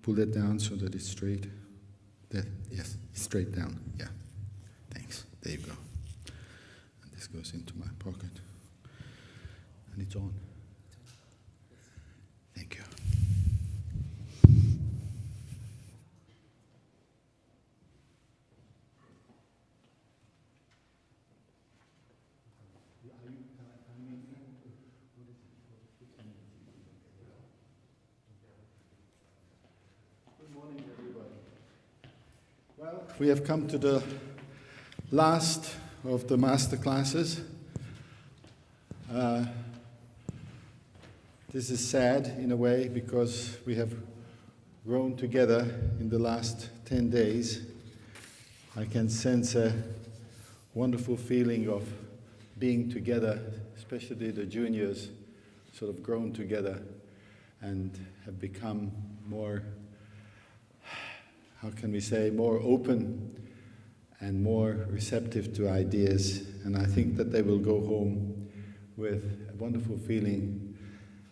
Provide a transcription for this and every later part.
Pull that down so that it's straight. That, yes, straight down. Yeah. Thanks. There you go. And this goes into my pocket. And it's on. Thank you. Well, we have come to the last of the master classes. This is sad in a way because we have grown together in the last 10 days. I can sense a wonderful feeling of being together, especially the juniors sort of grown together and have become more, how can we say, more open and more receptive to ideas. And I think that they will go home with a wonderful feeling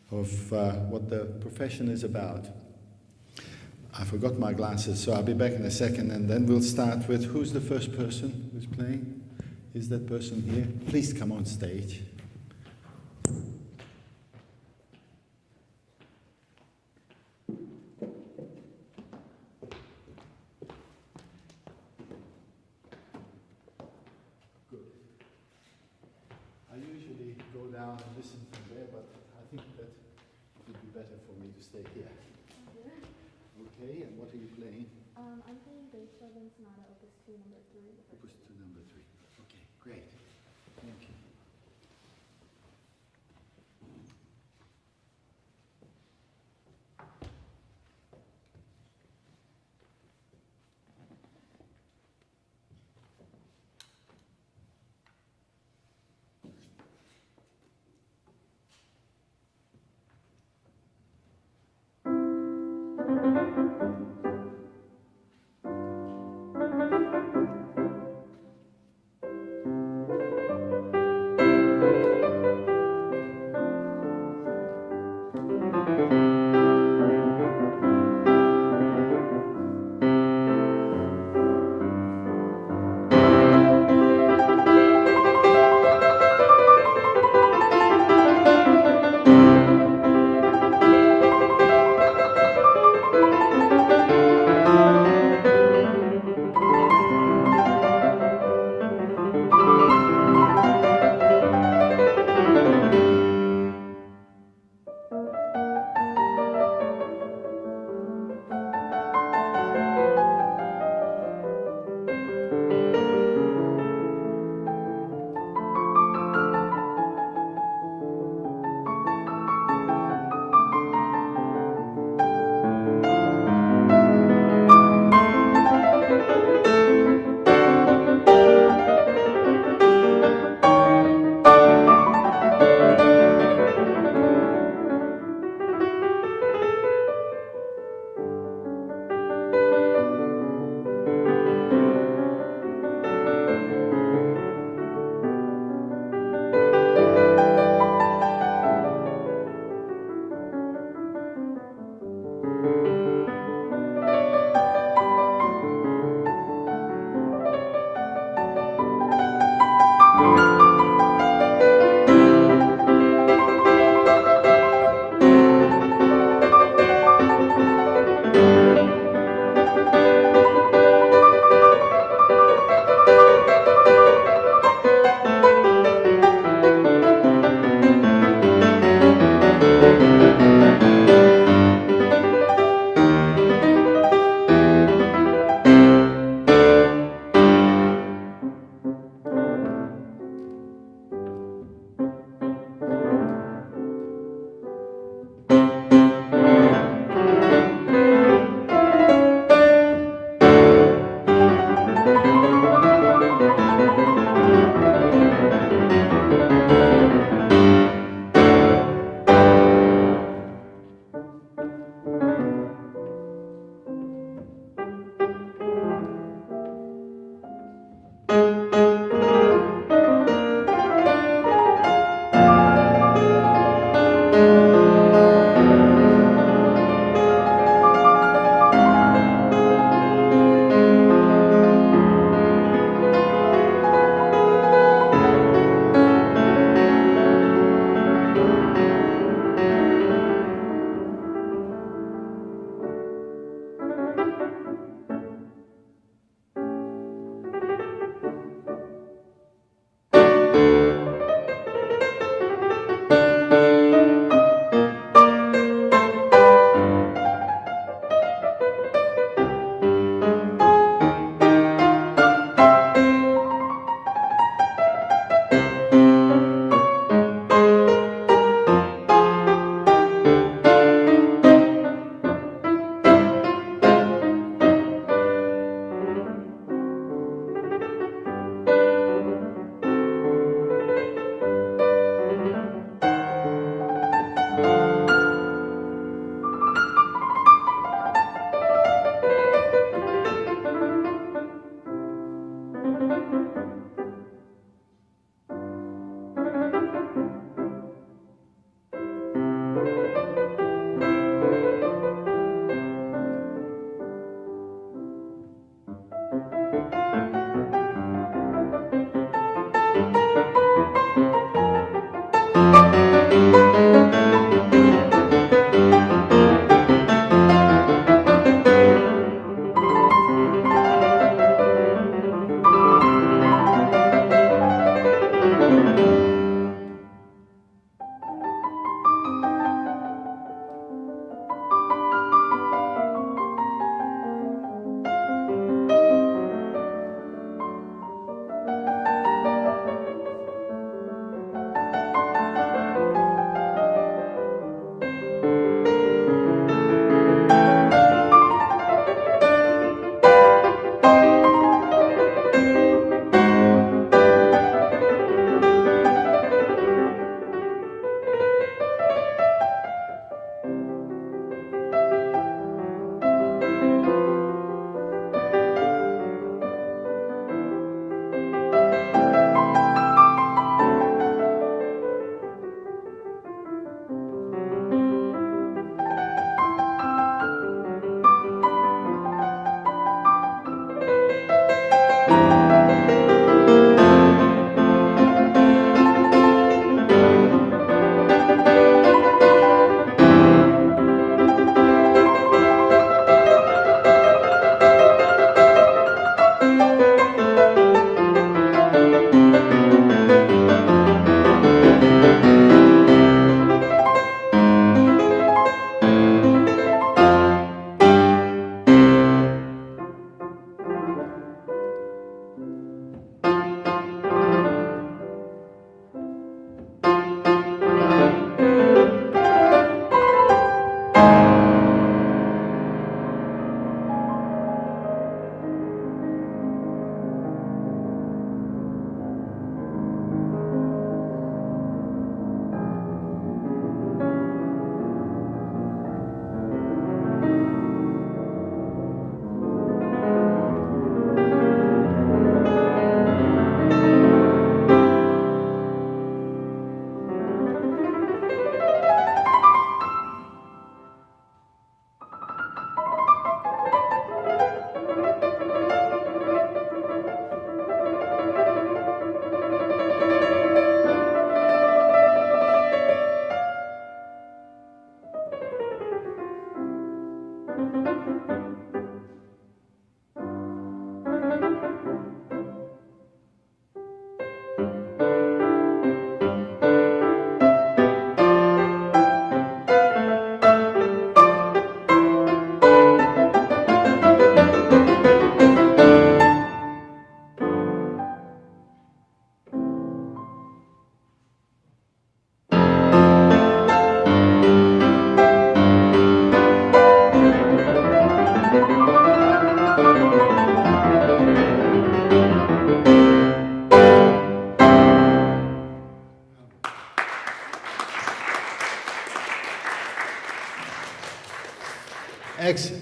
of what the profession is about. I forgot my glasses, so I'll be back in a second, and then we'll start with who's the first person who's playing? Is that person here? Please come on stage. And listen from there, but I think that it would be better for me to stay here. Okay, and what are you playing? I'm playing Beethoven Sonata, Opus 2, number 3. Opus 2, number 3. Okay, great. Thank you.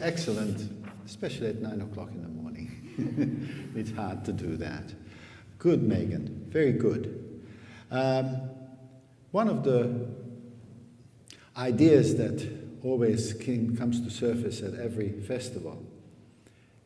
Excellent, especially at 9 o'clock in the morning. It's hard to do that. Good, Megan, very good. One of the ideas that always comes to surface at every festival,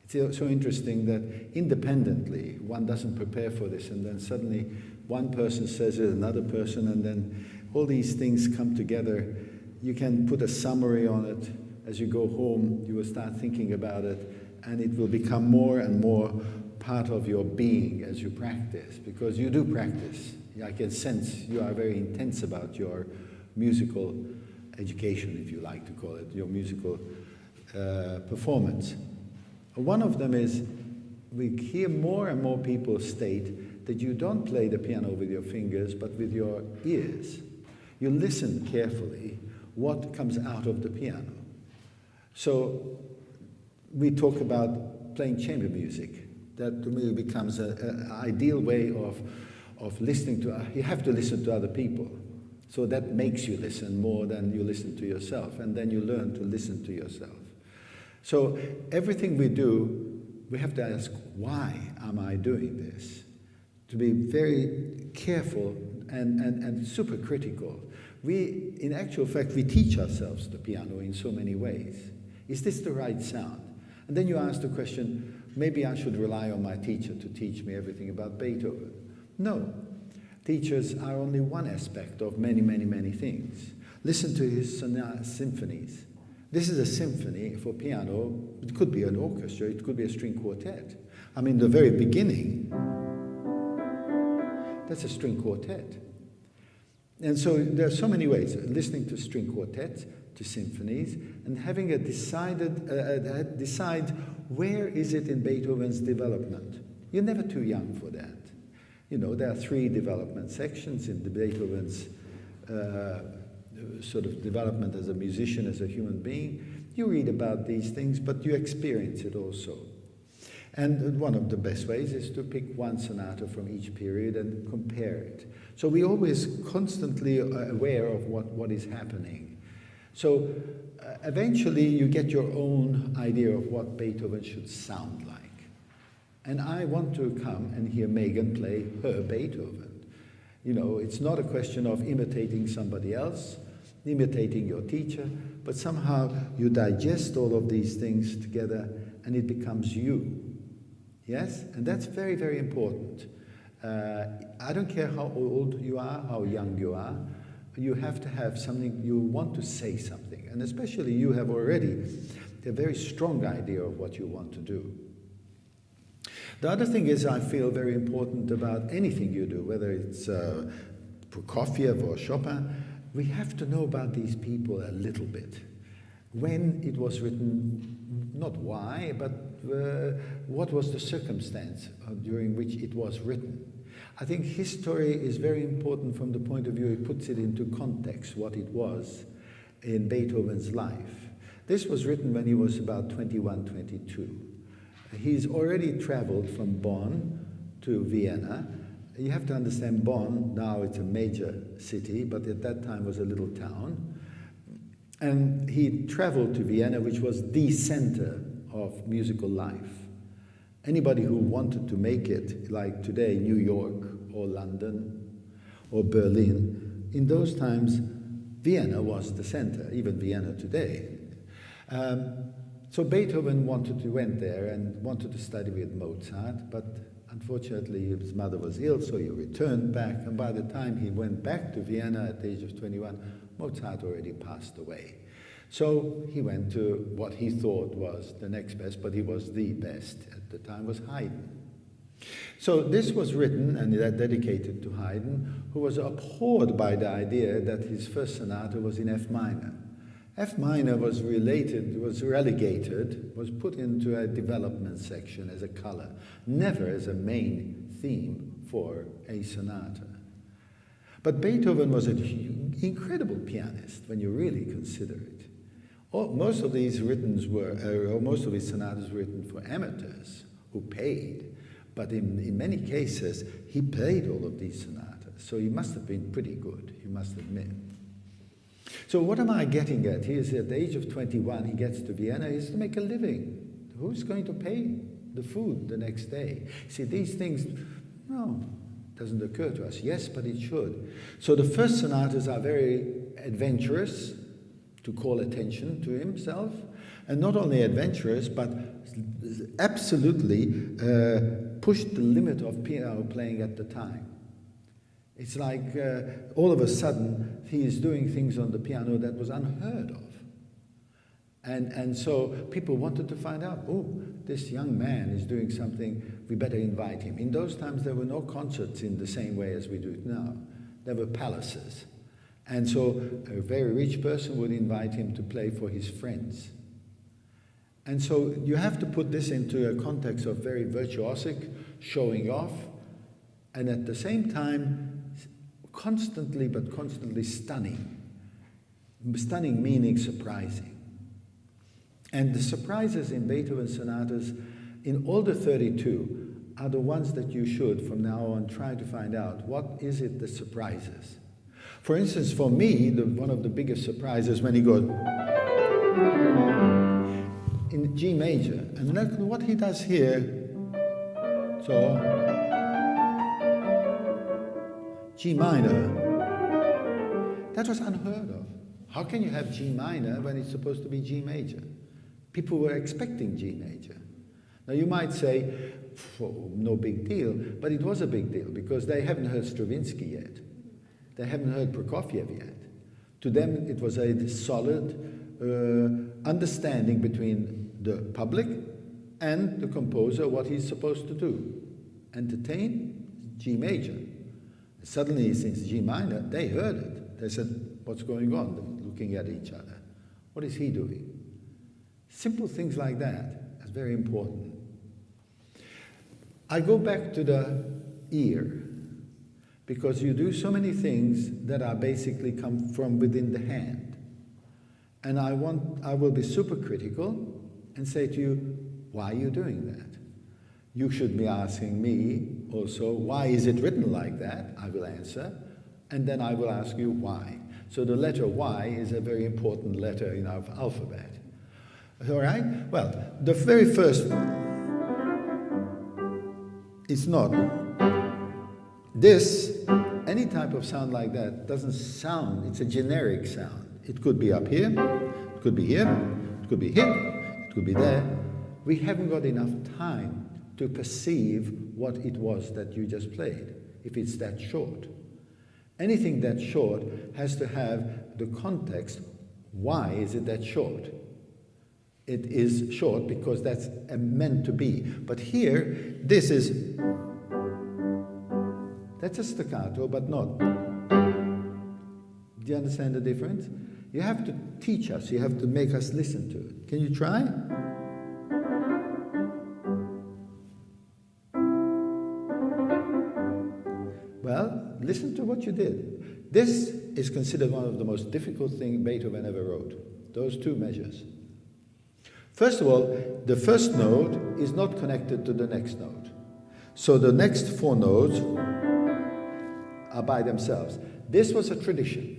it's so interesting that independently one doesn't prepare for this, and then suddenly one person says it, another person, and then all these things come together. You can put a summary on it. As you go home, you will start thinking about it, and it will become more and more part of your being as you practice, because you do practice. I can sense you are very intense about your musical education, if you like to call it, your musical performance. One of them is, we hear more and more people state that you don't play the piano with your fingers, but with your ears. You listen carefully what comes out of the piano. So we talk about playing chamber music. That to me becomes an ideal way of listening to, you have to listen to other people. So that makes you listen more than you listen to yourself, and then you learn to listen to yourself. So everything we do, we have to ask, why am I doing this? To be very careful and super critical. In actual fact, we teach ourselves the piano in so many ways. Is this the right sound? And then you ask the question, maybe I should rely on my teacher to teach me everything about Beethoven. No. Teachers are only one aspect of many, many, many things. Listen to his symphonies. This is a symphony for piano. It could be an orchestra, it could be a string quartet. I mean, the very beginning, that's a string quartet. And so there are so many ways, listening to string quartets, to symphonies, and having decide where is it in Beethoven's development. You're never too young for that. You know, there are 3 development sections in the Beethoven's sort of development as a musician, as a human being. You read about these things, but you experience it also. And one of the best ways is to pick one sonata from each period and compare it. So we're always constantly aware of what is happening. So eventually you get your own idea of what Beethoven should sound like. And I want to come and hear Megan play her Beethoven. You know, it's not a question of imitating somebody else, imitating your teacher, but somehow you digest all of these things together and it becomes you. Yes? And that's very, very important. I don't care how old you are, how young you are, you have to have something, you want to say something. And especially you have already a very strong idea of what you want to do. The other thing is I feel very important about anything you do, whether it's Prokofiev or Chopin, we have to know about these people a little bit. When it was written, not why, but what was the circumstance during which it was written. I think history is very important from the point of view it puts it into context, what it was in Beethoven's life. This was written when he was about 21, 22. He's already traveled from Bonn to Vienna. You have to understand Bonn, now it's a major city, but at that time was a little town. And he traveled to Vienna, which was the center of musical life. Anybody who wanted to make it, like today, New York or London or Berlin, in those times, Vienna was the center, even Vienna today. So Beethoven went there and wanted to study with Mozart, but unfortunately his mother was ill, so he returned back, and by the time he went back to Vienna at the age of 21, Mozart already passed away. So he went to what he thought was the next best, but he was the best at the time, was Haydn. So this was written and dedicated to Haydn, who was abhorred by the idea that his first sonata was in F minor. F minor was relegated, was put into a development section as a color, never as a main theme for a sonata. But Beethoven was an incredible pianist when you really consider it. Most of these sonatas were written for amateurs who paid, but in many cases he played all of these sonatas, so he must have been pretty good, you must admit. So what am I getting at? He is at the age of 21, he gets to Vienna, he has to make a living. Who's going to pay the food the next day? See, these things, no, doesn't occur to us. Yes, but it should. So the first sonatas are very adventurous, to call attention to himself, and not only adventurous, but absolutely pushed the limit of piano playing at the time. It's like all of a sudden he is doing things on the piano that was unheard of. And so people wanted to find out, oh, this young man is doing something, we better invite him. In those times there were no concerts in the same way as we do it now. There were palaces. And so a very rich person would invite him to play for his friends. And so you have to put this into a context of very virtuosic, showing off, and at the same time, constantly stunning. Stunning meaning surprising. And the surprises in Beethoven's sonatas, in all the 32, are the ones that you should, from now on, try to find out what is it that surprises. For instance, for me, one of the biggest surprises when he goes in G major, and look what he does here. So G minor. That was unheard of. How can you have G minor when it's supposed to be G major? People were expecting G major. Now you might say, no big deal, but it was a big deal because they haven't heard Stravinsky yet. They haven't heard Prokofiev yet. To them, it was a solid understanding between the public and the composer what he's supposed to do. Entertain, G major. Suddenly, since G minor, they heard it. They said, what's going on? They're looking at each other. What is he doing? Simple things like that are very important. I go back to the ear, because you do so many things that are basically come from within the hand. And I will be super critical and say to you, why are you doing that? You should be asking me also, why is it written like that? I will answer, and then I will ask you why. So the letter Y is a very important letter in our alphabet. All right? Well, the very first is not. This, any type of sound like that, doesn't sound, it's a generic sound. It could be up here, it could be here, it could be here, it could be there. We haven't got enough time to perceive what it was that you just played, if it's that short. Anything that short has to have the context, why is it that short? It is short because that's meant to be. But here, this is, that's a staccato, but not. Do you understand the difference? You have to teach us, you have to make us listen to it. Can you try? Well, listen to what you did. This is considered one of the most difficult things Beethoven ever wrote, those two measures. First of all, the first note is not connected to the next note. So the next four notes are by themselves. This was a tradition.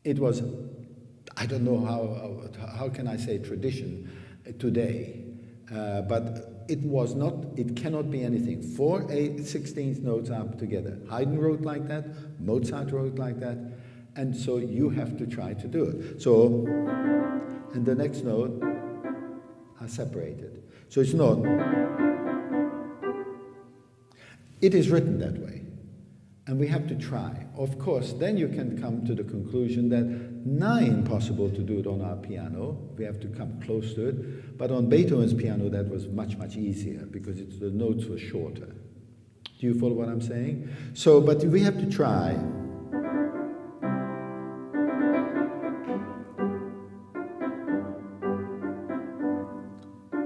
It was, I don't know how can I say tradition today, but it was not, it cannot be anything. 4 16th notes are together. Haydn wrote like that, Mozart wrote like that, and so you have to try to do it. So, and the next note are separated. So it's not, it is written that way. And we have to try. Of course, then you can come to the conclusion that impossible to do it on our piano. We have to come close to it. But on Beethoven's piano, that was much, much easier because the notes were shorter. Do you follow what I'm saying? So, but we have to try.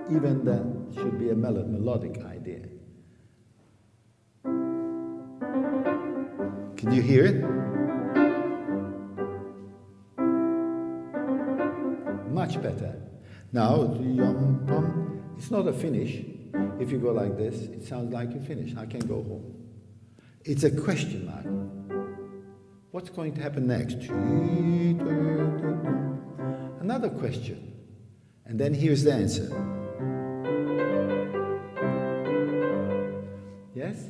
Even that should be a melodic idea. Can you hear it? Much better. Now, it's not a finish. If you go like this, it sounds like you finish. I can go home. It's a question mark. What's going to happen next? Another question. And then here's the answer. Yes?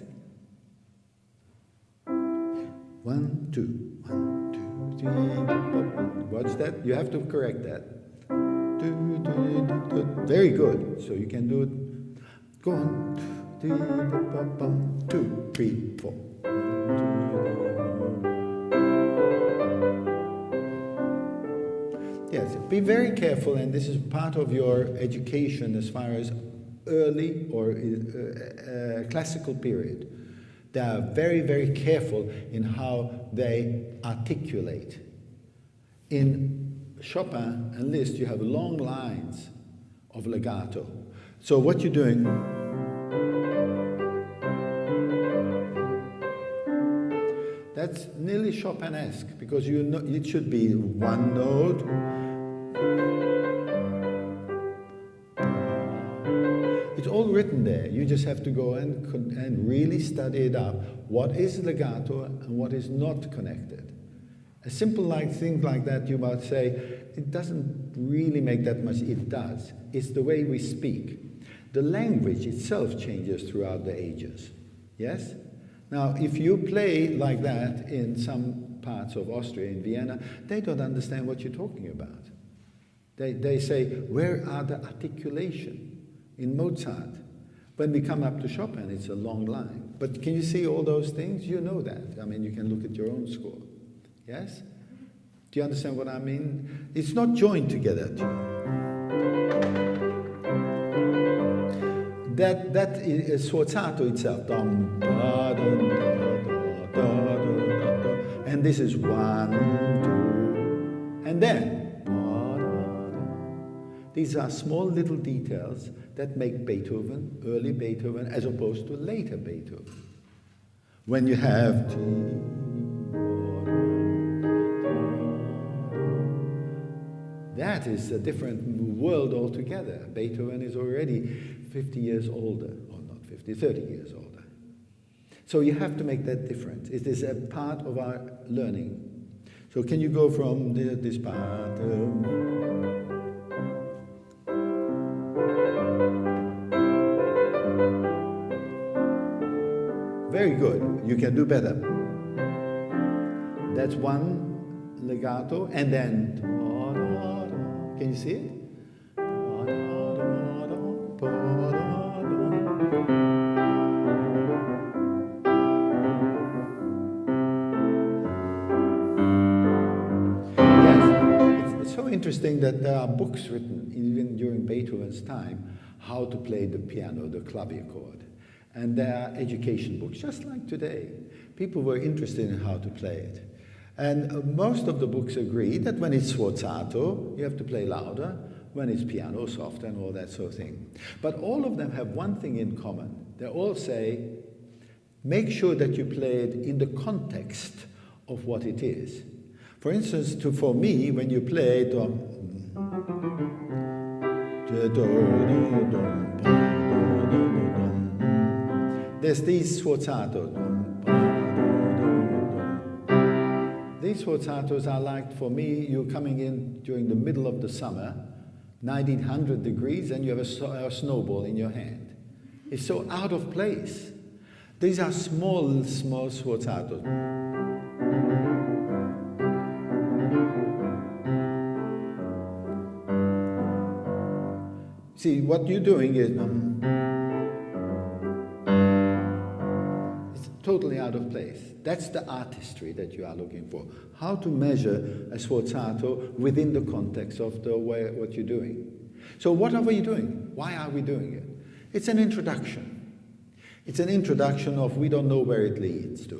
1, 2, 1, 2, 3. What's that? You have to correct that. Very good. So you can do it. Go on. 2, 3, 4. Yes, be very careful, and this is part of your education as far as early or classical period. They are very, very careful in how they articulate. In Chopin and Liszt, you have long lines of legato. So what you're doing, that's nearly Chopin-esque, because you know it should be one note. It's all written there. You just have to go and really study it up. What is legato and what is not connected? A simple thing like that, you might say, it doesn't really make that much. It does. It's the way we speak. The language itself changes throughout the ages. Yes? Now, if you play like that in some parts of Austria, in Vienna, they don't understand what you're talking about. They say, where are the articulation? In Mozart. When we come up to Chopin, it's a long line. But can you see all those things? You know that. I mean, you can look at your own score. Yes? Do you understand what I mean? It's not joined together. That is sforzato itself. And this is 1, 2, and then. These are small little details that make Beethoven, early Beethoven, as opposed to later Beethoven. When you have that is a different world altogether. Beethoven is already 50 years older, or not 50, 30 years older. So you have to make that difference. It is a part of our learning. So can you go from this part? Very good. You can do better. That's one legato, and then can you see it? Yes, it's so interesting that there are books written even during Beethoven's time how to play the piano, the clavichord. And there are education books, just like today. People were interested in how to play it. And most of the books agree that when it's sforzato, you have to play louder, when it's piano, soft, and all that sort of thing. But all of them have one thing in common. They all say, make sure that you play it in the context of what it is. For instance, for me, when you play there's these sforzato. These sforzatos are like, for me, you're coming in during the middle of the summer, 1900 degrees, and you have a snowball in your hand. It's so out of place. These are small sforzatos. See, what you're doing is totally out of place. That's the artistry that you are looking for. How to measure a sforzato within the context of the way what you're doing. So what are we doing? Why are we doing it? It's an introduction. It's an introduction of we don't know where it leads to.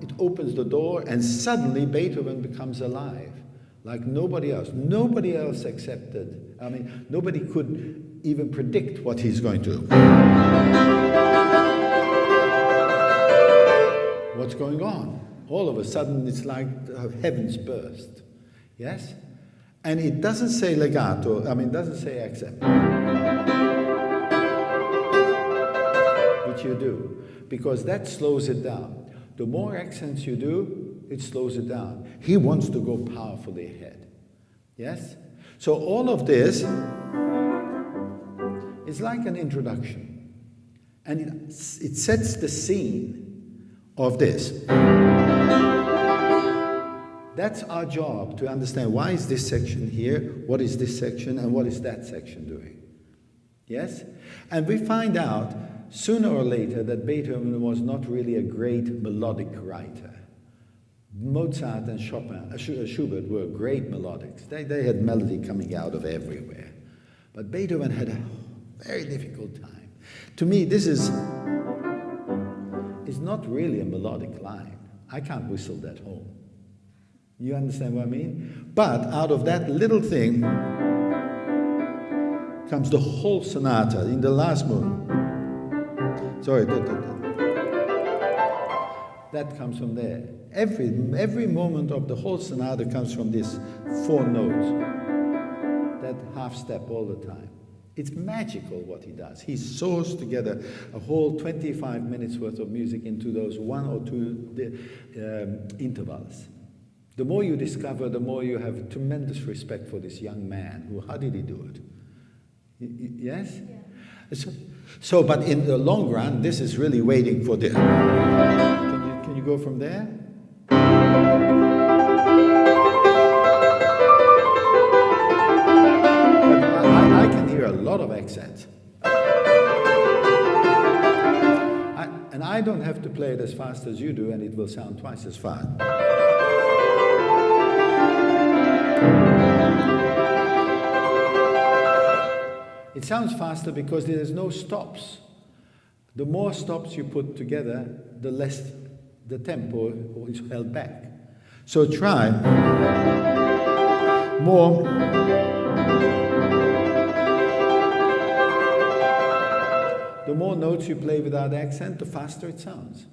It opens the door and suddenly Beethoven becomes alive. Like nobody else. Nobody else accepted. I mean, nobody could even predict what he's going to do. What's going on? All of a sudden, it's like heavens burst. Yes? And it doesn't say legato, I mean, it doesn't say accent. Which you do. Because that slows it down. The more accents you do, it slows it down. He wants to go powerfully ahead. Yes? So all of this is like an introduction. And it sets the scene of this. That's our job, to understand why is this section here, what is this section, and what is that section doing. Yes? And we find out sooner or later that Beethoven was not really a great melodic writer. Mozart and Chopin, Schubert were great melodics. They had melody coming out of everywhere. But Beethoven had a very difficult time. To me, this is not really a melodic line. I can't whistle that home. You understand what I mean? But out of that little thing comes the whole sonata in the last movement. Sorry, that comes from there. Every moment of the whole sonata comes from these 4 notes. That half step all the time. It's magical what he does. He sews together a whole 25 minutes worth of music into those 1 or 2 intervals. The more you discover, the more you have tremendous respect for this young man. How did he do it? Yes? Yeah. So, but in the long run, this is really waiting for this. Can you go from there? I can hear a lot of accents. And I don't have to play it as fast as you do, and it will sound twice as fast. It sounds faster because there's no stops. The more stops you put together, the less the tempo is held back. So try more. The more notes you play without accent, the faster it sounds.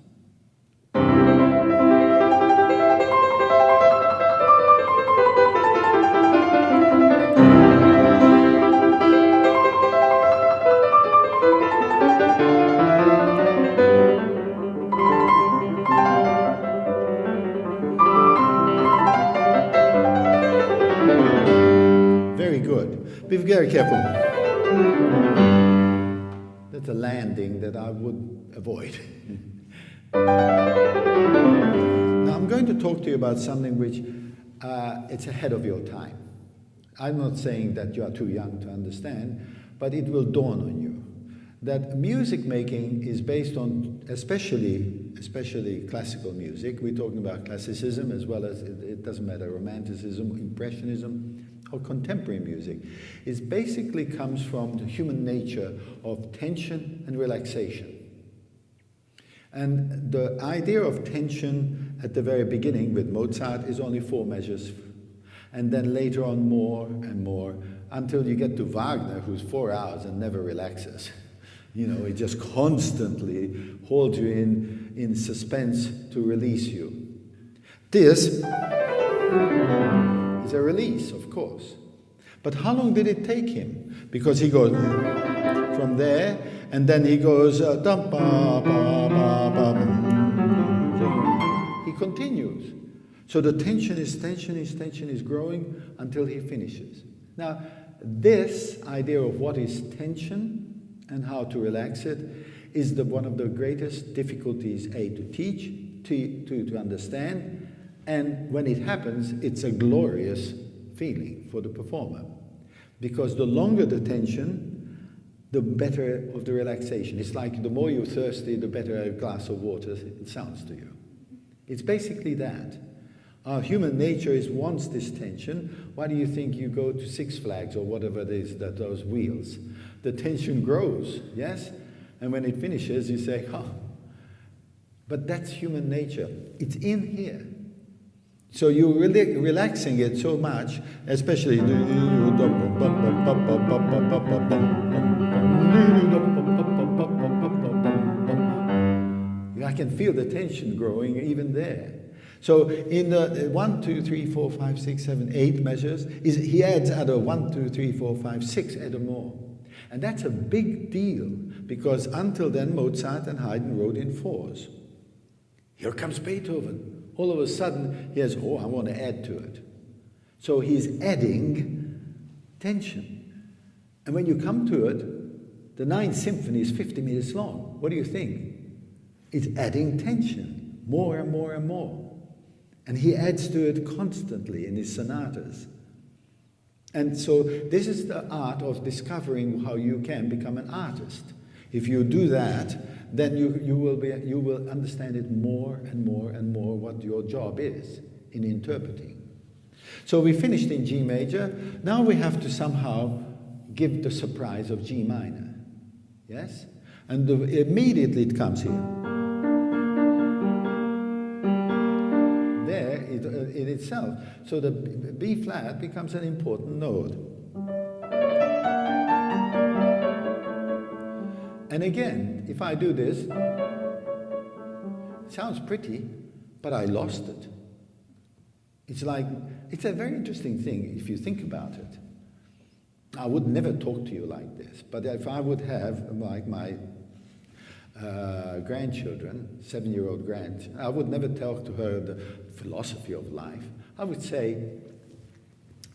Be very careful. That's a landing that I would avoid. Now I'm going to talk to you about something which it's ahead of your time. I'm not saying that you are too young to understand, but it will dawn on you that music making is based on, especially classical music. We're talking about classicism as well as, it doesn't matter, romanticism, impressionism, or contemporary music. It basically comes from the human nature of tension and relaxation. And the idea of tension at the very beginning with Mozart is only 4 measures, and then later on more and more, until you get to Wagner, who's 4 hours and never relaxes. You know, it just constantly holds you in suspense to release you. This is a release, of course. But how long did it take him? Because he goes from there, and then he goes, he continues. So the tension is growing until he finishes. Now, this idea of what is tension and how to relax it is one of the greatest difficulties, to teach, to understand, and when it happens, it's a glorious feeling for the performer. Because the longer the tension, the better of the relaxation. It's like the more you're thirsty, the better a glass of water it sounds to you. It's basically that. Our human nature wants this tension. Why do you think you go to Six Flags or whatever it is, those wheels? The tension grows, yes? And when it finishes, you say, oh. But that's human nature. It's in here. So you're really relaxing it so much, especially I can feel the tension growing even there. So in the 1, 2, 3, 4, 5, 6, 7, 8 measures, he adds other 1, 2, 3, 4, 5, 6 add more. And that's a big deal, because until then Mozart and Haydn wrote in 4s. Here comes Beethoven. All of a sudden he has, I want to add to it. So he's adding tension. And when you come to it, the 9th symphony is 50 minutes long. What do you think? It's adding tension, more and more and more. And he adds to it constantly in his sonatas. And so this is the art of discovering how you can become an artist. If you do that, then you will understand it more and more and more what your job is in interpreting. So we finished in G major. Now we have to somehow give the surprise of G minor. Yes? And immediately it comes here. There, in itself. So the B flat becomes an important note. And again, if I do this, it sounds pretty, but I lost it. It's a very interesting thing if you think about it. I would never talk to you like this, but if I would have, like my grandchildren, 7-year-old grandchildren, I would never talk to her the philosophy of life. I would say,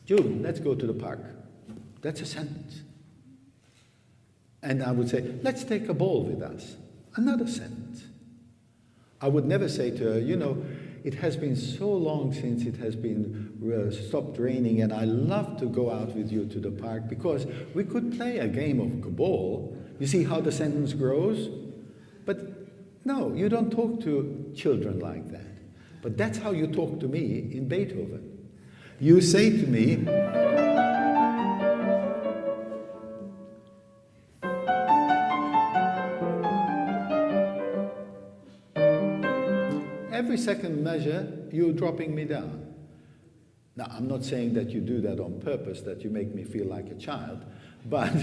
June, let's go to the park. That's a sentence. And I would say, let's take a ball with us. Another sentence. I would never say to her, it has been so long since it has been stopped raining, and I love to go out with you to the park because we could play a game of ball. You see how the sentence grows? But no, you don't talk to children like that. But that's how you talk to me in Beethoven. You say to me, every second measure, you're dropping me down. Now, I'm not saying that you do that on purpose, that you make me feel like a child, but,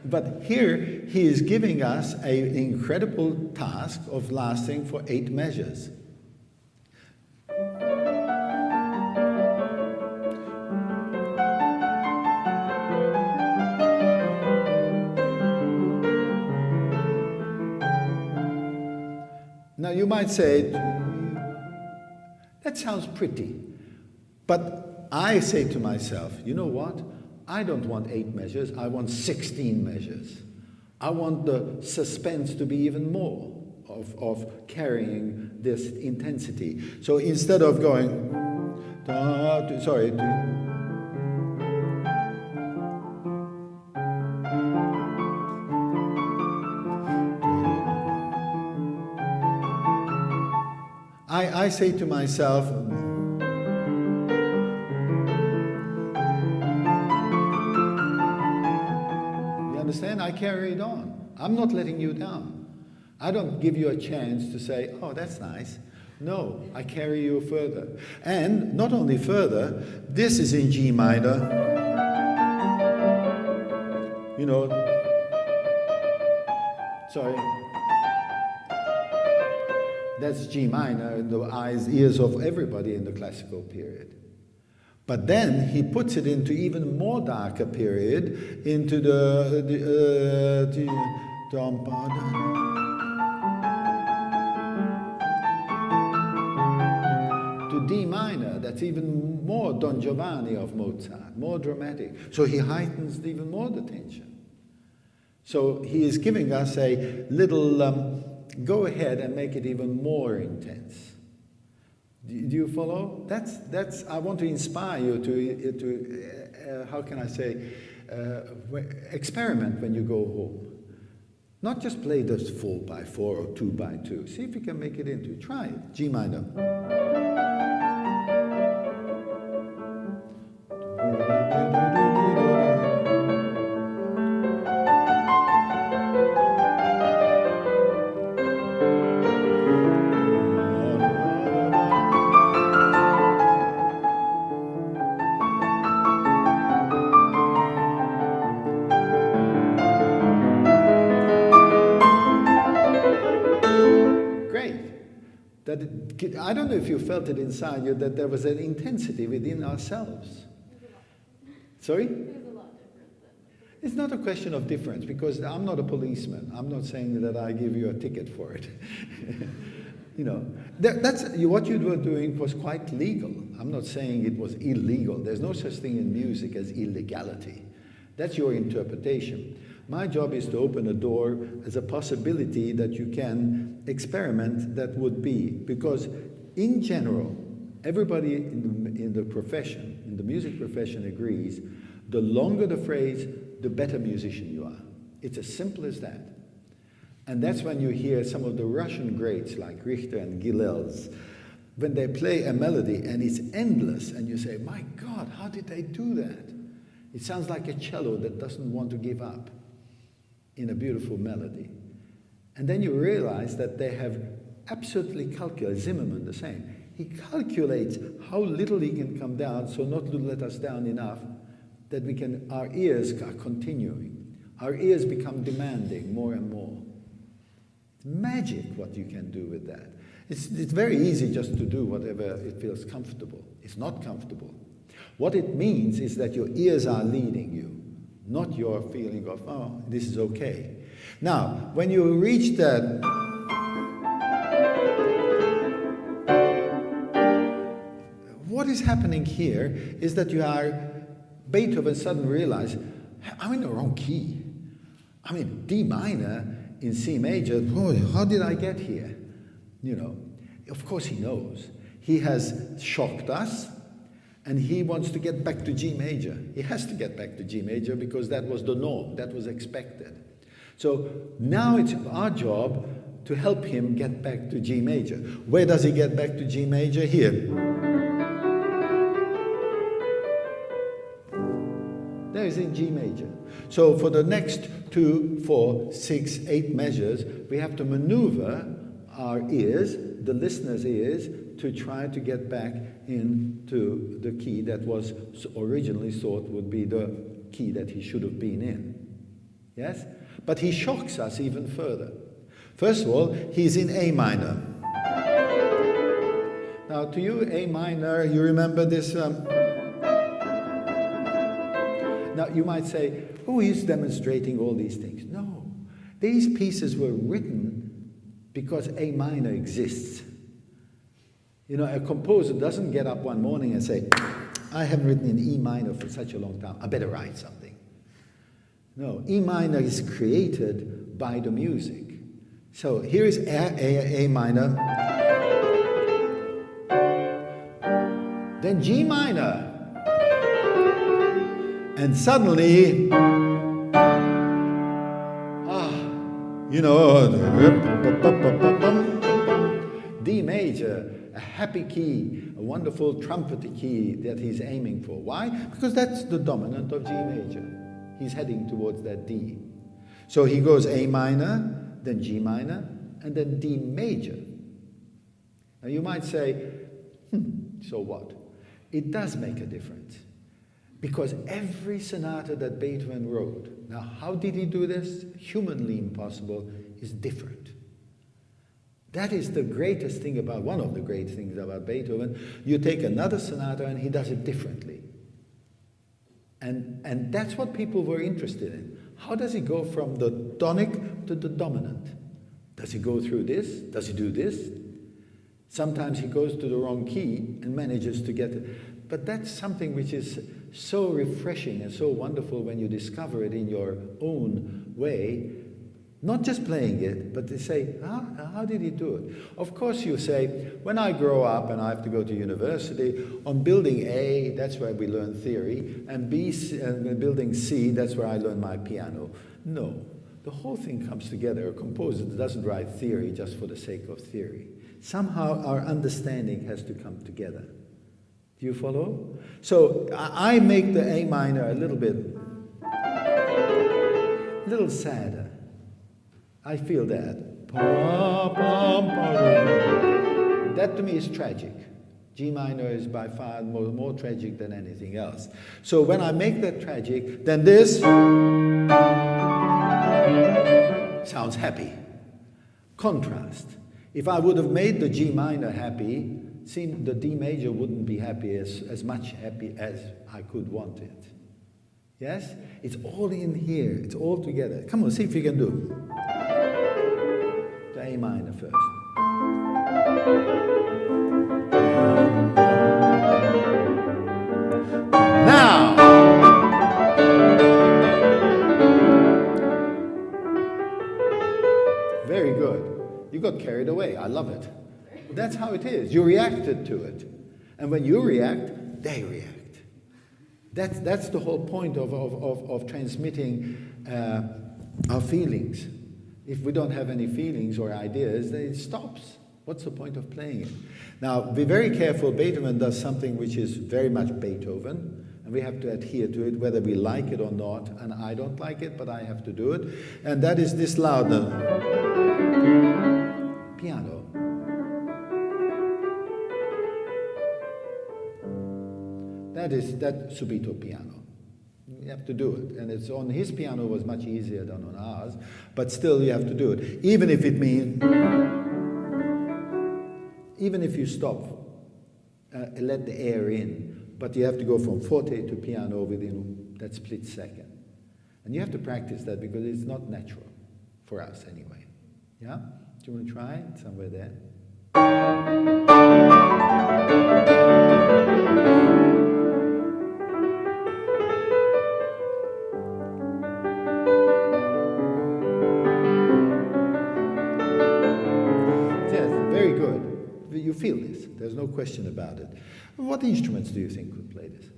but here he is giving us an incredible task of lasting for 8 measures. Now you might say, that sounds pretty, but I say to myself, you know what? I don't want 8 measures, I want 16 measures. I want the suspense to be even more of carrying this intensity. So instead of going, I say to myself, you understand? I carry it on. I'm not letting you down. I don't give you a chance to say, oh, that's nice. No, I carry you further. And not only further, this is in G minor. Sorry. That's G minor in the eyes, ears of everybody in the classical period. But then he puts it into even more darker period, into to D minor. That's even more Don Giovanni of Mozart, more dramatic. So he heightens even more the tension. So he is giving us a little go ahead and make it even more intense. Do you follow? That's. I want to inspire you to how can I say, experiment when you go home. Not just play this 4x4 or 2x2. See if you can make it into. Try it. G minor. I don't know if you felt it inside you that there was an intensity within ourselves. Sorry? There's a lot different than. It's not a question of difference, because I'm not a policeman. I'm not saying that I give you a ticket for it. You know, that's what you were doing was quite legal. I'm not saying it was illegal. There's no such thing in music as illegality. That's your interpretation. My job is to open a door as a possibility that you can experiment that would be. Because in general, everybody in the profession, in the music profession agrees, the longer the phrase, the better musician you are. It's as simple as that. And that's when you hear some of the Russian greats like Richter and Gilels, when they play a melody and it's endless and you say, my God, how did they do that? It sounds like a cello that doesn't want to give up in a beautiful melody. And then you realize that they have absolutely calculated, Zimmerman the same, he calculates how little he can come down so not to let us down enough that we can, our ears are continuing. Our ears become demanding more and more. It's magic what you can do with that. It's very easy just to do whatever it feels comfortable. It's not comfortable. What it means is that your ears are leading you, not your feeling of, oh, this is okay. Now, when you reach that, what is happening here is that Beethoven suddenly realized, I'm in the wrong key. I'm in D minor in C major. Oh, how did I get here? You know, of course he knows. He has shocked us. And he wants to get back to G major. He has to get back to G major because that was the norm, that was expected. So now it's our job to help him get back to G major. Where does he get back to G major? Here. There is in G major. So for the next 2, 4, 6, 8 measures, we have to maneuver our ears, the listener's ears, to try to get back into the key that was originally thought would be the key that he should have been in. Yes? But he shocks us even further. First of all, he's in A minor. Now, to you, A minor, you remember this? Now, you might say, oh, he's demonstrating all these things. No. These pieces were written because A minor exists. You know, a composer doesn't get up one morning and say, I haven't written in E minor for such a long time, I better write something. No, E minor is created by the music. So here is A minor, then G minor, and suddenly, you know, D major, a happy key, a wonderful trumpety key that he's aiming for. Why? Because that's the dominant of G major. He's heading towards that D. So he goes A minor, then G minor, and then D major. Now you might say, so what? It does make a difference. Because every sonata that Beethoven wrote, now how did he do this? Humanly impossible, is different. That is the greatest thing about, one of the great things about Beethoven. You take another sonata and he does it differently. And that's what people were interested in. How does he go from the tonic to the dominant? Does he go through this? Does he do this? Sometimes he goes to the wrong key and manages to get it. But that's something which is so refreshing and so wonderful when you discover it in your own way. Not just playing it, but they say, how did he do it? Of course you say, when I grow up and I have to go to university, on building A, that's where we learn theory, and building C, that's where I learn my piano. No, the whole thing comes together. A composer doesn't write theory just for the sake of theory. Somehow our understanding has to come together. Do you follow? So I make the A minor a little sadder. I feel that. That to me is tragic. G minor is by far more tragic than anything else. So when I make that tragic, then this sounds happy. Contrast. If I would have made the G minor happy, the D major wouldn't be happy as much happy as I could want it. Yes? It's all in here. It's all together. Come on, see if you can do it. The A minor first. Now! Very good. You got carried away. I love it. That's how it is. You reacted to it. And when you react, they react. That's the whole point of transmitting our feelings. If we don't have any feelings or ideas, then it stops. What's the point of playing it? Now, be very careful. Beethoven does something which is very much Beethoven, and we have to adhere to it, whether we like it or not. And I don't like it, but I have to do it. And that is this louder. Piano. That subito piano. You have to do it. And it's on his piano was much easier than on ours, but still you have to do it. Even if it means, even if you stop, let the air in, but you have to go from forte to piano within that split second. And you have to practice that because it's not natural for us anyway. Yeah? Do you want to try it? Somewhere there. You feel this. There's no question about it. What instruments do you think could play this?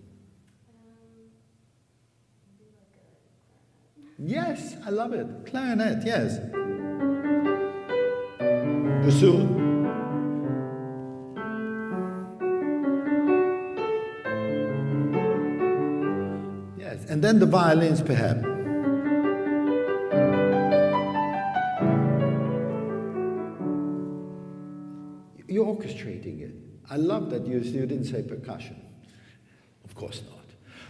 Yes, I love it. Clarinet, yes. Bassoon. Yes, and then the violins perhaps. You're orchestrating it. I love that you didn't say percussion. Of course not.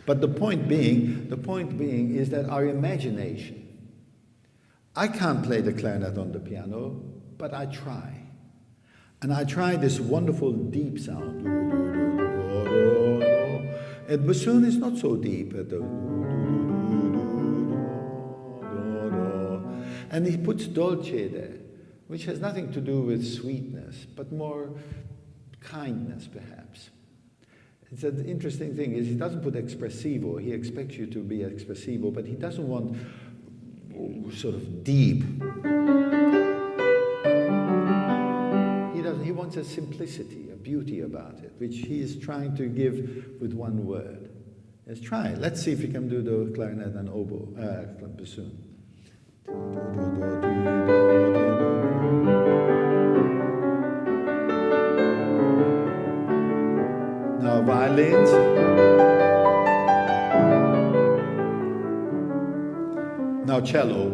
But the point being is that our imagination. I can't play the clarinet on the piano, but I try. And I try this wonderful deep sound. And bassoon is not so deep. And he puts dolce there, which has nothing to do with sweetness, but more kindness, perhaps. It's an interesting thing is he doesn't put espressivo. He expects you to be espressivo, but he doesn't want sort of deep. He wants a simplicity, a beauty about it, which he is trying to give with one word. Let's try it. Let's see if he can do the clarinet and oboe, bassoon. Now violins. Now cello.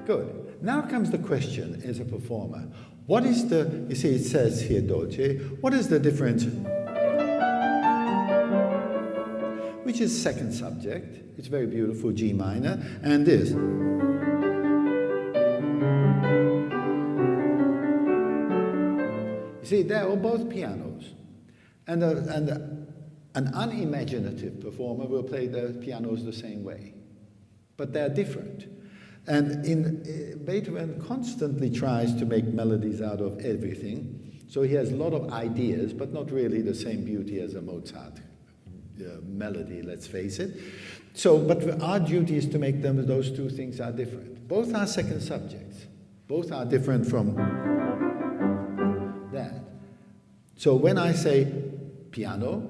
Good. Now comes the question as a performer. What is the, you see it says here dolce, what is the difference? Which is second subject, it's very beautiful, G minor, and this. You see, they're both pianos. And an unimaginative performer will play the pianos the same way. But they're different. And Beethoven constantly tries to make melodies out of everything. So he has a lot of ideas, but not really the same beauty as a Mozart melody, let's face it. So, but our duty is to make them, those two things are different. Both are second subjects. Both are different from that. So when I say piano,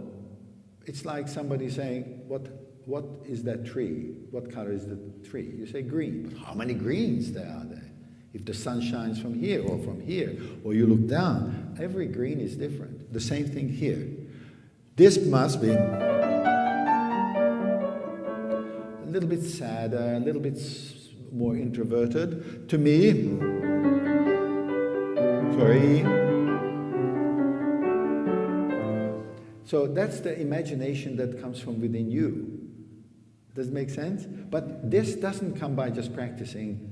it's like somebody saying, what is that tree? What color is the tree? You say green, but how many greens there are there? If the sun shines from here, or you look down, every green is different. The same thing here. This must be a little bit sadder, a little bit more introverted. To me, sorry. So that's the imagination that comes from within you. Does it make sense? But this doesn't come by just practicing.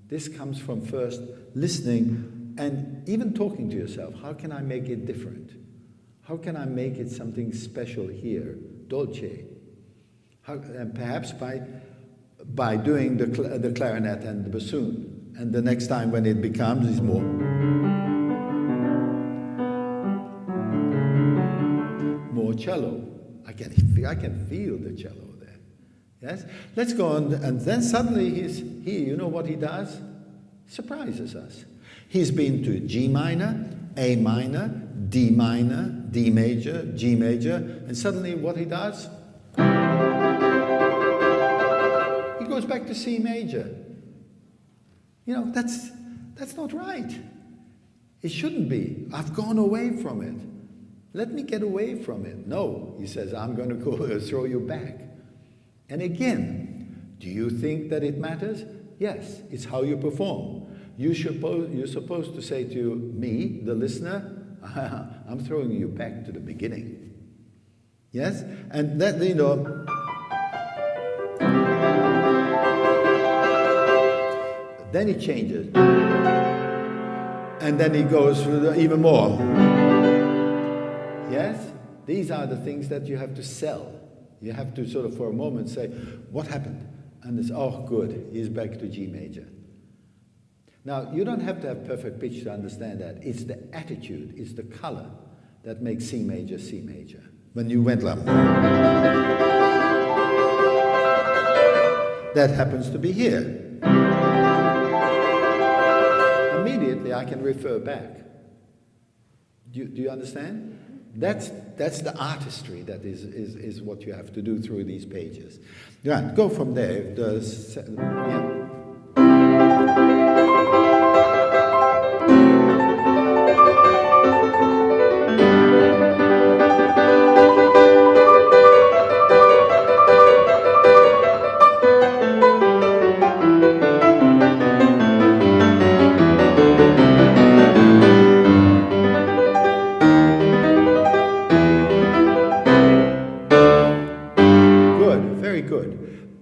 This comes from first listening and even talking to yourself. How can I make it different? How can I make it something special here? Dolce. And perhaps by doing the clarinet and the bassoon. And the next time when it becomes is more cello. I can feel the cello there. Yes? Let's go on, and then suddenly he's here. You know what he does? Surprises us. He's been to G minor, A minor, D minor, D major, G major, and suddenly what he does? He goes back to C major. You know, that's not right. It shouldn't be. I've gone away from it. Let me get away from it. No, he says, I'm going to go throw you back. And again, do you think that it matters? Yes, it's how you perform. You're supposed to say to me, the listener, I'm throwing you back to the beginning. Yes? And that, you know, then he changes. And then he goes through even more. Yes? These are the things that you have to sell. You have to sort of for a moment say, what happened? And it's, oh, good, he's back to G major. Now, you don't have to have perfect pitch to understand that. It's the attitude, it's the color that makes C major, C major. When you went like, that happens to be here. Immediately, I can refer back. Do you understand? That's the artistry that is what you have to do through these pages. Right, go from there. Yeah.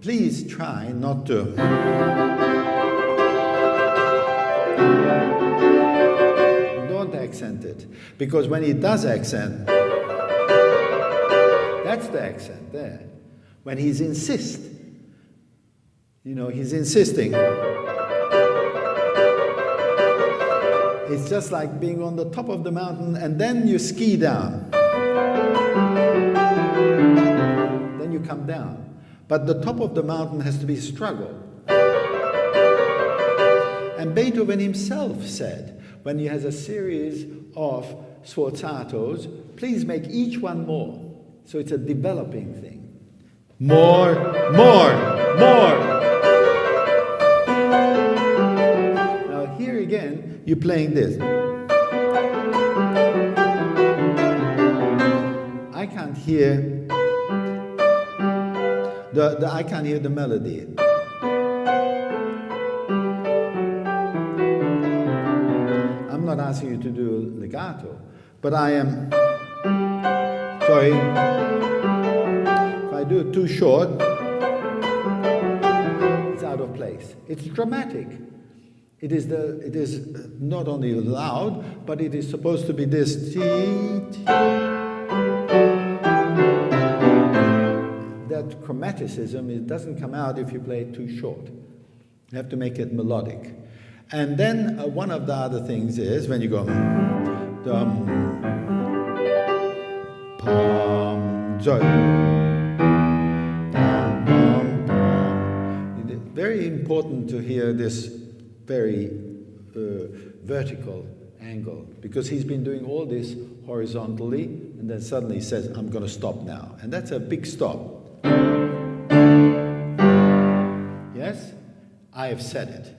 Please try not to don't accent it, because when he does accent, that's the accent there. When he's insist, you know, he's insisting. It's just like being on the top of the mountain and then you ski down. Then you come down. But the top of the mountain has to be a struggle. And Beethoven himself said, when he has a series of sforzatos, please make each one more. So it's a developing thing. More, more, more. Now here again, you're playing this. I can't hear I can't hear the melody. I'm not asking you to do legato, but I am, sorry, if I do it too short, it's out of place. It's dramatic. It is not only loud, but it is supposed to be this. That chromaticism, it doesn't come out if you play it too short. You have to make it melodic. And then one of the other things is when you go, dum, pam, so, dum, pam, pam. Very important to hear this very vertical angle, because he's been doing all this horizontally, and then suddenly he says, I'm going to stop now. And that's a big stop. Yes? I have said it.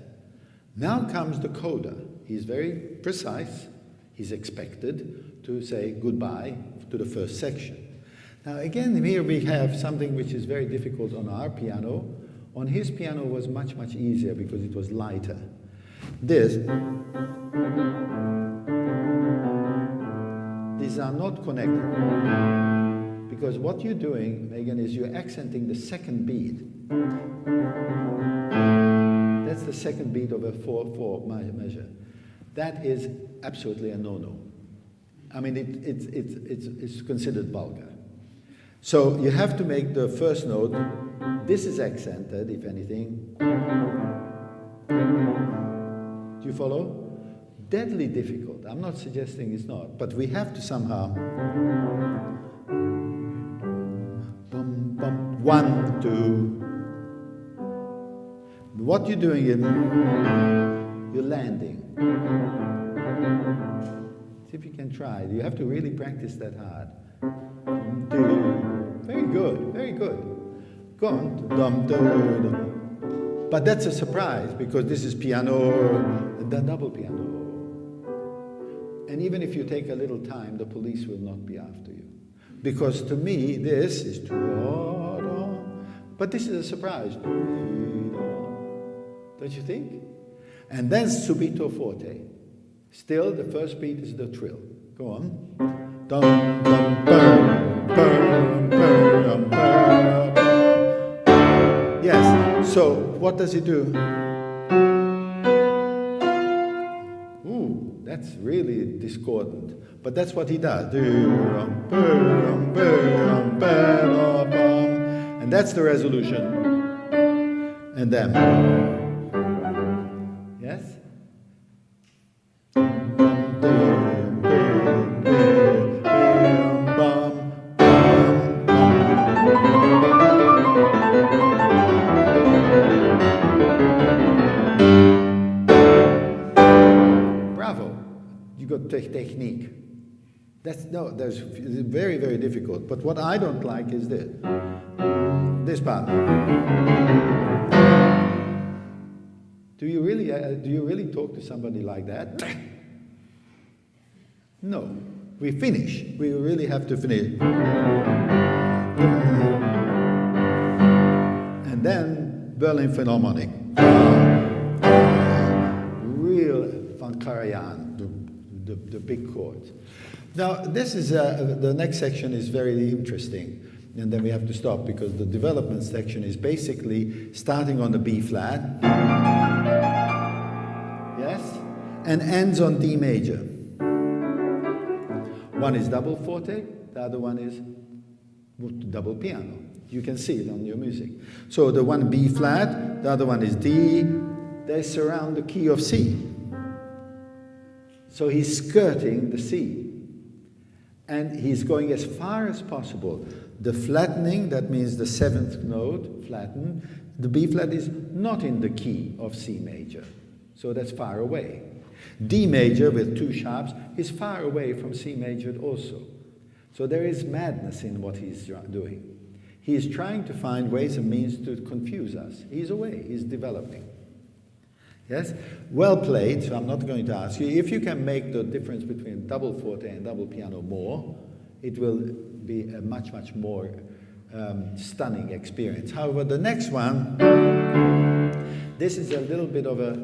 Now comes the coda. He's very precise. He's expected to say goodbye to the first section. Now again, here we have something which is very difficult on our piano. On his piano was much, much easier because it was lighter. These are not connected. Because what you're doing, Megan, is you're accenting the second beat. That's the second beat of a 4/4 measure. That is absolutely a no-no. I mean, it's considered vulgar. So you have to make the first note. This is accented, if anything. Do you follow? Deadly difficult. I'm not suggesting it's not, but we have to somehow. Bum, bum, 1, 2. What you're doing is you're landing. See if you can try. You have to really practice that hard. Very good, very good. Go on. Dum, dum, dum. But that's a surprise because this is piano, the double piano. And even if you take a little time, the police will not be after you. Because to me, this is but this is a surprise. Don't you think? And then subito forte. Still, the first beat is the trill. Go on. Dum, dum, bum, bum, bum, bum. Yes. So, what does he do? Ooh, that's really discordant. But that's what he does. And that's the resolution. And then. Yes? Bravo. You got technique. That's very, very difficult. But what I don't like is this. This part. Do you really talk to somebody like that? No. We finish. We really have to finish. And then Berlin Philharmonic. Real Van Karajan, the big chords. Now, this is the next section is very interesting. And then we have to stop because the development section is basically starting on the B flat. Yes? And ends on D major. One is double forte, the other one is double piano. You can see it on your music. So the one B flat, the other one is D. They surround the key of C. So he's skirting the C. And he's going as far as possible. The flattening, that means the seventh note, flattened. The B flat is not in the key of C major. So that's far away. D major with two sharps is far away from C major also. So there is madness in what he's doing. He is trying to find ways and means to confuse us. He's away, he's developing. Yes? Well played, so I'm not going to ask you. If you can make the difference between double forte and double piano more, it will be a much, much more stunning experience. However, the next one, this is a little bit of a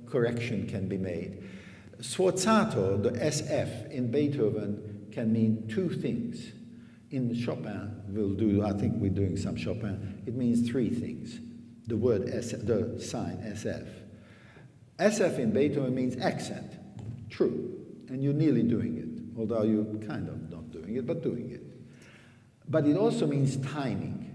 correction can be made. Sforzato, the SF in Beethoven, can mean two things. In Chopin, I think we're doing some Chopin, it means three things. The word SF, the sign SF. SF in Beethoven means accent, true, and you're nearly doing it, although you're kind of not doing it, but doing it. But it also means timing,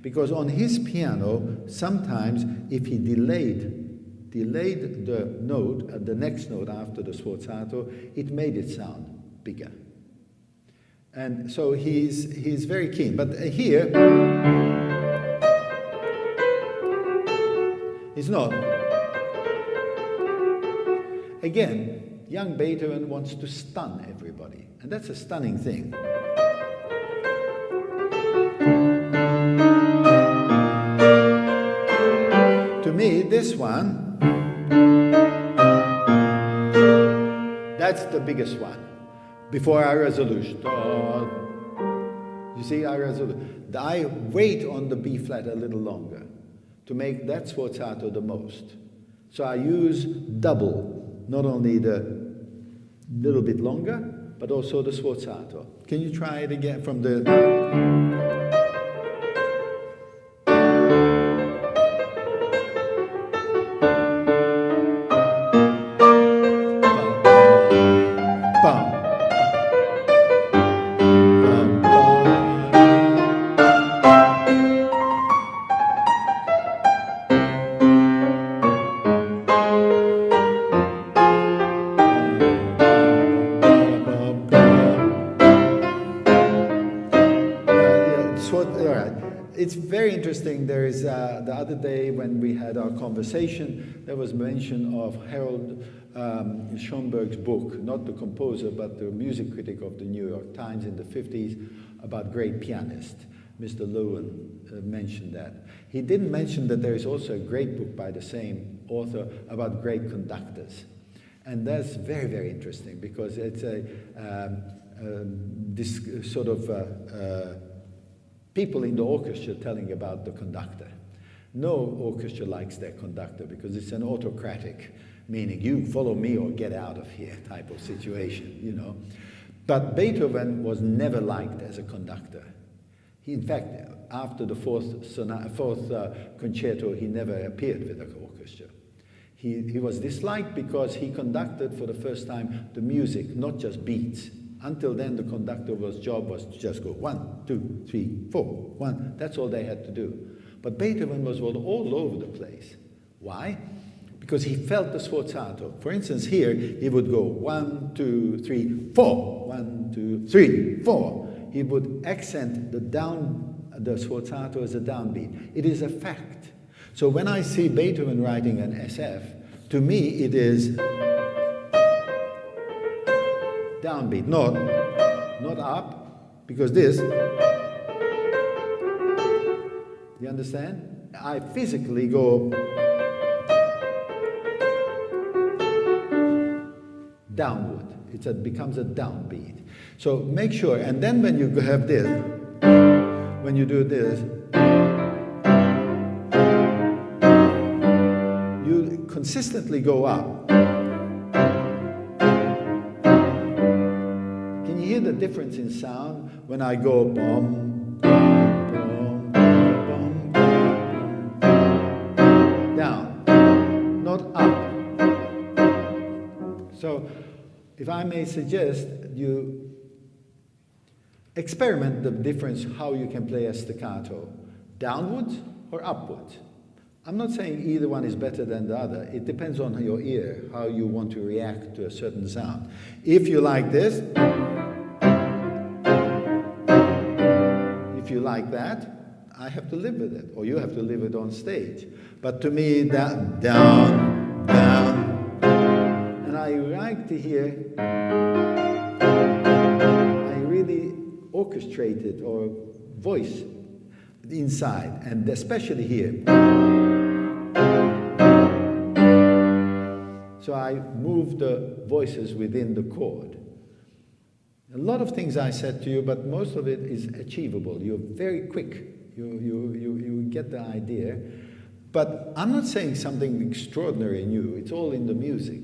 because on his piano, sometimes if he delayed delayed the note, the next note after the sforzato, it made it sound bigger. And so he's very keen. But here, it's not. Again, young Beethoven wants to stun everybody. And that's a stunning thing. To me, this one, that's the biggest one. Before I resolution. You see, I wait on the B flat a little longer to make that sforzato the most. So I use double, not only the little bit longer, but also the sforzato. Can you try it again from the... It's very interesting. There is the other day when we had our conversation, there was mention of Harold Schoenberg's book, not the composer, but the music critic of the New York Times in the 50s, about great pianist. Mr. Yuan mentioned that. He didn't mention that there is also a great book by the same author about great conductors. And that's very, very interesting because it's this sort of people in the orchestra telling about the conductor. No orchestra likes their conductor because it's an autocratic, meaning you follow me or get out of here type of situation, you know. But Beethoven was never liked as a conductor. He, in fact, after the fourth concerto, he never appeared with the orchestra. He was disliked because he conducted for the first time the music, not just beats. Until then, the conductor's job was to just go 1, 2, 3, 4, 1. That's all they had to do. But Beethoven was all over the place. Why? Because he felt the sforzato. For instance, here, he would go 1, 2, 3, 4. 1, 2, 3, 4. He would accent the sforzato as a downbeat. It is a fact. So when I see Beethoven writing an SF, to me it is downbeat, not up, because this, you understand? I physically go downward. It becomes a downbeat. So make sure, and then when you have this, when you do this, you consistently go up. The difference in sound when I go bum, bum, bum, bum, bum, bum, down, not up. So, if I may suggest, you experiment the difference how you can play a staccato, downwards or upwards. I'm not saying either one is better than the other. It depends on your ear, how you want to react to a certain sound. If you like this, if you like that, I have to live with it, or you have to live it on stage. But to me, that down, down, and I like to hear, I really orchestrate it or voice inside, and especially here. So I move the voices within the chord. A lot of things I said to you, but most of it is achievable. You're very quick. You get the idea. But I'm not saying something extraordinary new. It's all in the music.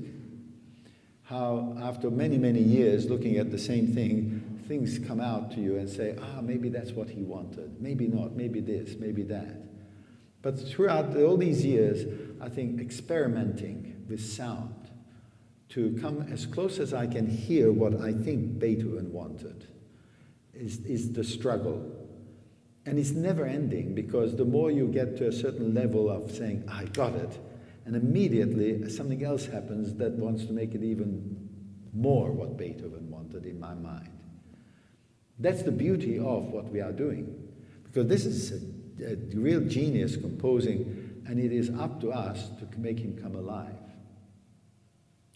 How after many, many years looking at the same thing, things come out to you and say, maybe that's what he wanted. Maybe not. Maybe this. Maybe that. But throughout all these years, I think experimenting with sound, to come as close as I can hear what I think Beethoven wanted is the struggle. And it's never ending, because the more you get to a certain level of saying, I got it, and immediately something else happens that wants to make it even more what Beethoven wanted in my mind. That's the beauty of what we are doing, because this is a real genius composing, and it is up to us to make him come alive.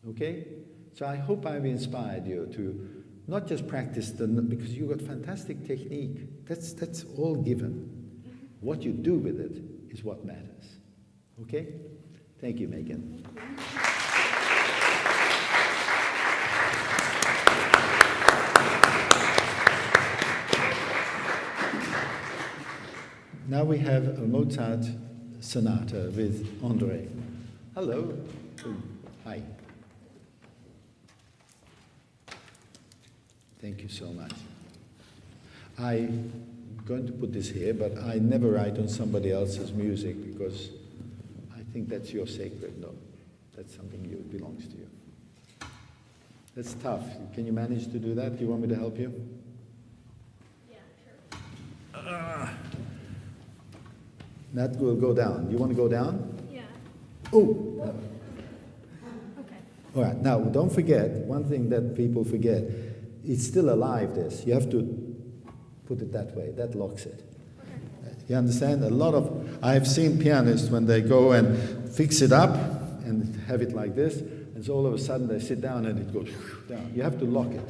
Okay? So I hope I've inspired you to not just practice because you've got fantastic technique. That's all given. What you do with it is what matters. Okay? Thank you, Megan. Now we have a Mozart Sonata with Andre. Hello. Hi. Thank you so much. I'm going to put this here, but I never write on somebody else's music because I think that's your sacred note. That's something that belongs to you. That's tough. Can you manage to do that? Do you want me to help you? Yeah, sure. That will go down. You want to go down? Yeah. Oh! Okay. All right. Now, don't forget, one thing that people forget, it's still alive, this. You have to put it that way. That locks it. Okay. You understand? I've seen pianists when they go and fix it up and have it like this, and so all of a sudden they sit down and it goes down. You have to lock it.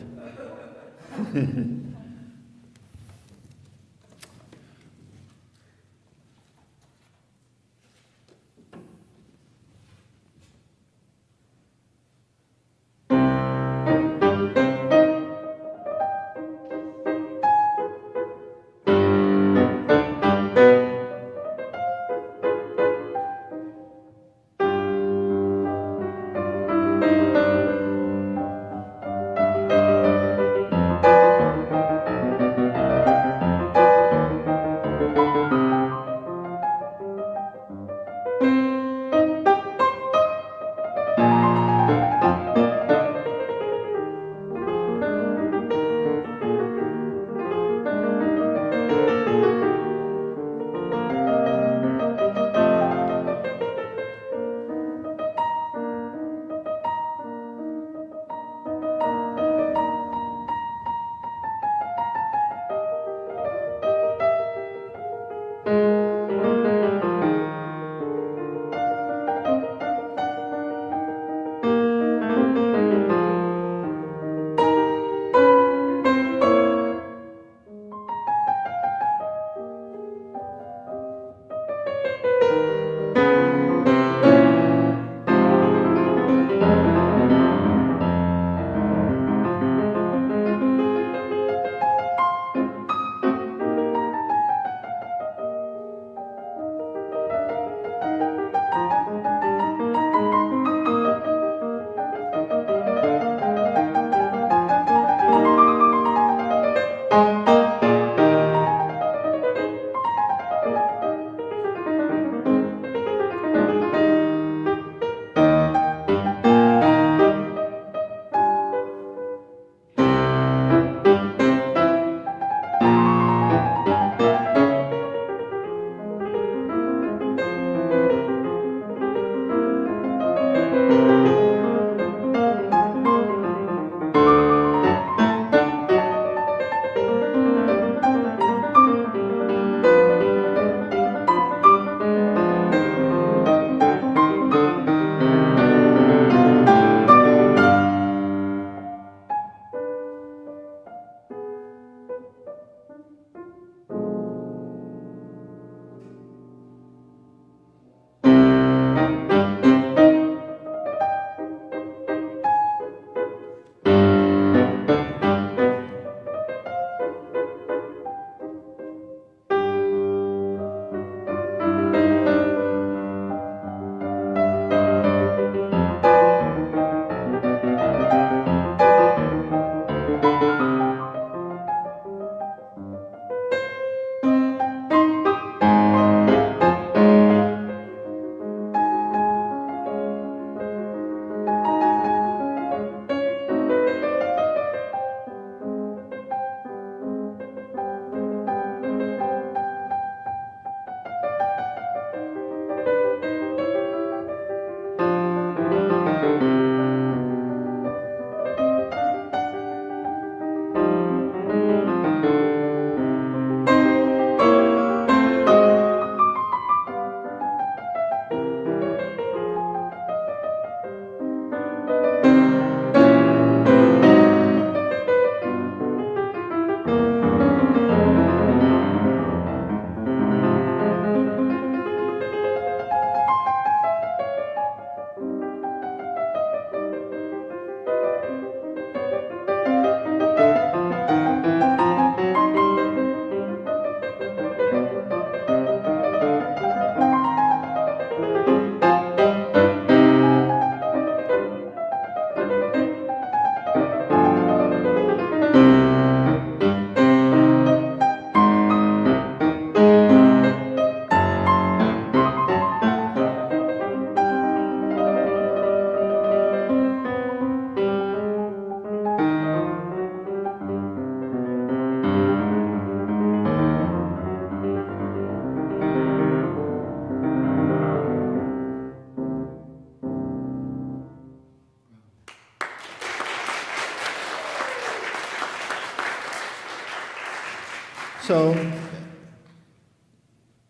So,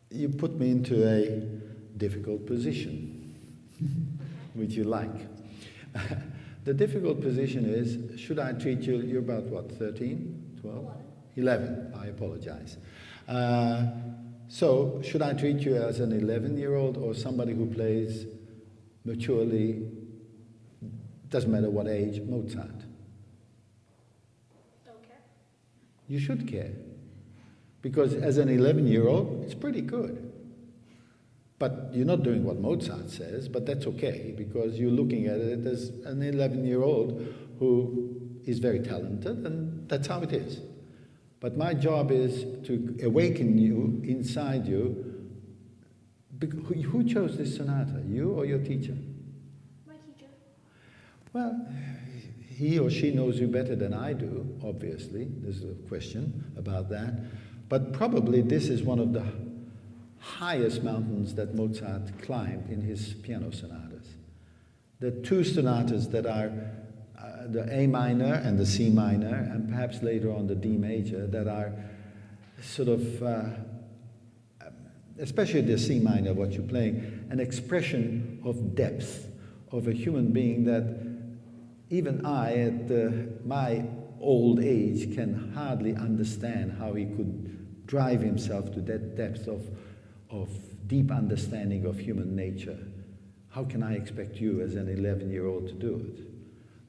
you put me into a difficult position, which you like. The difficult position is, should I treat you, you're about what, 13, 12? 11, I apologize. So, should I treat you as an 11-year-old or somebody who plays maturely, doesn't matter what age, Mozart? Don't care. You should care. Because as an 11-year-old, it's pretty good. But you're not doing what Mozart says, but that's okay, because you're looking at it as an 11-year-old who is very talented, and that's how it is. But my job is to awaken you, inside you. Who chose this sonata, you or your teacher? My teacher. Well, he or she knows you better than I do, obviously. There's a question about that. But probably this is one of the highest mountains that Mozart climbed in his piano sonatas. The two sonatas that are the A minor and the C minor, and perhaps later on the D major, that are sort of, especially the C minor, what you're playing, an expression of depth of a human being that even I, at my old age, can hardly understand how he could drive himself to that depth of deep understanding of human nature. How can I expect you as an 11-year-old to do it?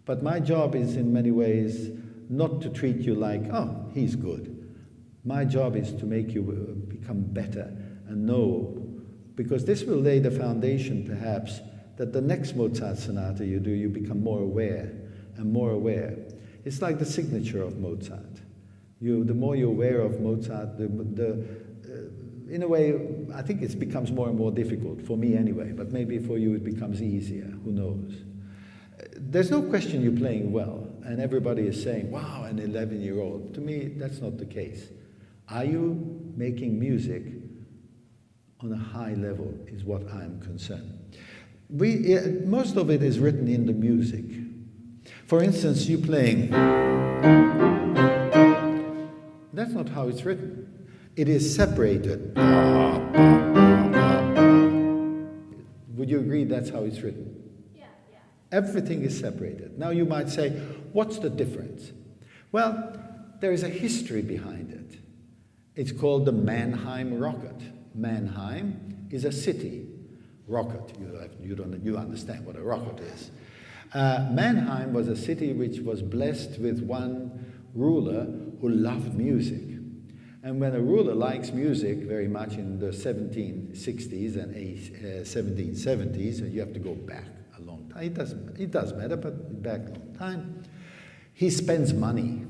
But my job is in many ways not to treat you like, oh, he's good. My job is to make you become better and know, because this will lay the foundation perhaps that the next Mozart sonata you do, you become more aware and more aware. It's like the signature of Mozart. The more you're aware of Mozart, in a way, I think it becomes more and more difficult, for me anyway, but maybe for you it becomes easier, who knows. There's no question you're playing well, and everybody is saying, wow, an 11-year-old. To me, that's not the case. Are you making music on a high level is what I'm concerned. Most of it is written in the music. For instance, you playing. That's not how it's written. It is separated. Would you agree that's how it's written? Yeah. Everything is separated. Now you might say, what's the difference? Well, there is a history behind it. It's called the Mannheim rocket. Mannheim is a city. Rocket, you understand what a rocket is. Mannheim was a city which was blessed with one ruler who loved music. And when a ruler likes music very much in the 1760s and 1770s, you have to go back a long time. It does matter, but back a long time. He spends money.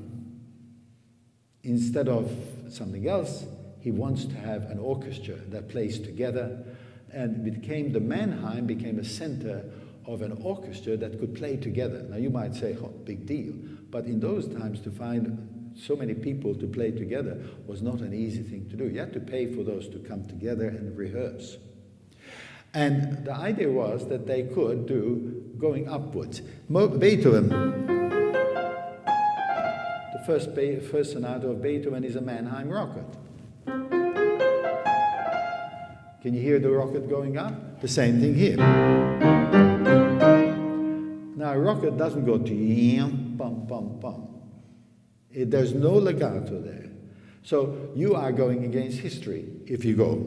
Instead of something else, he wants to have an orchestra that plays together. And the Mannheim became a center of an orchestra that could play together. Now you might say, oh, big deal. But in those times, to find so many people to play together was not an easy thing to do. You had to pay for those to come together and rehearse. And the idea was that they could do going upwards. Beethoven, the first sonata of Beethoven is a Mannheim rocket. Can you hear the rocket going up? The same thing here. Now a rocket doesn't go to yam, bum, bum, bum. There's no legato there. So you are going against history if you go.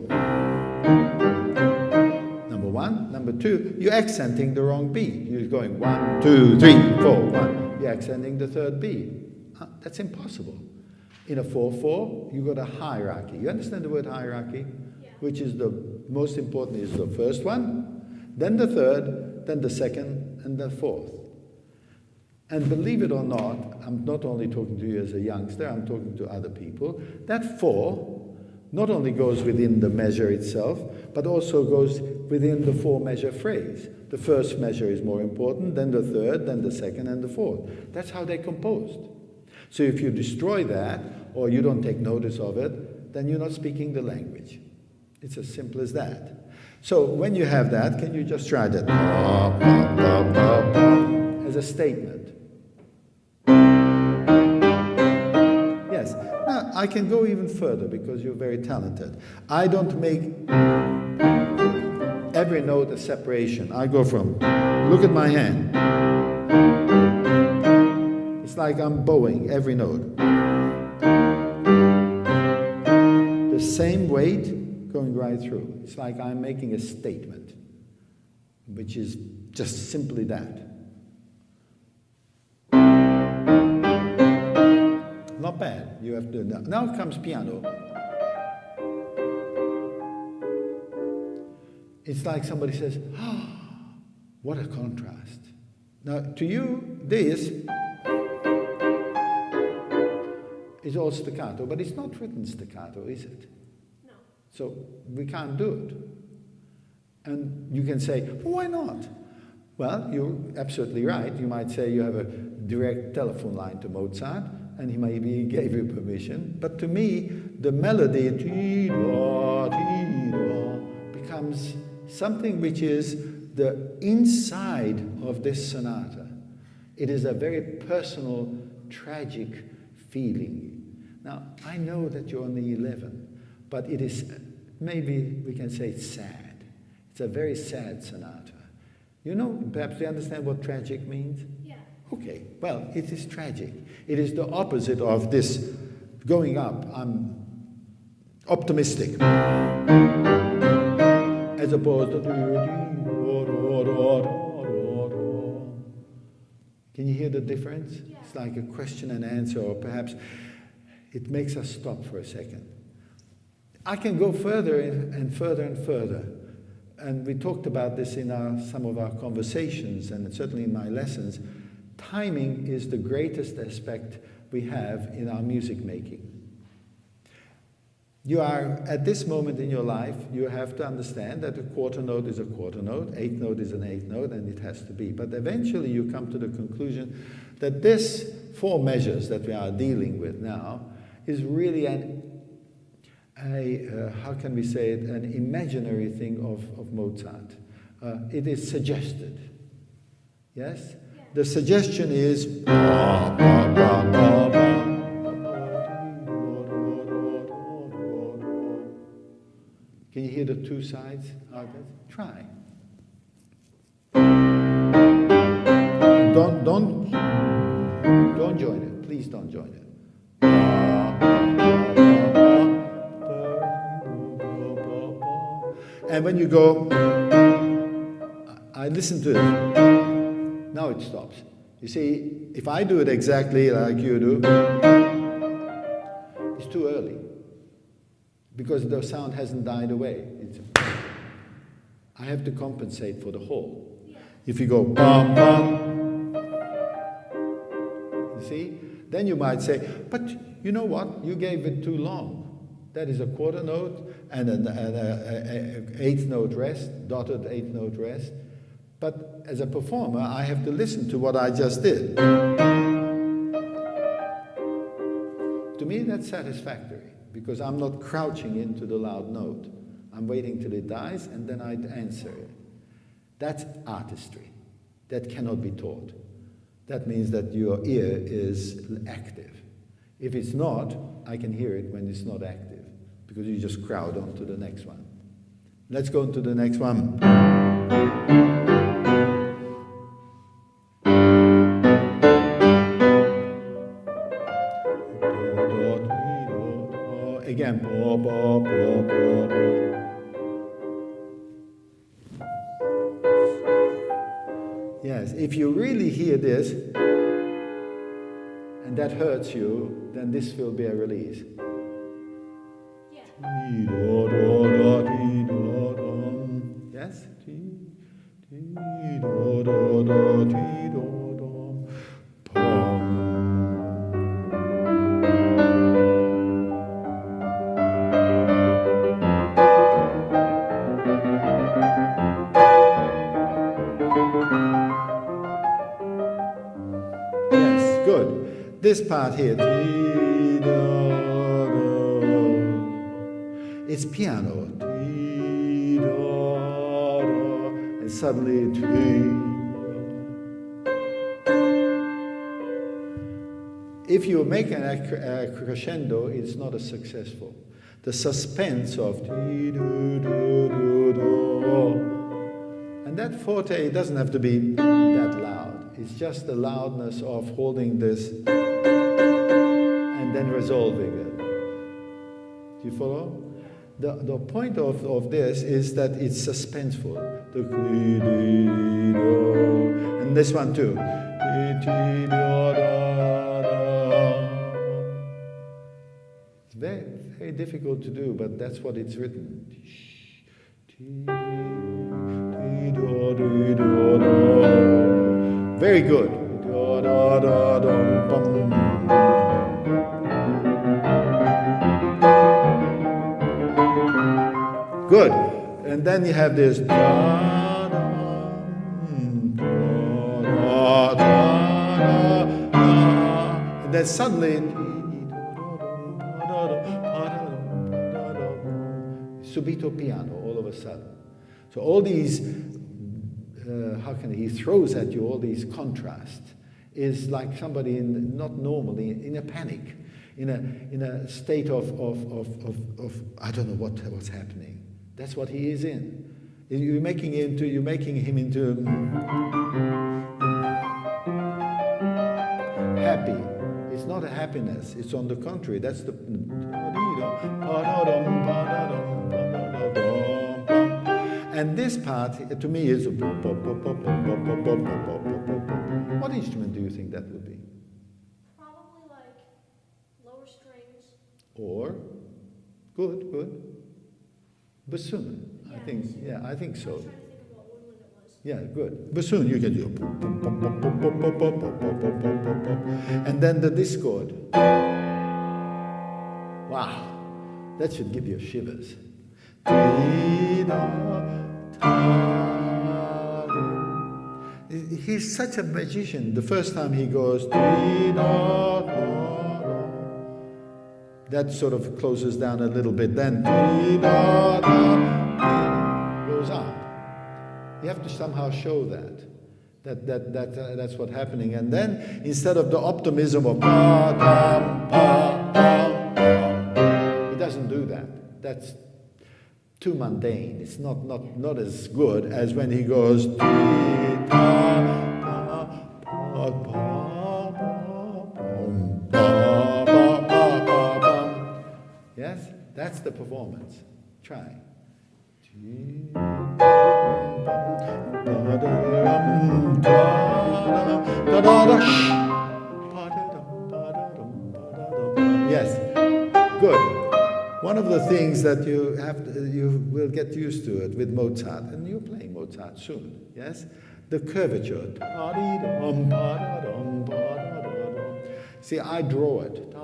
Number one. Number two, you're accenting the wrong beat. You're going 1, 2, 3, 4, 1. You're accenting the third beat. That's impossible. In a 4/4, you've got a hierarchy. You understand the word hierarchy? Yeah. Which is the most important is the first one, then the third, then the second, and the fourth. And believe it or not, I'm not only talking to you as a youngster, I'm talking to other people. That 4 not only goes within the measure itself, but also goes within the 4-measure phrase. The first measure is more important, then the third, then the second, and the fourth. That's how they're composed. So if you destroy that, or you don't take notice of it, then you're not speaking the language. It's as simple as that. So when you have that, can you just try that? As a statement. Yes. Now, I can go even further because you're very talented. I don't make every note a separation. I go from, look at my hand. It's like I'm bowing every note. The same weight going right through. It's like I'm making a statement, which is just simply that. Not bad. You have to do that. Now comes piano. It's like somebody says, "Oh, what a contrast." Now, to you, this is all staccato, but it's not written staccato, is it? No. So we can't do it. And you can say, why not? Well, you're absolutely right. You might say you have a direct telephone line to Mozart, and he maybe gave you permission. But to me, the melody becomes something which is the inside of this sonata. It is a very personal, tragic feeling. Now, I know that you're only 11, but it is, maybe we can say it's sad. It's a very sad sonata. You know, perhaps you understand what tragic means? Yeah. Okay, well, it is tragic. It is the opposite of this going up. I'm optimistic. As opposed to... Can you hear the difference? Yeah. It's like a question and answer, or perhaps it makes us stop for a second. I can go further and further and further. And we talked about this in some of our conversations, and certainly in my lessons. Timing is the greatest aspect we have in our music making. You are, at this moment in your life, you have to understand that a quarter note is a quarter note, eighth note is an eighth note, and it has to be. But eventually you come to the conclusion that this 4 measures that we are dealing with now is really how can we say it, an imaginary thing of Mozart. It is suggested. Yes? Yeah. The suggestion is... Can you hear the 2 sides? Try. Don't join it. Please don't join it. And when you go, I listen to it. Now it stops. You see, if I do it exactly like you do, it's too early. Because the sound hasn't died away. I have to compensate for the whole. Yeah. If you go bum bum, you see, then you might say, but you know what? You gave it too long. That is a quarter note and an eighth note rest, dotted eighth note rest. But as a performer, I have to listen to what I just did. To me, that's satisfactory. Because I'm not crouching into the loud note. I'm waiting till it dies, and then I answer it. That's artistry. That cannot be taught. That means that your ear is active. If it's not, I can hear it when it's not active, because you just crowd on to the next one. Let's go on to the next one. Again, bo, bo, bo, bo, bo. Yes, if you really hear this, and that hurts you, then this will be a release. Yeah. Yes? This part here, it's piano, and suddenly, if you make a crescendo, it's not as successful. The suspense of and that forte doesn't have to be that loud. It's just the loudness of holding this and then resolving it. Do you follow? The point of this is that it's suspenseful. And this one too. It's very, very difficult to do, but that's what it's written. Very good. Good. And then you have this. And then suddenly. Subito piano, all of a sudden. So all these, he throws at you all these contrasts. Is like somebody not normally in a panic, in a state of I don't know what's happening. That's what he is in. You're making him into happy. It's not a happiness. It's on the contrary. That's the. And this part, to me, is. What instrument do you think that would be? Probably like lower strings. Or, good. Bassoon. Yeah, I think. bassoon. Yeah, I think I so. was trying to think of what woodwind it was. Yeah, good. Bassoon, you can do. And then the discord. Wow, that should give you shivers. He's such a magician. The first time he goes, that sort of closes down a little bit. Then goes up. You have to somehow show that's what's happening. And then instead of the optimism of he doesn't do that. That's too mundane. It's not as good as when he goes. Yes, that's the performance. Try. Yes, good. One of the things that you will get used to it with Mozart, and you're playing Mozart soon, yes? The curvature. See, I draw it.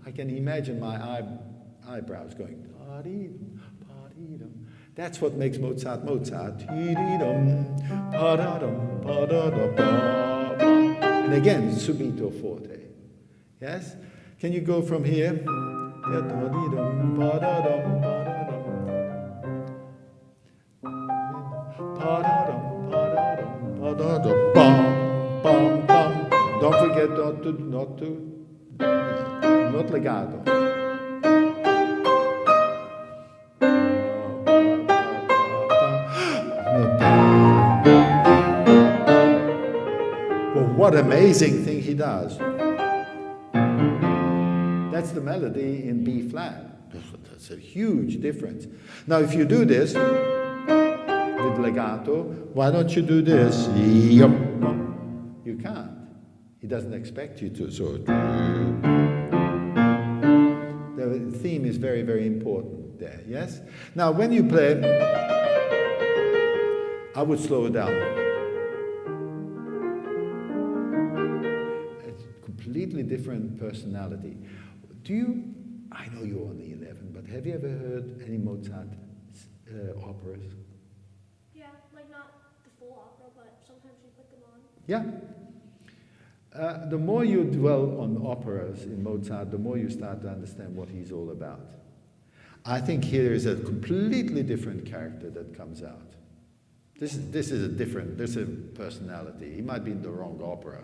I can imagine my eyebrows going. That's what makes Mozart Mozart. And again, subito forte. Yes? Can you go from here? Don't forget not legato. Well, what amazing thing he does. That's the melody in B flat. That's a huge difference. Now, if you do this with legato, why don't you do this? You can't. He doesn't expect you to. So the theme is very, very important there. Yes. Now, when you play, I would slow it down. It's a completely different personality. I know you're only 11, but have you ever heard any Mozart operas? Yeah, like not the full opera, but sometimes we put them on. Yeah. The more you dwell on operas in Mozart, the more you start to understand what he's all about. I think here is a completely different character that comes out. This is a personality. He might be in the wrong opera,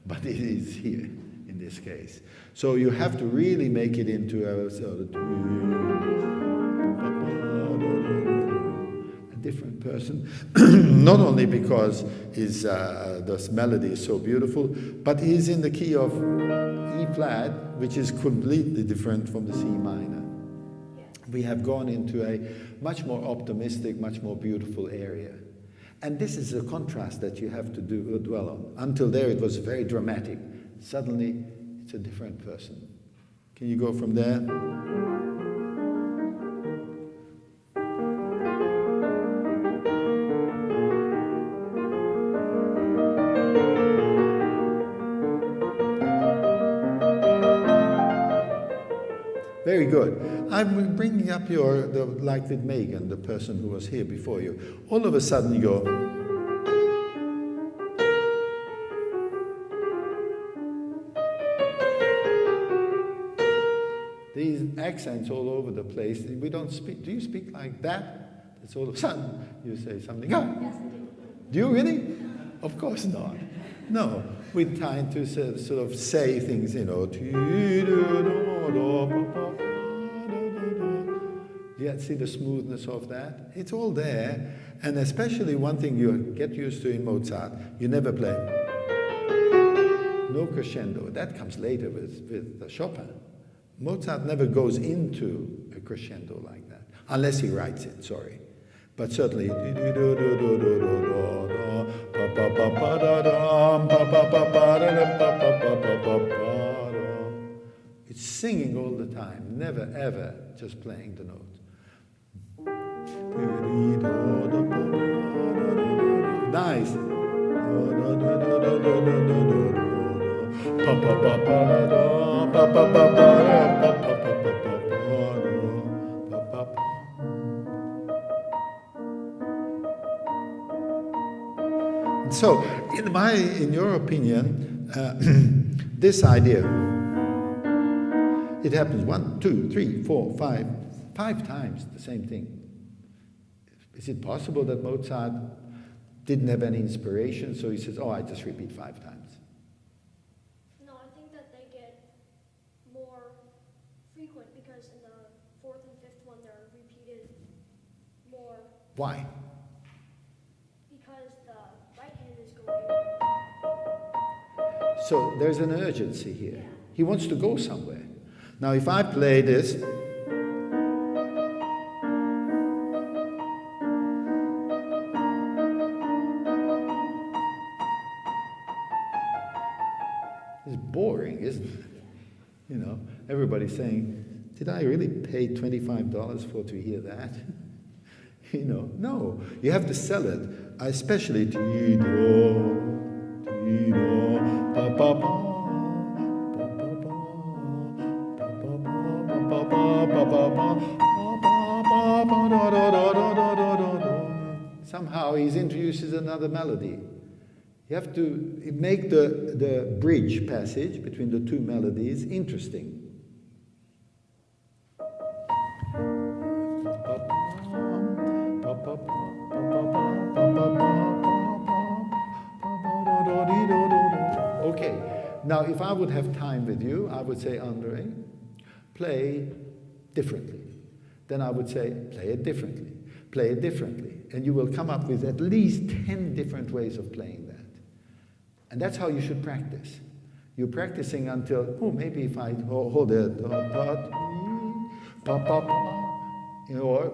but it is here in this case. So you have to really make it into a sort of a different person, not only because this melody is so beautiful, but he's in the key of E flat, which is completely different from the C minor. We have gone into a much more optimistic, much more beautiful area. And this is a contrast that you have to dwell on. Until there it was very dramatic. Suddenly it's a different person. Can you go from there? Very good. I'm bringing up like with Megan, the person who was here before you. All of a sudden you go. These accents all over the place. We don't speak. Do you speak like that? It's all of a sudden you say something. Yes, I do. Do you really? Of course not. No, we're trying to sort of say things, you know. Yeah, see the smoothness of that? It's all there. And especially one thing you get used to in Mozart, you never play no crescendo. That comes later with Chopin. Mozart never goes into a crescendo like that, unless he writes it, sorry. But certainly, it's singing all the time, never ever just playing the note. Nice. So, in your opinion, this idea, it happens 1, 2, 3, 4, 5 times the same thing. Is it possible that Mozart didn't have any inspiration, so he says, oh, I just repeat 5 times? No, I think that they get more frequent because in the 4th and 5th one they're repeated more. Why? Because the right hand is going. So there's an urgency here. Yeah. He wants to go somewhere. Now, if I play this, it's boring, isn't it? You know, everybody's saying, did I really pay $25 to hear that? You know, no. You have to sell it, especially somehow he introduces another melody. You have to make the bridge passage between the two melodies interesting. Okay, now if I would have time with you, I would say, Andre, play differently. Then I would say, play it differently. Play it differently. And you will come up with at least 10 different ways of playing that. And that's how you should practice. You're practicing until, oh, maybe if I hold it, or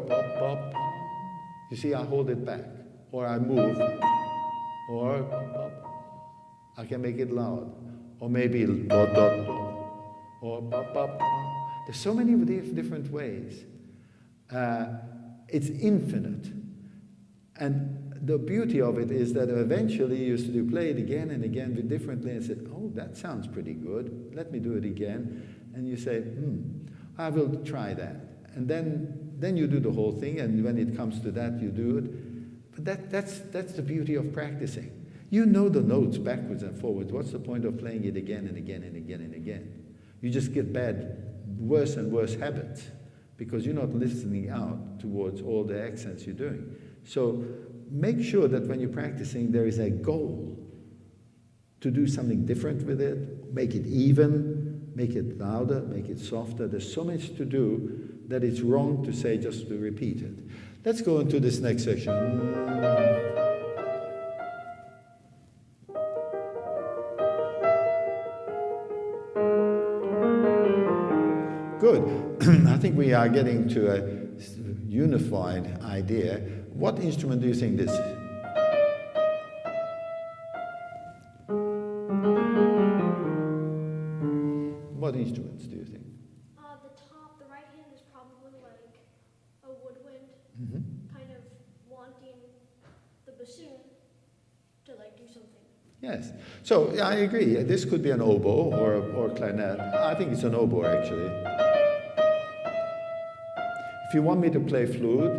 you see, I hold it back, or I move, or I can make it loud, or maybe or there's so many different ways. It's infinite. And the beauty of it is that eventually you used to play it again and again differently and said, oh, that sounds pretty good. Let me do it again. And you say, I will try that. And then you do the whole thing, and when it comes to that, you do it. But that's the beauty of practicing. You know the notes backwards and forwards. What's the point of playing it again and again and again and again? You just get worse and worse habits because you're not listening out towards all the accents you're doing. So make sure that when you're practicing, there is a goal. to do something different with it, make it even, make it louder, make it softer. There's so much to do that it's wrong to say just to repeat it. Let's go into this next section. Good. I think we are getting to a unified idea. What instrument do you think this is? What instruments do you think? The right hand is probably like a woodwind, kind of wanting the bassoon to like do something. Yes. So I agree. This could be an oboe or clarinet. I think it's an oboe actually. If you want me to play flute,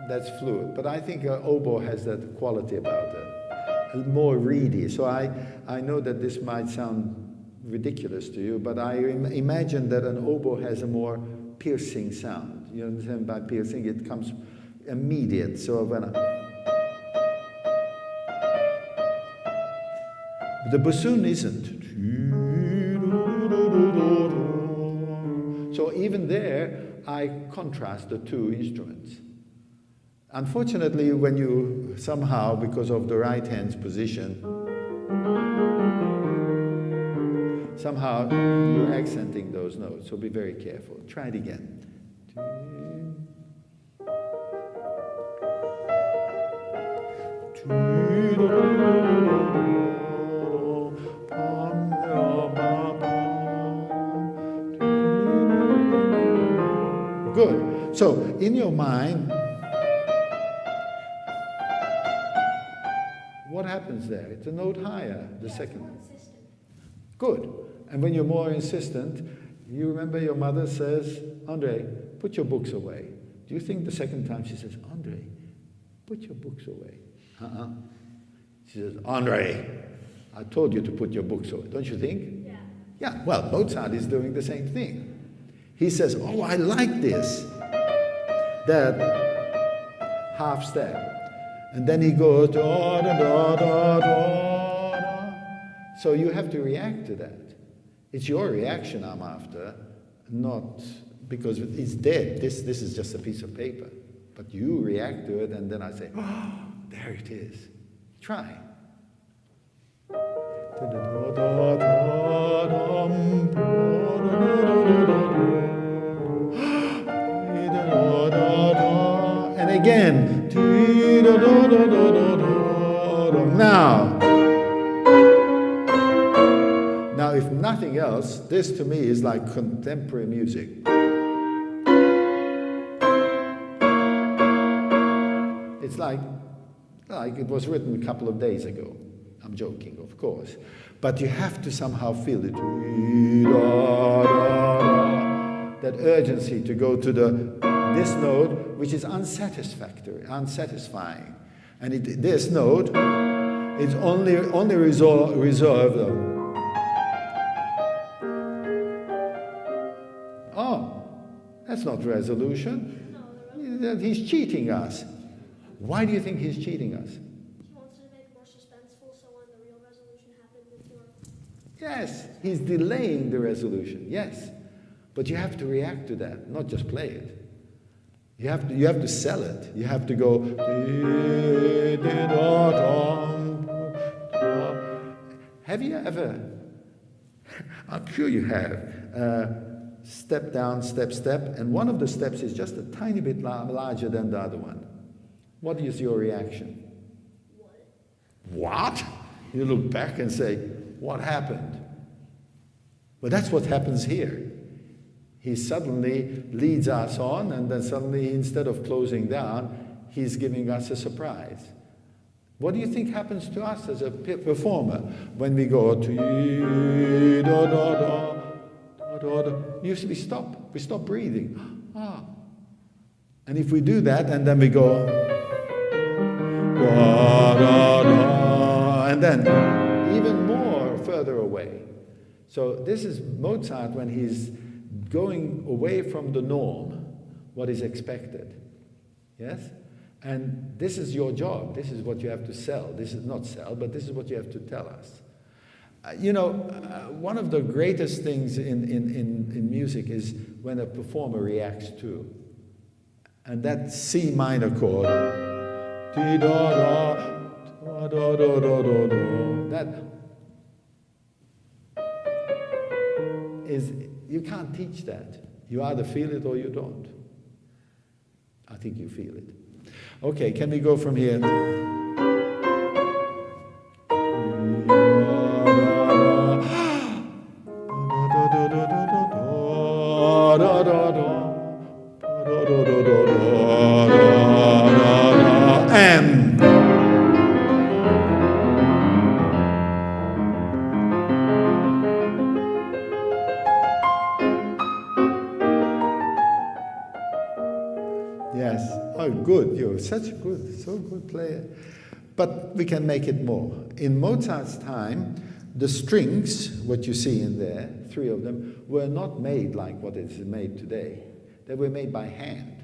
that's flute. But I think an oboe has that quality about it, more reedy. So I know that this might sound ridiculous to you, but I imagine that an oboe has a more piercing sound. You understand by piercing? It comes immediate. So when the bassoon isn't. So even there, I contrast the two instruments. Unfortunately, when you somehow, because of the right hand's position, somehow you're accenting those notes, so be very careful. Try it again. Good. So, in your mind, what happens there? It's a note higher, the second. More insistent. Good. And when you're more insistent, you remember your mother says, Andre, put your books away. Do you think the second time she says, Andre, put your books away? She says, Andre, I told you to put your books away. Don't you think? Yeah. Yeah, well, Mozart is doing the same thing. He says, oh, I like this. That half step. And then he goes, da, da, da, da, da, da. So you have to react to that. It's your reaction I'm after, not because it's dead. This is just a piece of paper. But you react to it, and then I say, oh, there it is. Try. And again. Now, if nothing else, this to me is like contemporary music. It's like it was written a couple of days ago. I'm joking, of course. But you have to somehow feel it. That urgency to go to this note, which is unsatisfactory, unsatisfying. And this note is only reserved. Oh, that's not resolution. No, He's cheating us. Why do you think he's cheating us? he wants to make it more suspenseful, so when the real resolution happens, it's more. Yes, he's delaying the resolution, yes. But you have to react to that, not just play it. You have to sell it. You have to go. Have you ever? I'm sure you have. Step down, step, and one of the steps is just a tiny bit larger than the other one. What is your reaction? What? You look back and say, what happened? Well, that's what happens here. He suddenly leads us on, and then suddenly, instead of closing down, he's giving us a surprise. What do you think happens to us as a performer when we go to da da da da da da? Usually stop. We stop breathing. And if we do that, and then we go da da da, and then even more further away. So this is Mozart when he's going away from the norm, what is expected. Yes? And this is your job. This is what you have to sell. This is not sell, but this is what you have to tell us. One of the greatest things in music is when a performer reacts to. And that C minor chord, that is, you can't teach that. You either feel it or you don't. I think you feel it. Okay, can we go from here? And yes, oh good, you're such a so good player. But we can make it more. In Mozart's time, the strings, what you see in there, 3 of them, were not made like what is made today. They were made by hand.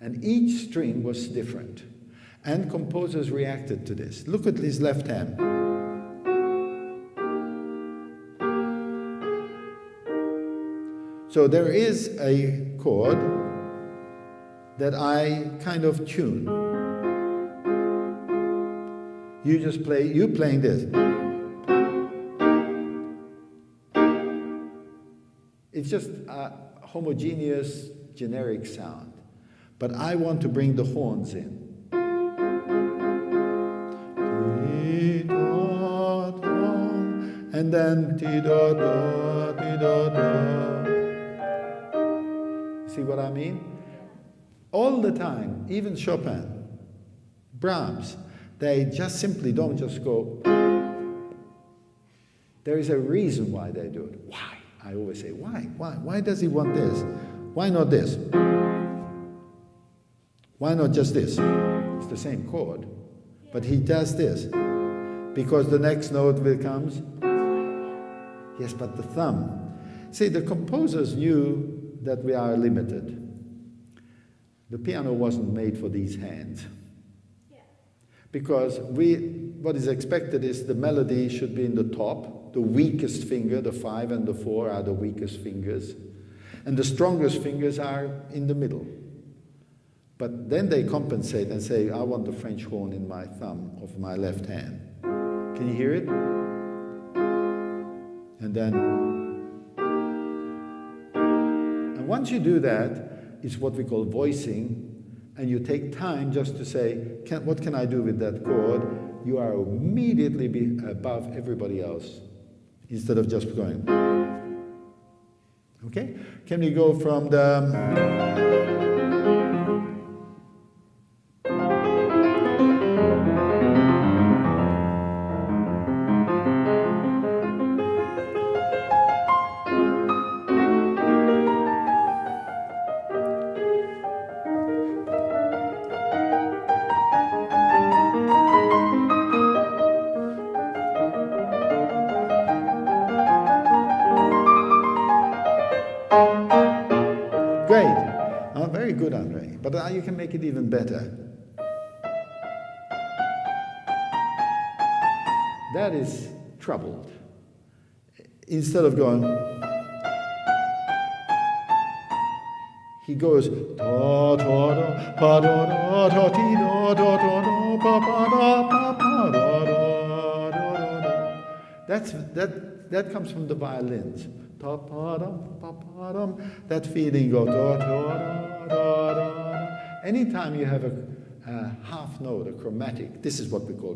And each string was different. And composers reacted to this. Look at his left hand. So there is a chord that I kind of tune. You just play, you playing this. It's just a homogeneous, generic sound. But I want to bring the horns in. And then see what I mean? All the time, even Chopin, Brahms, they just simply don't just go. There is a reason why they do it. Why? I always say, why? Why does he want this? Why not this? Why not just this? It's the same chord, but he does this because the next note becomes, yes, but the thumb. See, the composers knew that we are limited. The piano wasn't made for these hands. Because what is expected is the melody should be in the top, the weakest finger, the 5 and the 4 are the weakest fingers, and the strongest fingers are in the middle. But then they compensate and say, I want the French horn in my thumb of my left hand. Can you hear it? And then, and once you do that, it's what we call voicing, and you take time just to say, what can I do with that chord? You are immediately above everybody else, instead of just going. Okay? Can we go from the... But you can make it even better. That is troubled. Instead of going, he goes. That comes from the violins. That feeling of. Anytime you have a half note, a chromatic, this is what we call,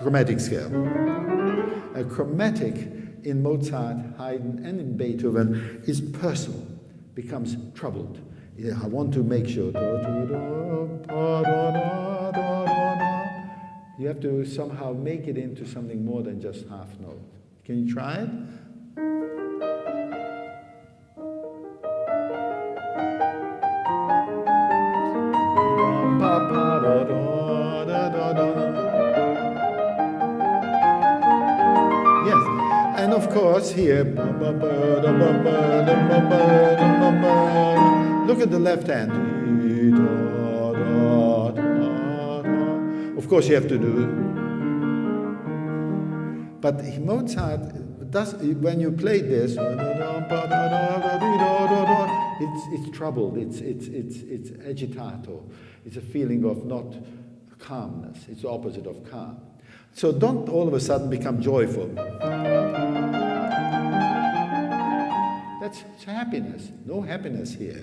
chromatic scale. A chromatic in Mozart, Haydn, and in Beethoven is personal, becomes troubled. I want to make sure. You have to somehow make it into something more than just half note. Can you try it? Yes, and of course here, look at the left hand. course you have to do. But Mozart does, when you play this, it's troubled, it's agitato. It's a feeling of not calmness. It's the opposite of calm. So don't all of a sudden become joyful. That's happiness. No happiness here.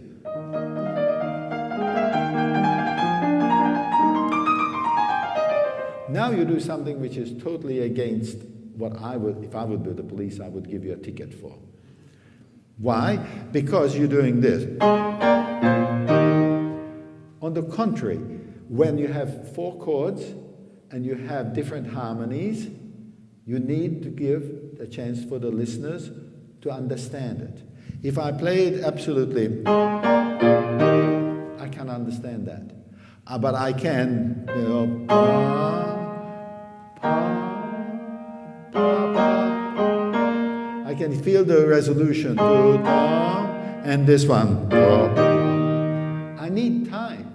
Now you do something which is totally against what I would, if I would be the police, I would give you a ticket for. Why? Because you're doing this. On the contrary, when you have 4 chords and you have different harmonies, you need to give a chance for the listeners to understand it. If I play it absolutely, I can understand that. But I can, I can feel the resolution, and this one. I need time.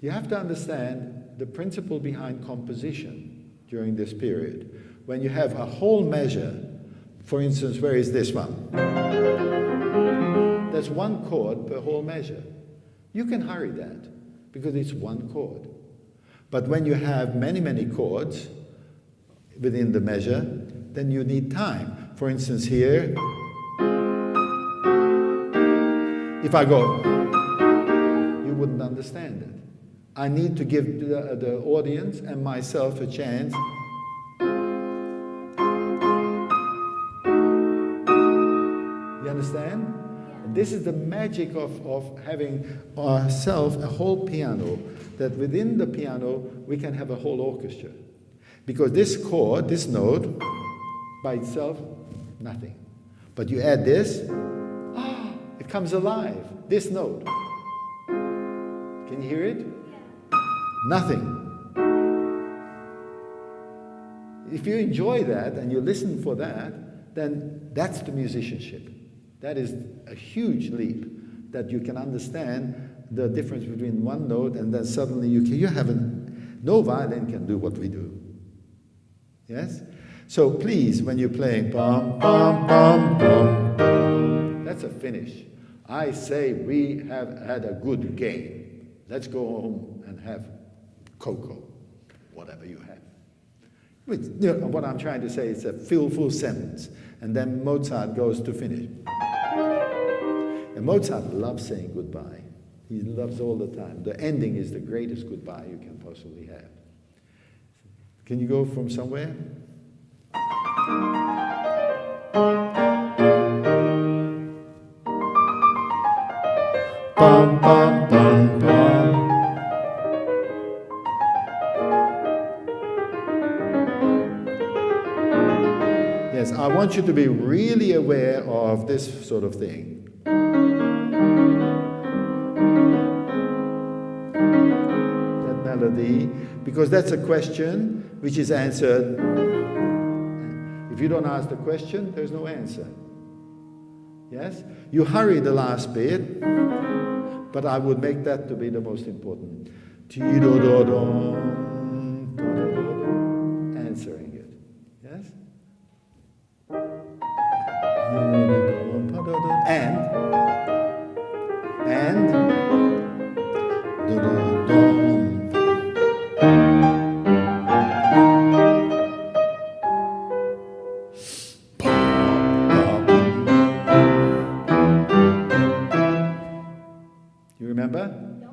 You have to understand the principle behind composition during this period. When you have a whole measure, for instance, where is this one? That's 1 chord per whole measure. You can hurry that because it's 1 chord. But when you have many, many chords within the measure, then you need time. For instance, here, if I go, you wouldn't understand it. I need to give the audience and myself a chance. You understand? And this is the magic of having ourselves a whole piano, that within the piano we can have a whole orchestra. Because this chord, this note, by itself, nothing. But you add this, it comes alive. This note. Can you hear it? Nothing. If you enjoy that and you listen for that, then that's the musicianship. That is a huge leap, that you can understand the difference between one note and then suddenly you have no violin can do what we do. Yes? So please, when you're playing, bum, bum, bum, bum, bum, that's a finish. I say we have had a good game. Let's go home and have cocoa, whatever you have. What I'm trying to say is a full sentence. And then Mozart goes to finish. And Mozart loves saying goodbye. He loves all the time. The ending is the greatest goodbye you can possibly have. Can you go from somewhere? Bum, bum, bum, bum. Yes, I want you to be really aware of this sort of thing. That melody, because that's a question which is answered. If you don't ask the question, there's no answer. Yes? You hurry the last bit, but I would make that to be the most important. Answering it. Yes? And you remember? No.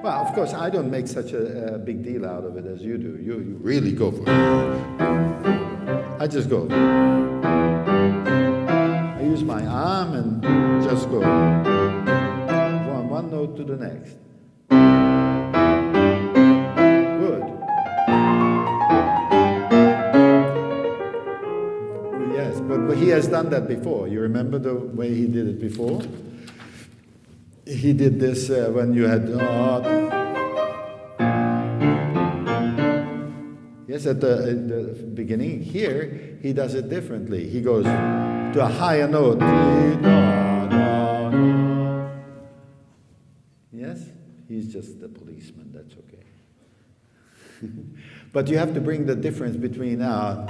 Well, of course, I don't make such a big deal out of it as you do. You really go for it. I just go. I use my arm and just go from one note to the next. Good. Yes, but he has done that before. You remember the way he did it before? He did this when you had... Yes, at the beginning. Here, he does it differently. He goes to a higher note. Yes? He's He's just the policeman, that's okay. But you have to bring the difference between No,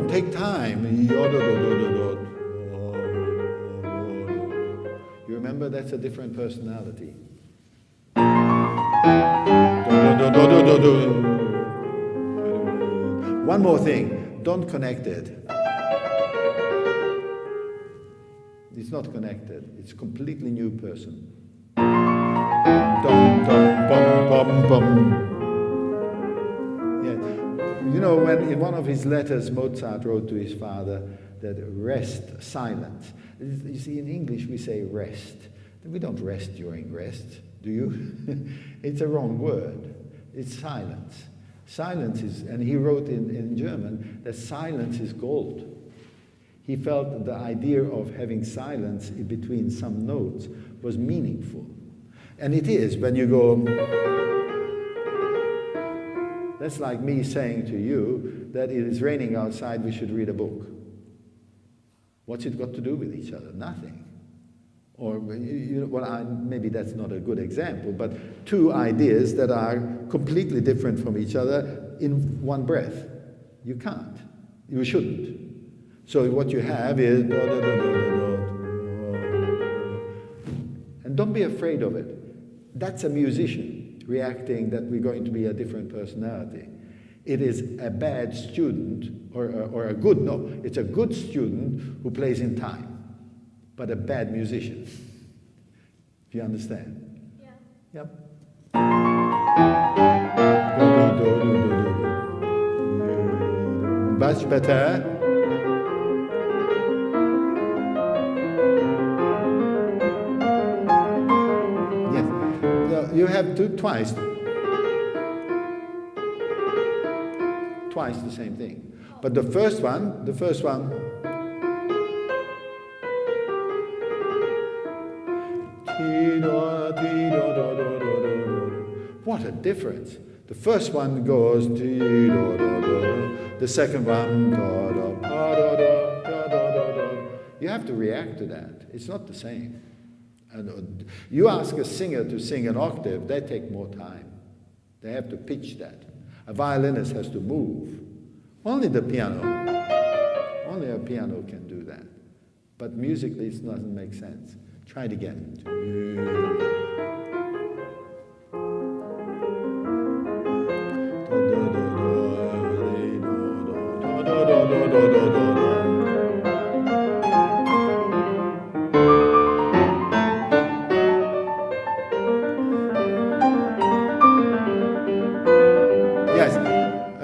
take time. You remember, that's a different personality. One more thing, don't connect it. It's not connected, it's a completely new person. Dum, dum, bum, bum, bum. Yeah. You know, when in one of his letters Mozart wrote to his father that rest, silence. You see, in English we say rest. We don't rest during rest, do you? It's a wrong word. It's silence. Silence is, and he wrote in German that silence is gold. He felt the idea of having silence in between some notes was meaningful. And it is when you go, that's like me saying to you that it is raining outside, we should read a book. What's it got to do with each other? Nothing. Or, maybe that's not a good example, but two ideas that are completely different from each other in one breath. You can't. You shouldn't. So what you have is, and don't be afraid of it. That's a musician reacting that we're going to be a different personality. It is a bad student, or a good, no, it's a good student who plays in time, but a bad musician. Do you understand? Yeah. Yep. Much better. Yes. You have to twice the same thing. But the first one, what a difference. The first one goes, the second one, you have to react to that. It's not the same. And you ask a singer to sing an octave, they take more time. They have to pitch that. A violinist has to move. Only a piano can do that. But musically it doesn't make sense. Try it again.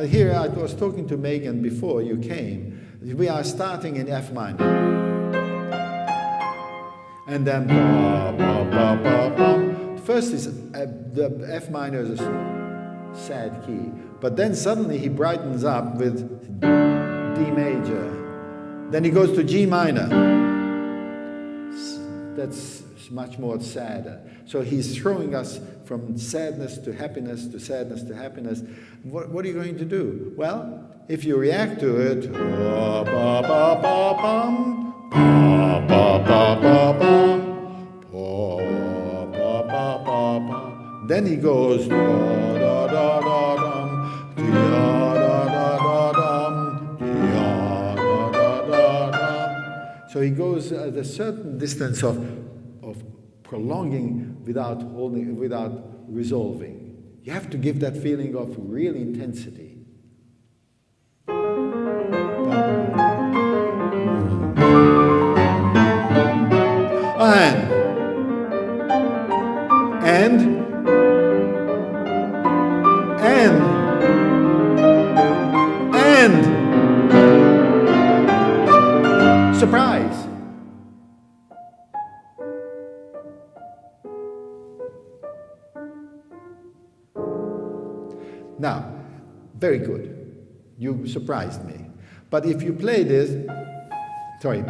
Here I was talking to Megan before you came. We are starting in F minor. And then first is the F minor is a sad key. But then suddenly he brightens up with D major. Then he goes to G minor. That's much more sadder. So he's throwing us from sadness to happiness to sadness to happiness. What are you going to do? Well, if you react to it, then he goes, so he goes at a certain distance of prolonging without resolving. You have to give that feeling of real intensity. And surprise. Now, very good. You surprised me. But if you play this, sorry.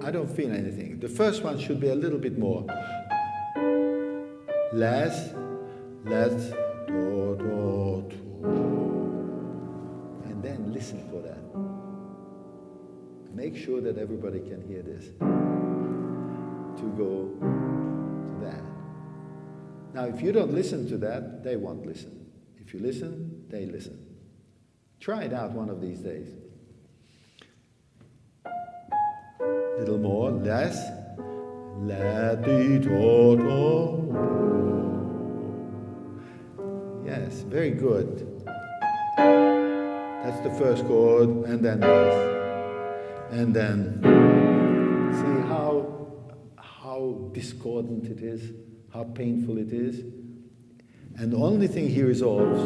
I don't feel anything. The first one should be a little bit more. Less, do, do, do. And then listen for that. Make sure that everybody can hear this. To go to that. Now, if you don't listen to that, they won't listen. If you listen, they listen. Try it out one of these days. Little more, less. La di do do. Yes, very good. That's the first chord, and then this. And then see how discordant it is, how painful it is. And the only thing he resolves,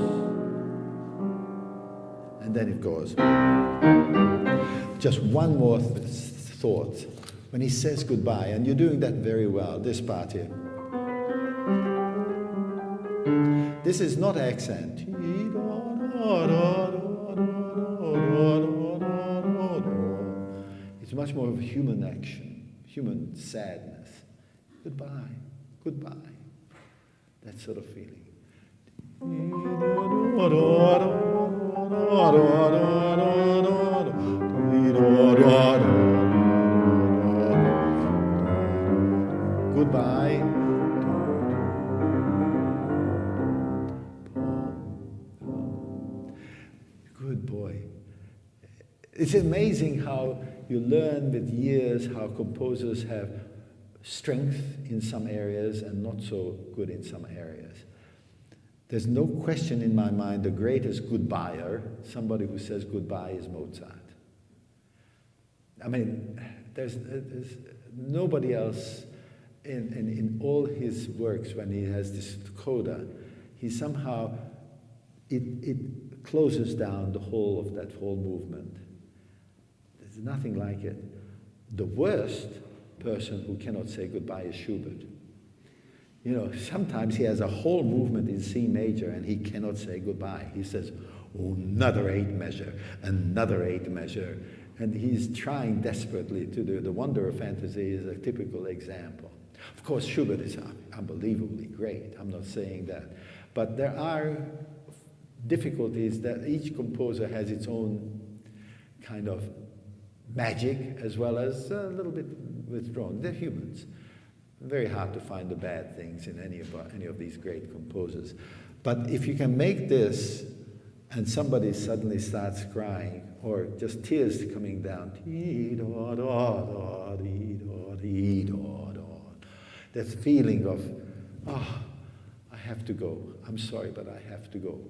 and then it goes. Just one more thought. When he says goodbye, and you're doing that very well, this part here. This is not accent. It's much more of human action, human sadness. Goodbye, goodbye. That sort of feeling. Goodbye. Good boy. It's amazing how you learn with years how composers have strength in some areas and not so good in some areas. There's no question in my mind the greatest goodbyer, somebody who says goodbye, is Mozart. I mean, there's nobody else in all his works when he has this coda, he somehow, it closes down the whole of that whole movement. There's nothing like it. The worst person who cannot say goodbye is Schubert. You know, sometimes he has a whole movement in C major and he cannot say goodbye. He says, oh, another 8 measure, another 8 measure. And he's trying desperately to do. The Wonder of Fantasy is a typical example. Of course, Schubert is unbelievably great. I'm not saying that. But there are difficulties that each composer has its own kind of magic as well as a little bit withdrawn. They're humans. Very hard to find the bad things in any of these great composers. But if you can make this and somebody suddenly starts crying or just tears coming down, that feeling of, oh, I have to go. I'm sorry, but I have to go.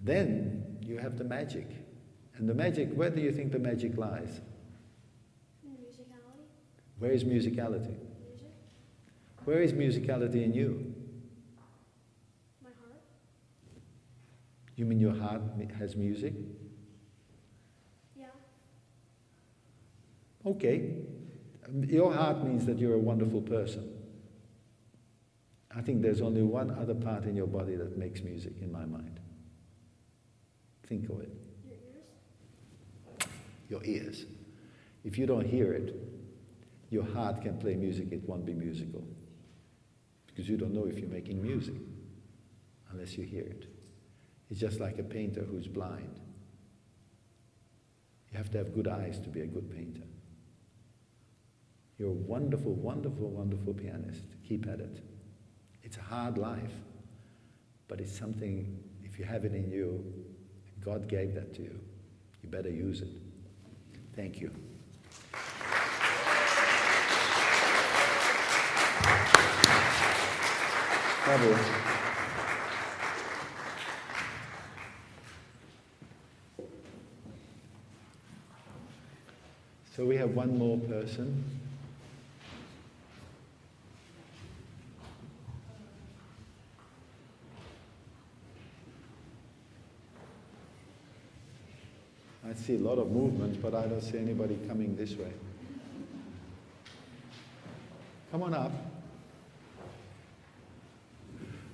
Then you have the magic. And the magic, where do you think the magic lies? Musicality. Where is musicality? Music. Where is musicality in you? My heart. You mean your heart has music? Yeah. Okay. Your heart means that you're a wonderful person. I think there's only one other part in your body that makes music in my mind. Think of it. Your ears. Your ears. If you don't hear it, your heart can play music, it won't be musical. Because you don't know if you're making music unless you hear it. It's just like a painter who's blind. You have to have good eyes to be a good painter. You're a wonderful, wonderful, wonderful pianist. Keep at it. It's a hard life, but it's something, if you have it in you, God gave that to you. You better use it. Thank you. Bravo. So we have one more person. I see a lot of movement, but I don't see anybody coming this way. Come on up.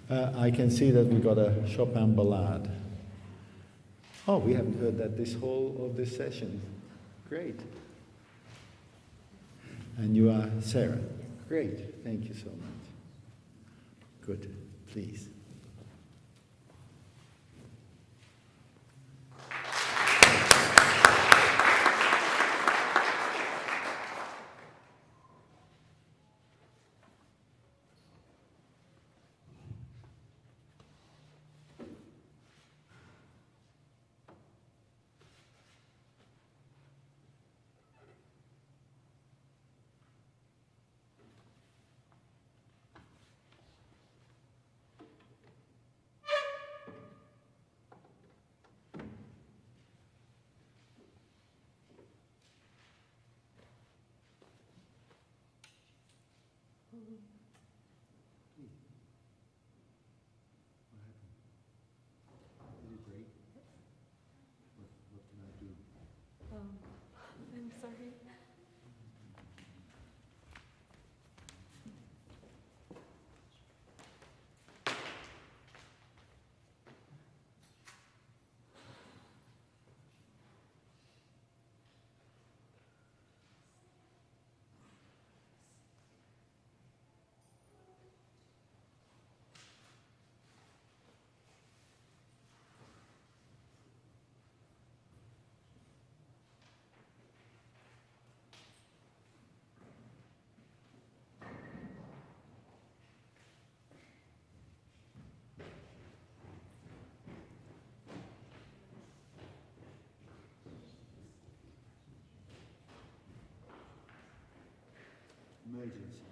I can see that we got a Chopin Ballade. Oh, we haven't heard that this whole of this session. Great. And you are Sarah. Great. Thank you so much. Good. Please. Please. What happened? Did it break? What can I do? I'm sorry. Emergency.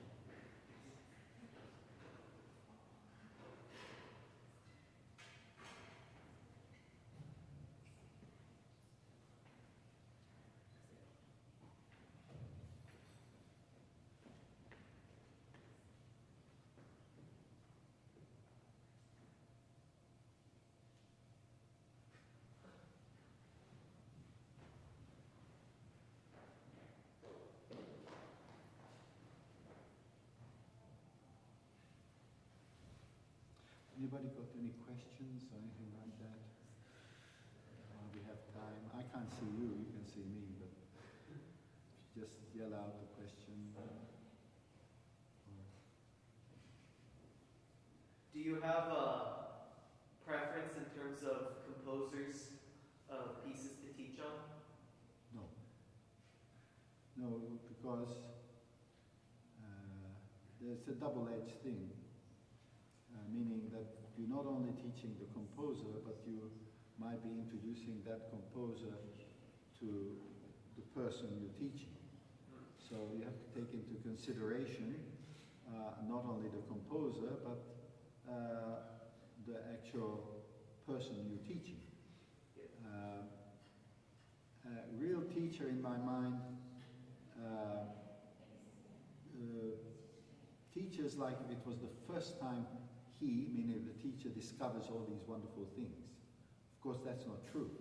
Anybody got any questions or anything like that? While we have time. I can't see you, you can see me, but just yell out the question. Do you have a preference in terms of composers of pieces to teach on? No. No, because there's a double-edged thing. Meaning that you're not only teaching the composer, but you might be introducing that composer to the person you're teaching. So you have to take into consideration not only the composer, but the actual person you're teaching. A real teacher, in my mind, teaches like if it was the first time he, meaning the teacher, discovers all these wonderful things. Of course, that's not true.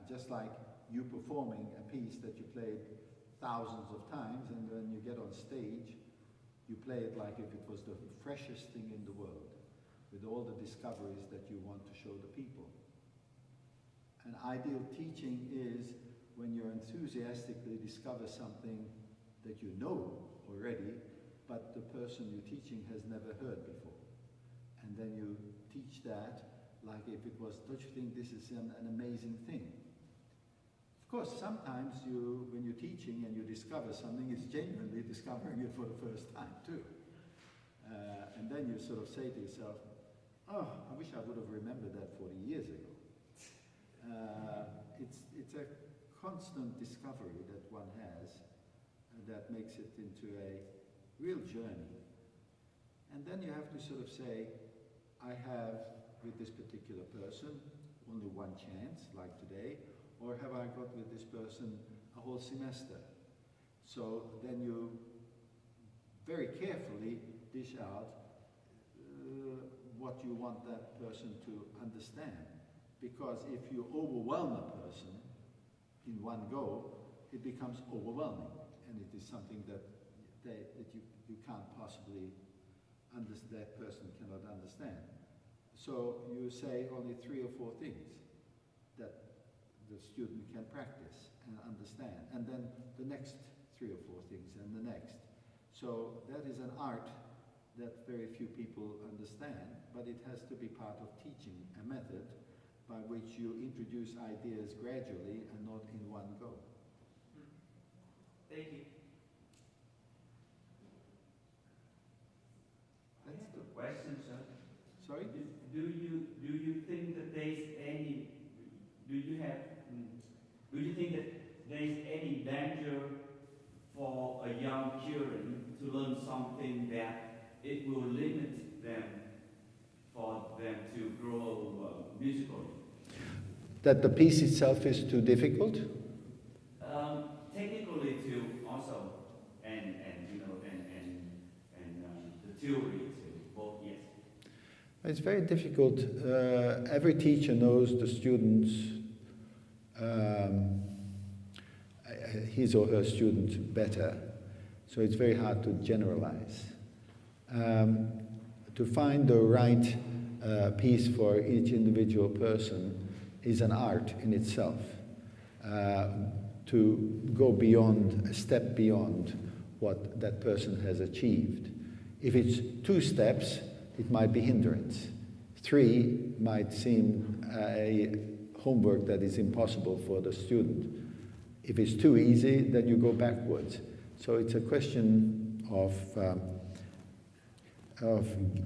Just like you performing a piece that you played thousands of times, and when you get on stage, you play it like if it was the freshest thing in the world, with all the discoveries that you want to show the people. An ideal teaching is when you enthusiastically discover something that you know already, but the person you're teaching has never heard before. And then you teach that like if it was, don't you think this is an amazing thing? Of course, sometimes when you're teaching and you discover something, it's genuinely discovering it for the first time too. And then you sort of say to yourself, oh, I wish I would have remembered that 40 years ago. It's a constant discovery that one has that makes it into a real journey. And then you have to sort of say, I have, with this particular person, only one chance, like today, or have I got with this person a whole semester? So then you very carefully dish out what you want that person to understand. Because if you overwhelm a person in one go, it becomes overwhelming, and it is something that you can't possibly understand, that person cannot understand. So you say only 3 or 4 things that the student can practice and understand, and then the next 3 or 4 things, and the next. So that is an art that very few people understand, but it has to be part of teaching, a method by which you introduce ideas gradually and not in one go. Thank you. That's the question, sir. Sorry? Do you think that do you think that there is any danger for a young children to learn something that it will limit them for them to grow musically? That the piece itself is too difficult? Technically too, also, and It's very difficult. Every teacher knows the students, his or her student better, so it's very hard to generalize. To find the right piece for each individual person is an art in itself. To go beyond, a step beyond what that person has achieved. If it's 2 steps, it might be hindrance. 3 might seem a homework that is impossible for the student. If it's too easy, then you go backwards. So it's a question of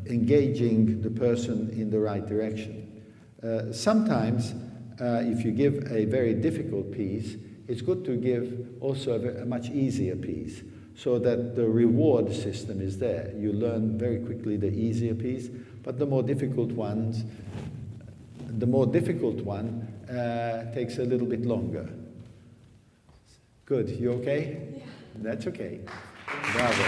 engaging the person in the right direction. Sometimes, if you give a very difficult piece, it's good to give also a much easier piece, so that the reward system is there. You learn very quickly the easier piece, but the more difficult one takes a little bit longer. Good, you okay? Yeah. That's okay. Bravo.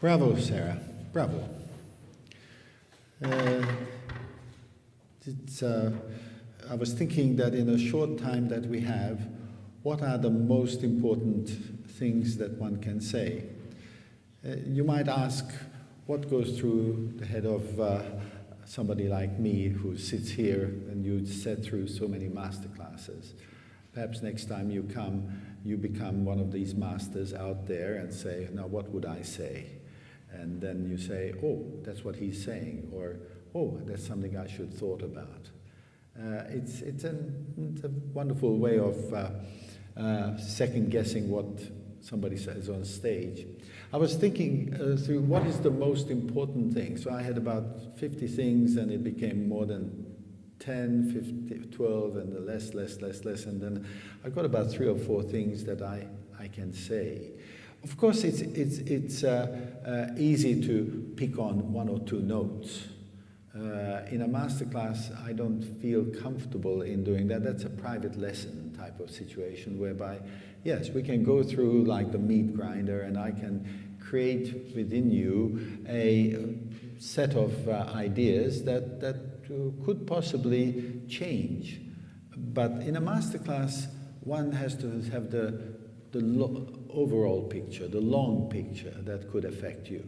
Bravo, Sarah. Bravo. I was thinking that in a short time that we have, what are the most important things that one can say? You might ask, what goes through the head of somebody like me who sits here and you sat through so many master classes? Perhaps next time you come, you become one of these masters out there and say, now what would I say? And then you say, oh, that's what he's saying, or oh, that's something I should thought about. It's a wonderful way of second-guessing what somebody says on stage. I was thinking through what is the most important thing. So I had about 50 things, and it became more than 10, 15, 12, and the less, and then I got about 3 or 4 things that I can say. Of course, it's easy to pick on 1 or 2 notes. In a masterclass, I don't feel comfortable in doing that. That's a private lesson type of situation whereby, yes, we can go through like the meat grinder, and I can create within you a set of ideas that could possibly change. But in a masterclass, one has to have the overall picture, the long picture that could affect you.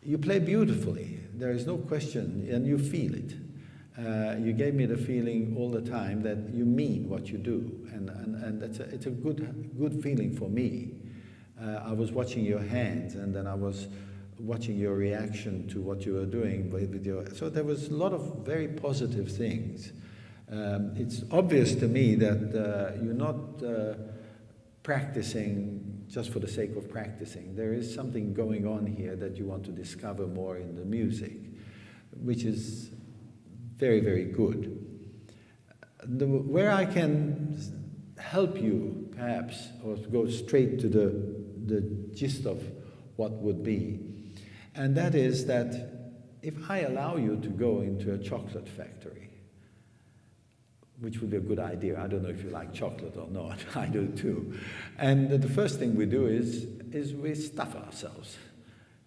You play beautifully, there is no question, and you feel it. You gave me the feeling all the time that you mean what you do, and it's a good feeling for me. I was watching your hands, and then I was watching your reaction to what you were doing with your. So there was a lot of very positive things. It's obvious to me that you're not practicing just for the sake of practicing. There is something going on here that you want to discover more in the music, which is very, very good. Where I can help you, perhaps, or go straight to the gist of what would be, and that is that if I allow you to go into a chocolate factory, which would be a good idea. I don't know if you like chocolate or not. I do too. And the first thing we do is we stuff ourselves.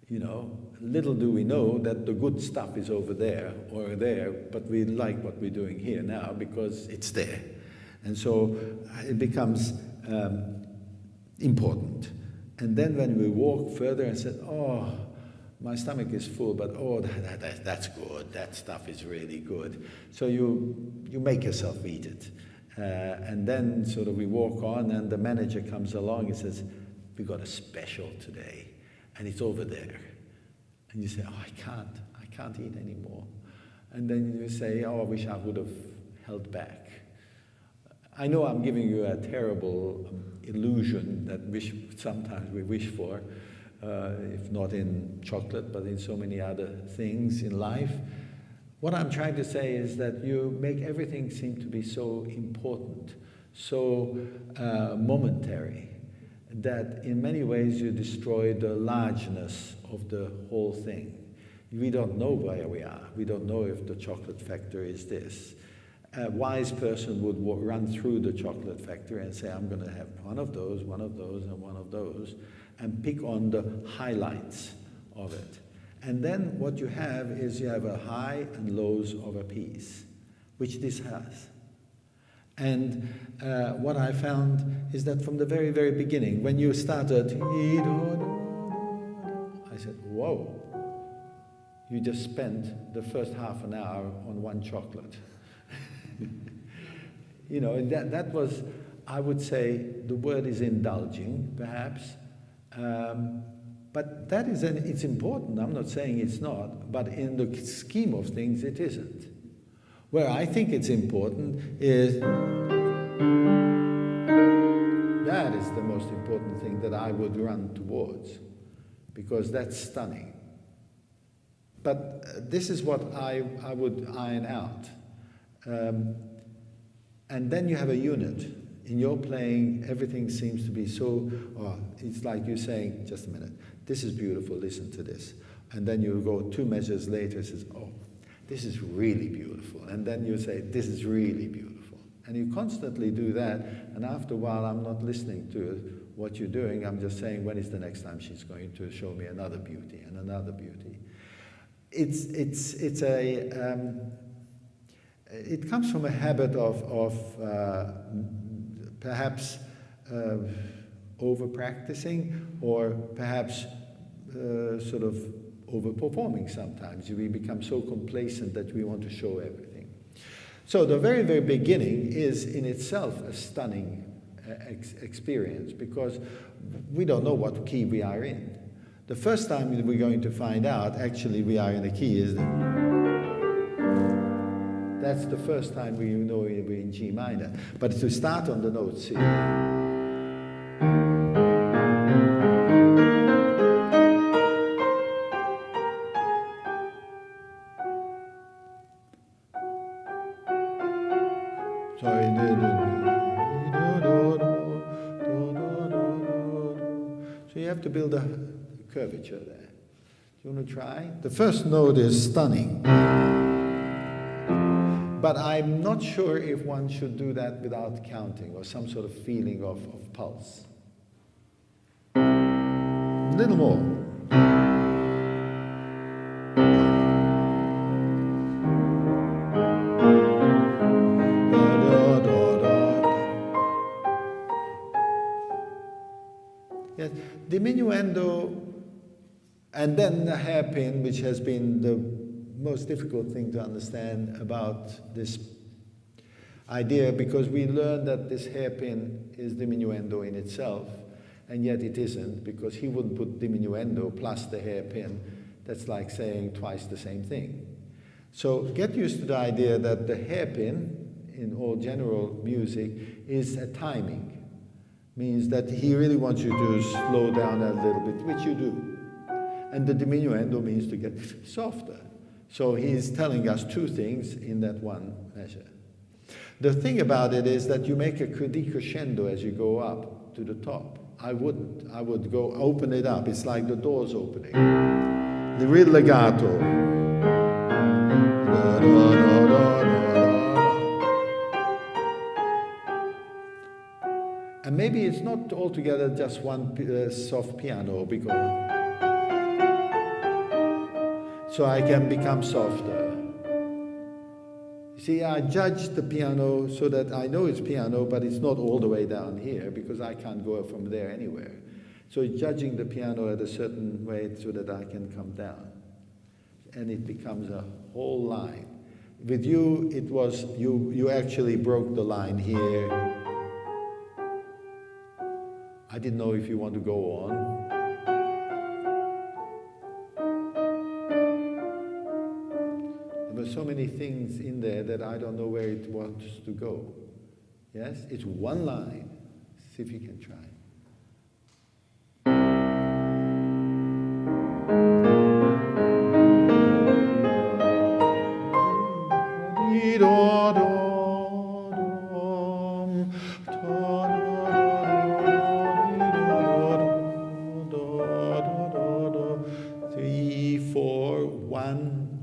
You know, little do we know that the good stuff is over there or there, but we like what we're doing here now because it's there. And so it becomes important. And then when we walk further and said, oh, my stomach is full, but oh, that's good. That stuff is really good. So you make yourself eat it. And then sort of we walk on, and the manager comes along and says, we got a special today, and it's over there. And you say, oh, I can't eat anymore. And then you say, oh, I wish I would have held back. I know I'm giving you a terrible illusion that sometimes we wish for, if not in chocolate, but in so many other things in life. What I'm trying to say is that you make everything seem to be so important, so momentary, that in many ways you destroy the largeness of the whole thing. We don't know where we are. We don't know if the chocolate factory is this. A wise person would run through the chocolate factory and say, I'm going to have one of those, and one of those, and pick on the highlights of it. And then what you have is you have a high and lows of a piece, which this has. And what I found is that from the very, very beginning, when you started, I said, whoa, you just spent the first half an hour on one chocolate. You know, that was, I would say, the word is indulging, perhaps. But that is, it's important. I'm not saying it's not, but in the scheme of things, it isn't. Where I think it's important is that is the most important thing that I would run towards, because that's stunning. But this is what I would iron out. And then you have a unit. In your playing, everything seems to be so, it's like you saying, just a minute, this is beautiful, listen to this. And then you go 2 measures later, it says, oh, this is really beautiful. And then you say, this is really beautiful. And you constantly do that, and after a while I'm not listening to what you're doing, I'm just saying, when is the next time she's going to show me another beauty and another beauty? It comes from a habit of perhaps over-practicing, or perhaps sort of over-performing sometimes. We become so complacent that we want to show everything. So the very, very beginning is in itself a stunning experience, because we don't know what key we are in. The first time we're going to find out actually we are in a key is that's the first time we know we're in G minor. But to start on the note C. Sorry. So you have to build a curvature there. Do you want to try? The first note is stunning. But I'm not sure if one should do that without counting, or some sort of feeling of pulse. A little more. Yes, diminuendo, and then the hairpin, which has been the most difficult thing to understand about this idea, because we learned that this hairpin is diminuendo in itself, and yet it isn't, because he wouldn't put diminuendo plus the hairpin. That's like saying twice the same thing. So get used to the idea that the hairpin in all general music is a timing. Means that he really wants you to slow down a little bit, which you do. And the diminuendo means to get softer. So he's telling us two things in that one measure. The thing about it is that you make a decrescendo as you go up to the top. I wouldn't. I would go open it up. It's like the doors opening. The real legato. And maybe it's not altogether just one soft piano, because so I can become softer. See, I judge the piano so that I know it's piano, but it's not all the way down here, because I can't go from there anywhere. So judging the piano at a certain way so that I can come down. And it becomes a whole line. With you, it was, you actually broke the line here. I didn't know if you want to go on. There were so many things in there that I don't know where it wants to go. Yes? It's one line. See if you can try.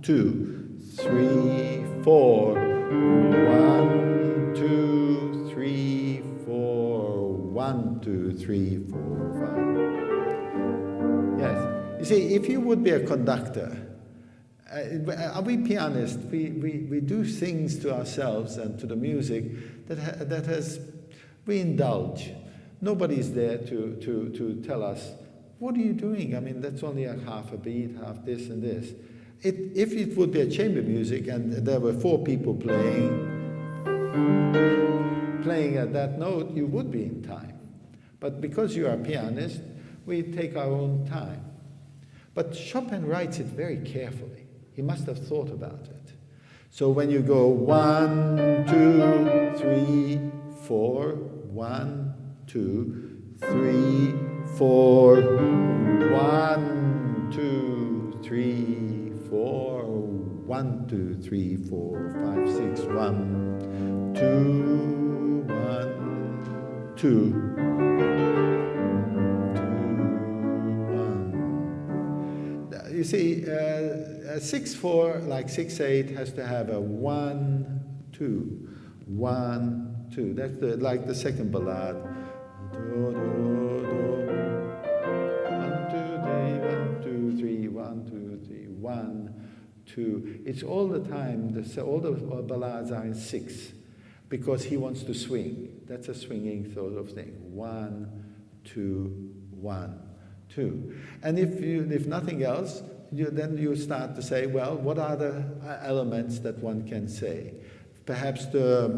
Two, three, four. 1, 2, 3, 4. 1, 2, 3, 4, 5. Yes. You see, if you would be a conductor, are we pianists? We do things to ourselves and to the music we indulge. Nobody's there to tell us, what are you doing? I mean, that's only a half a beat, half this and this. If it would be a chamber music and there were 4 people playing at that note, you would be in time. But because you are a pianist, we take our own time. But Chopin writes it very carefully. He must have thought about it. So when you go 1, 2, 3, 4, 1, 2, 3, 4, 1, 2, 3, 4, 1, 2, 3, 4, 5, 6, 1, 2, 1, 2, 1. You see, a 6/4, like 6/8, has to have a 1, 2, 1, 2. That's like the second ballade. Do, do, do. 1, 2, 3, 1, 2, 3, 1, 2. It's all the time, all the ballades are in 6 because he wants to swing. That's a swinging sort of thing. 1, 2, 1, 2. And if nothing else, then you start to say, well, what are the elements that one can say? Perhaps the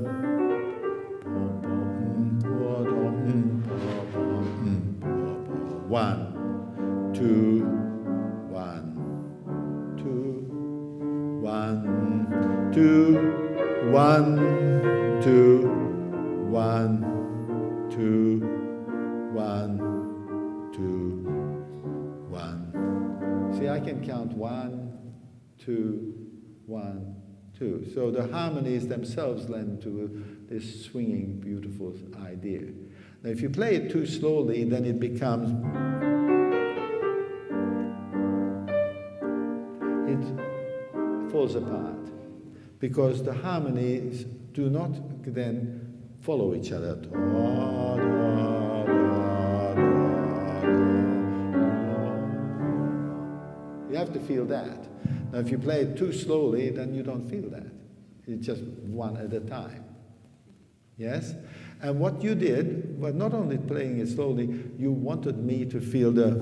1, 2, 1, 2, 1, 2, 1, 2, 1, 2, 1, 2, 1. See, I can count 1, 2, 1, 2. So the harmonies themselves lend to this swinging, beautiful idea. Now, if you play it too slowly, then it becomes. It falls apart because the harmonies do not then follow each other. You have to feel that. Now, if you play it too slowly, then you don't feel that. It's just one at a time. Yes? And what you did was not only playing it slowly, you wanted me to feel the.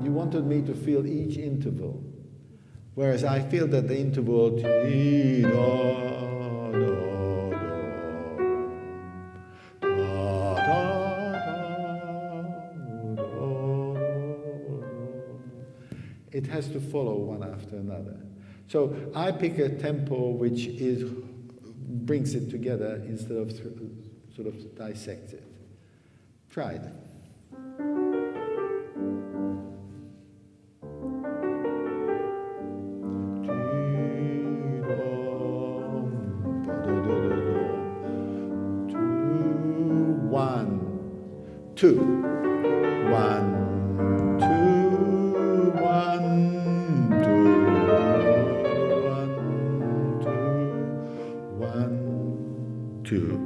You wanted me to feel each interval. Whereas I feel that the interval it has to follow one after another. So I pick a tempo which brings it together instead of sort of dissects it. Try it. Two, 1, 2, 1, 2, 1, 2, 1, 2,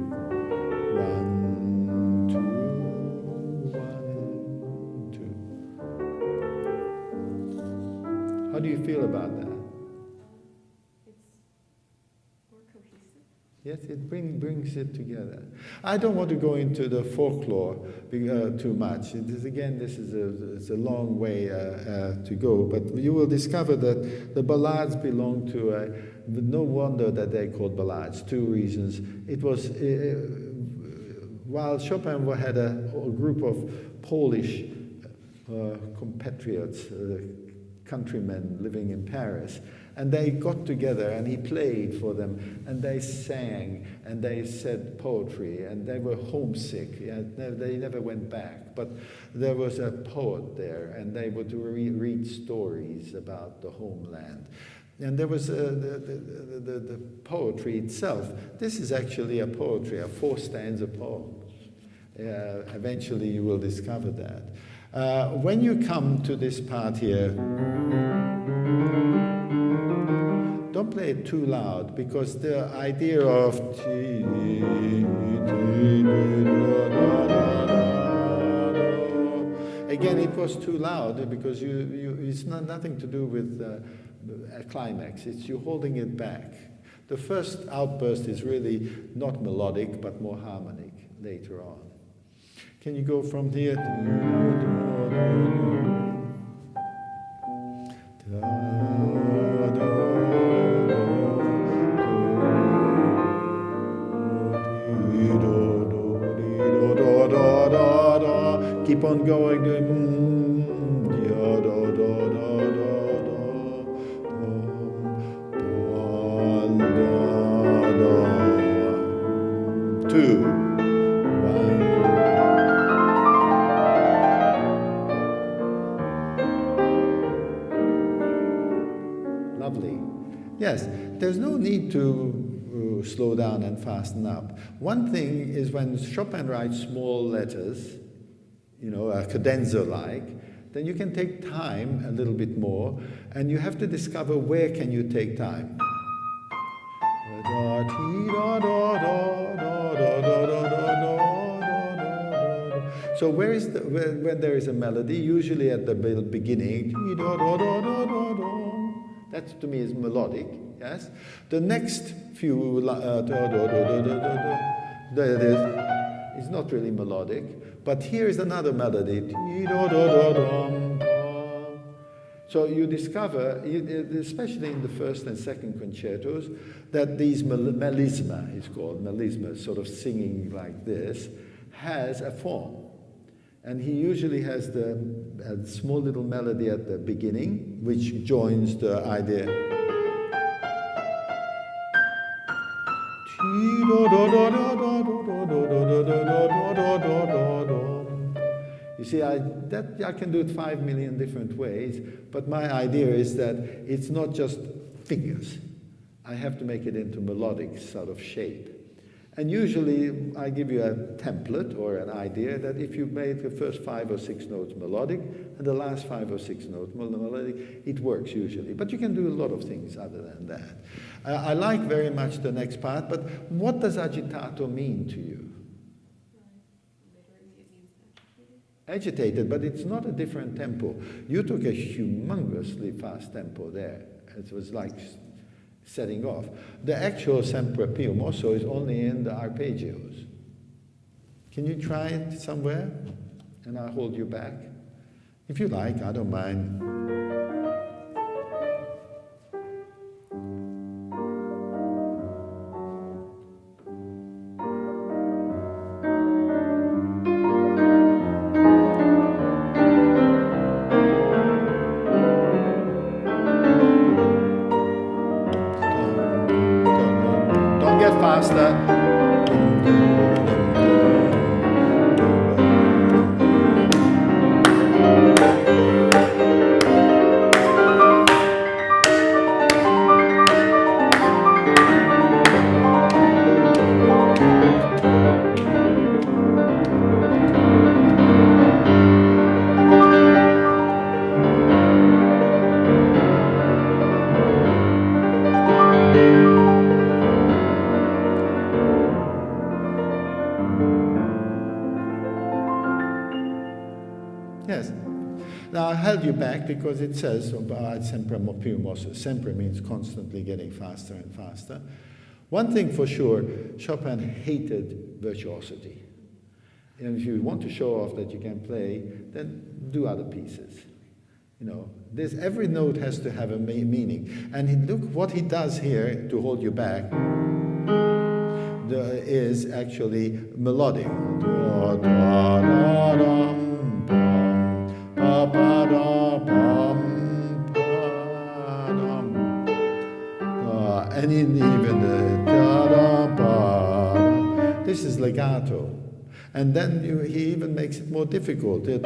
1, 2, 1, 2. How do you feel about that? It's more cohesive. Yes, it brings it together. I don't want to go into the folklore too much. This is a long way to go, but you will discover that the ballades belong to no wonder that they're called ballades. 2 reasons. It was while Chopin had a group of Polish compatriots, countrymen living in Paris, and they got together and he played for them and they sang and they said poetry and they were homesick. They never went back, but there was a poet there and they would read stories about the homeland. And there was the poetry itself. This is actually a poetry, a 4-stanza poem. Eventually you will discover that. When you come to this part here, don't play it too loud, because the idea of again, it was too loud because it's nothing to do with a climax. It's you holding it back. The first outburst is really not melodic but more harmonic later on. Can you go from here keep on going. Two. Lovely. Yes, there's no need to to slow down and fasten up. One thing is when Chopin writes small letters, you know, a cadenza-like, then you can take time a little bit more, and you have to discover where can you take time. So when there is a melody, usually at the beginning, that to me is melodic, yes? The next few is not really melodic, but here is another melody. So you discover, especially in the first and second concertos, that these melisma, is called melisma, sort of singing like this, has a form. And he usually has a small little melody at the beginning, which joins the idea. You see, I can do it 5 million different ways, but my idea is that it's not just fingers. I have to make it into melodic sort of shape. And usually I give you a template or an idea that if you made the first 5 or 6 notes melodic and the last 5 or 6 notes melodic, it works usually. But you can do a lot of things other than that. I like very much the next part, but what does agitato mean to you? Literally, it means agitated. Agitated, but it's not a different tempo. You took a humongously fast tempo there. It was like setting off. The actual sempre più mosso is only in the arpeggios. Can you try it somewhere? And I'll hold you back. If you like, I don't mind. Because it says sempre più mosso. Sempre means constantly getting faster and faster. One thing for sure, Chopin hated virtuosity. And if you want to show off that you can play, then do other pieces. You know, every note has to have a meaning. And look what he does here to hold you back. Is actually melodic. And even this is legato. And then he even makes it more difficult. These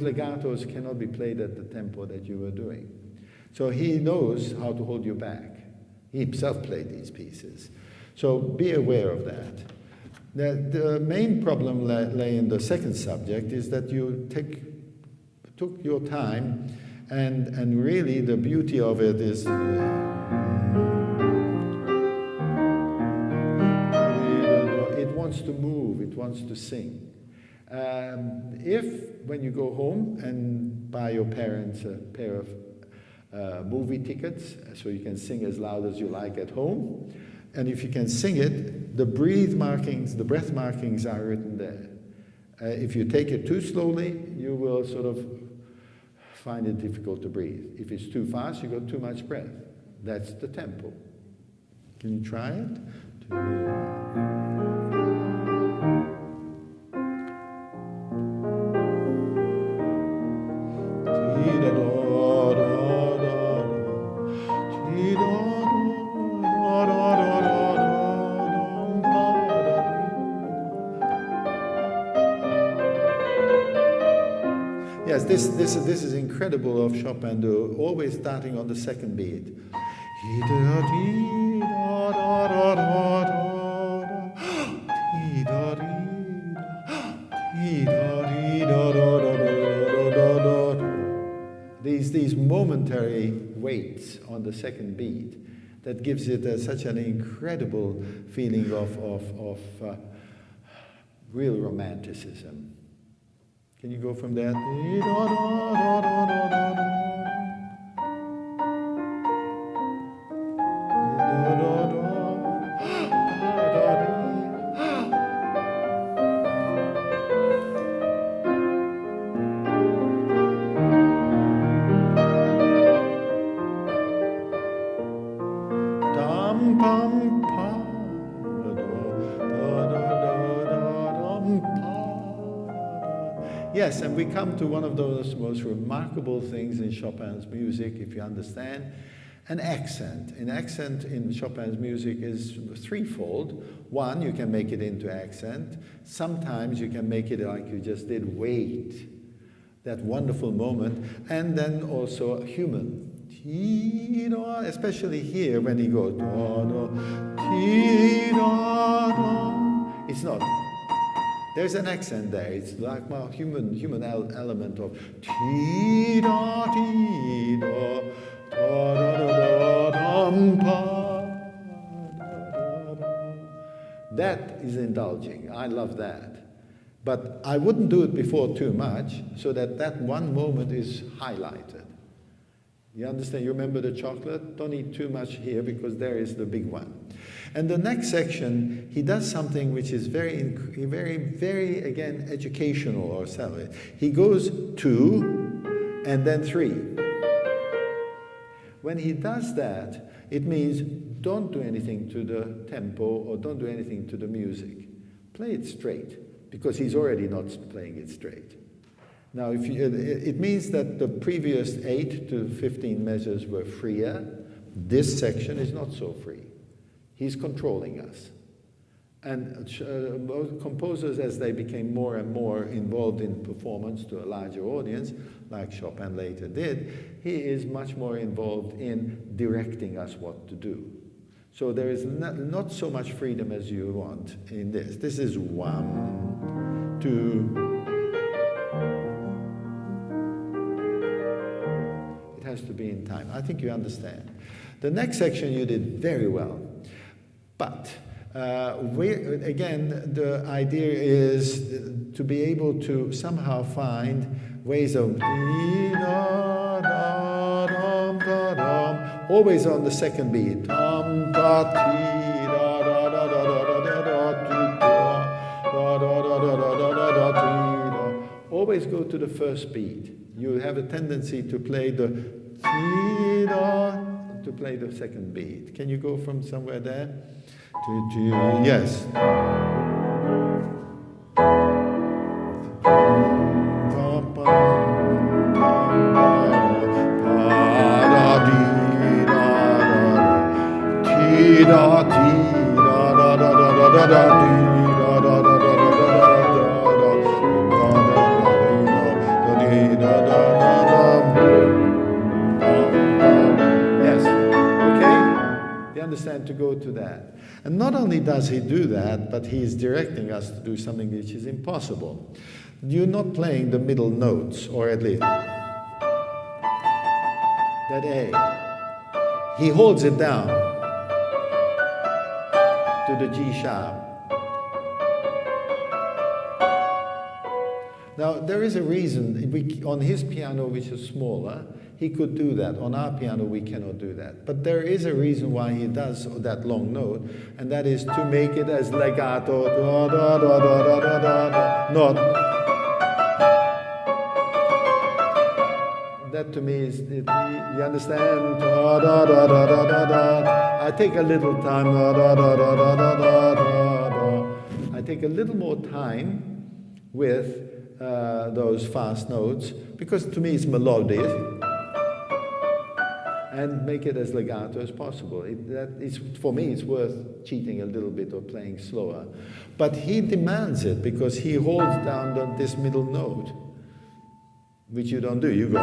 legatos cannot be played at the tempo that you were doing. So he knows how to hold you back. He himself played these pieces. So be aware of that. The main problem lay in the second subject is that you took your time, and really the beauty of it is it wants to move, it wants to sing. If when you go home and buy your parents a pair of movie tickets so you can sing as loud as you like at home, and if you can sing it, the breath markings are written there. If you take it too slowly, you will sort of find it difficult to breathe. If it's too fast, you got too much breath. That's the tempo. Can you try it? Yes, this is incredible of Chopin, always starting on the second beat. These momentary waits on the second beat that gives it such an incredible feeling of real romanticism. Can you go from there? Yes, and we come to one of those most remarkable things in Chopin's music, if you understand, an accent. An accent in Chopin's music is threefold. One, you can make it into accent. Sometimes you can make it like you just did, wait, that wonderful moment, and then also human. Especially here when he goes, it's not. There's an accent there. It's like a human element of that is indulging. I love that. But I wouldn't do it before too much, so that one moment is highlighted. You understand? You remember the chocolate? Don't eat too much here because there is the big one. And the next section, he does something which is very, very, again, educational or salary. He goes 2 and then 3. When he does that, it means don't do anything to the tempo or don't do anything to the music. Play it straight, because he's already not playing it straight. Now, it means that the previous 8 to 15 measures were freer. This section is not so free. He's controlling us. And composers, as they became more and more involved in performance to a larger audience, like Chopin later did, he is much more involved in directing us what to do. So there is not so much freedom as you want in this. This is 1, 2. It has to be in time. I think you understand. The next section you did very well. But again, the idea is to be able to somehow find ways of always on the second beat. Always go to the first beat. You have a tendency to play the second beat. Can you go from somewhere there? Yes. Understand, to go to that. And not only does he do that, but he is directing us to do something which is impossible. You're not playing the middle notes, or at least that A. He holds it down to the G sharp. Now, there is a reason. On his piano, which is smaller, he could do that. On our piano, we cannot do that. But there is a reason why he does that long note, and that is to make it as legato. Not. That to me is, you understand? I take a little time. I take a little more time with those fast notes, because to me it's melodic, and make it as legato as possible. For me, it's worth cheating a little bit or playing slower. But he demands it because he holds down this middle note, which you don't do. You go.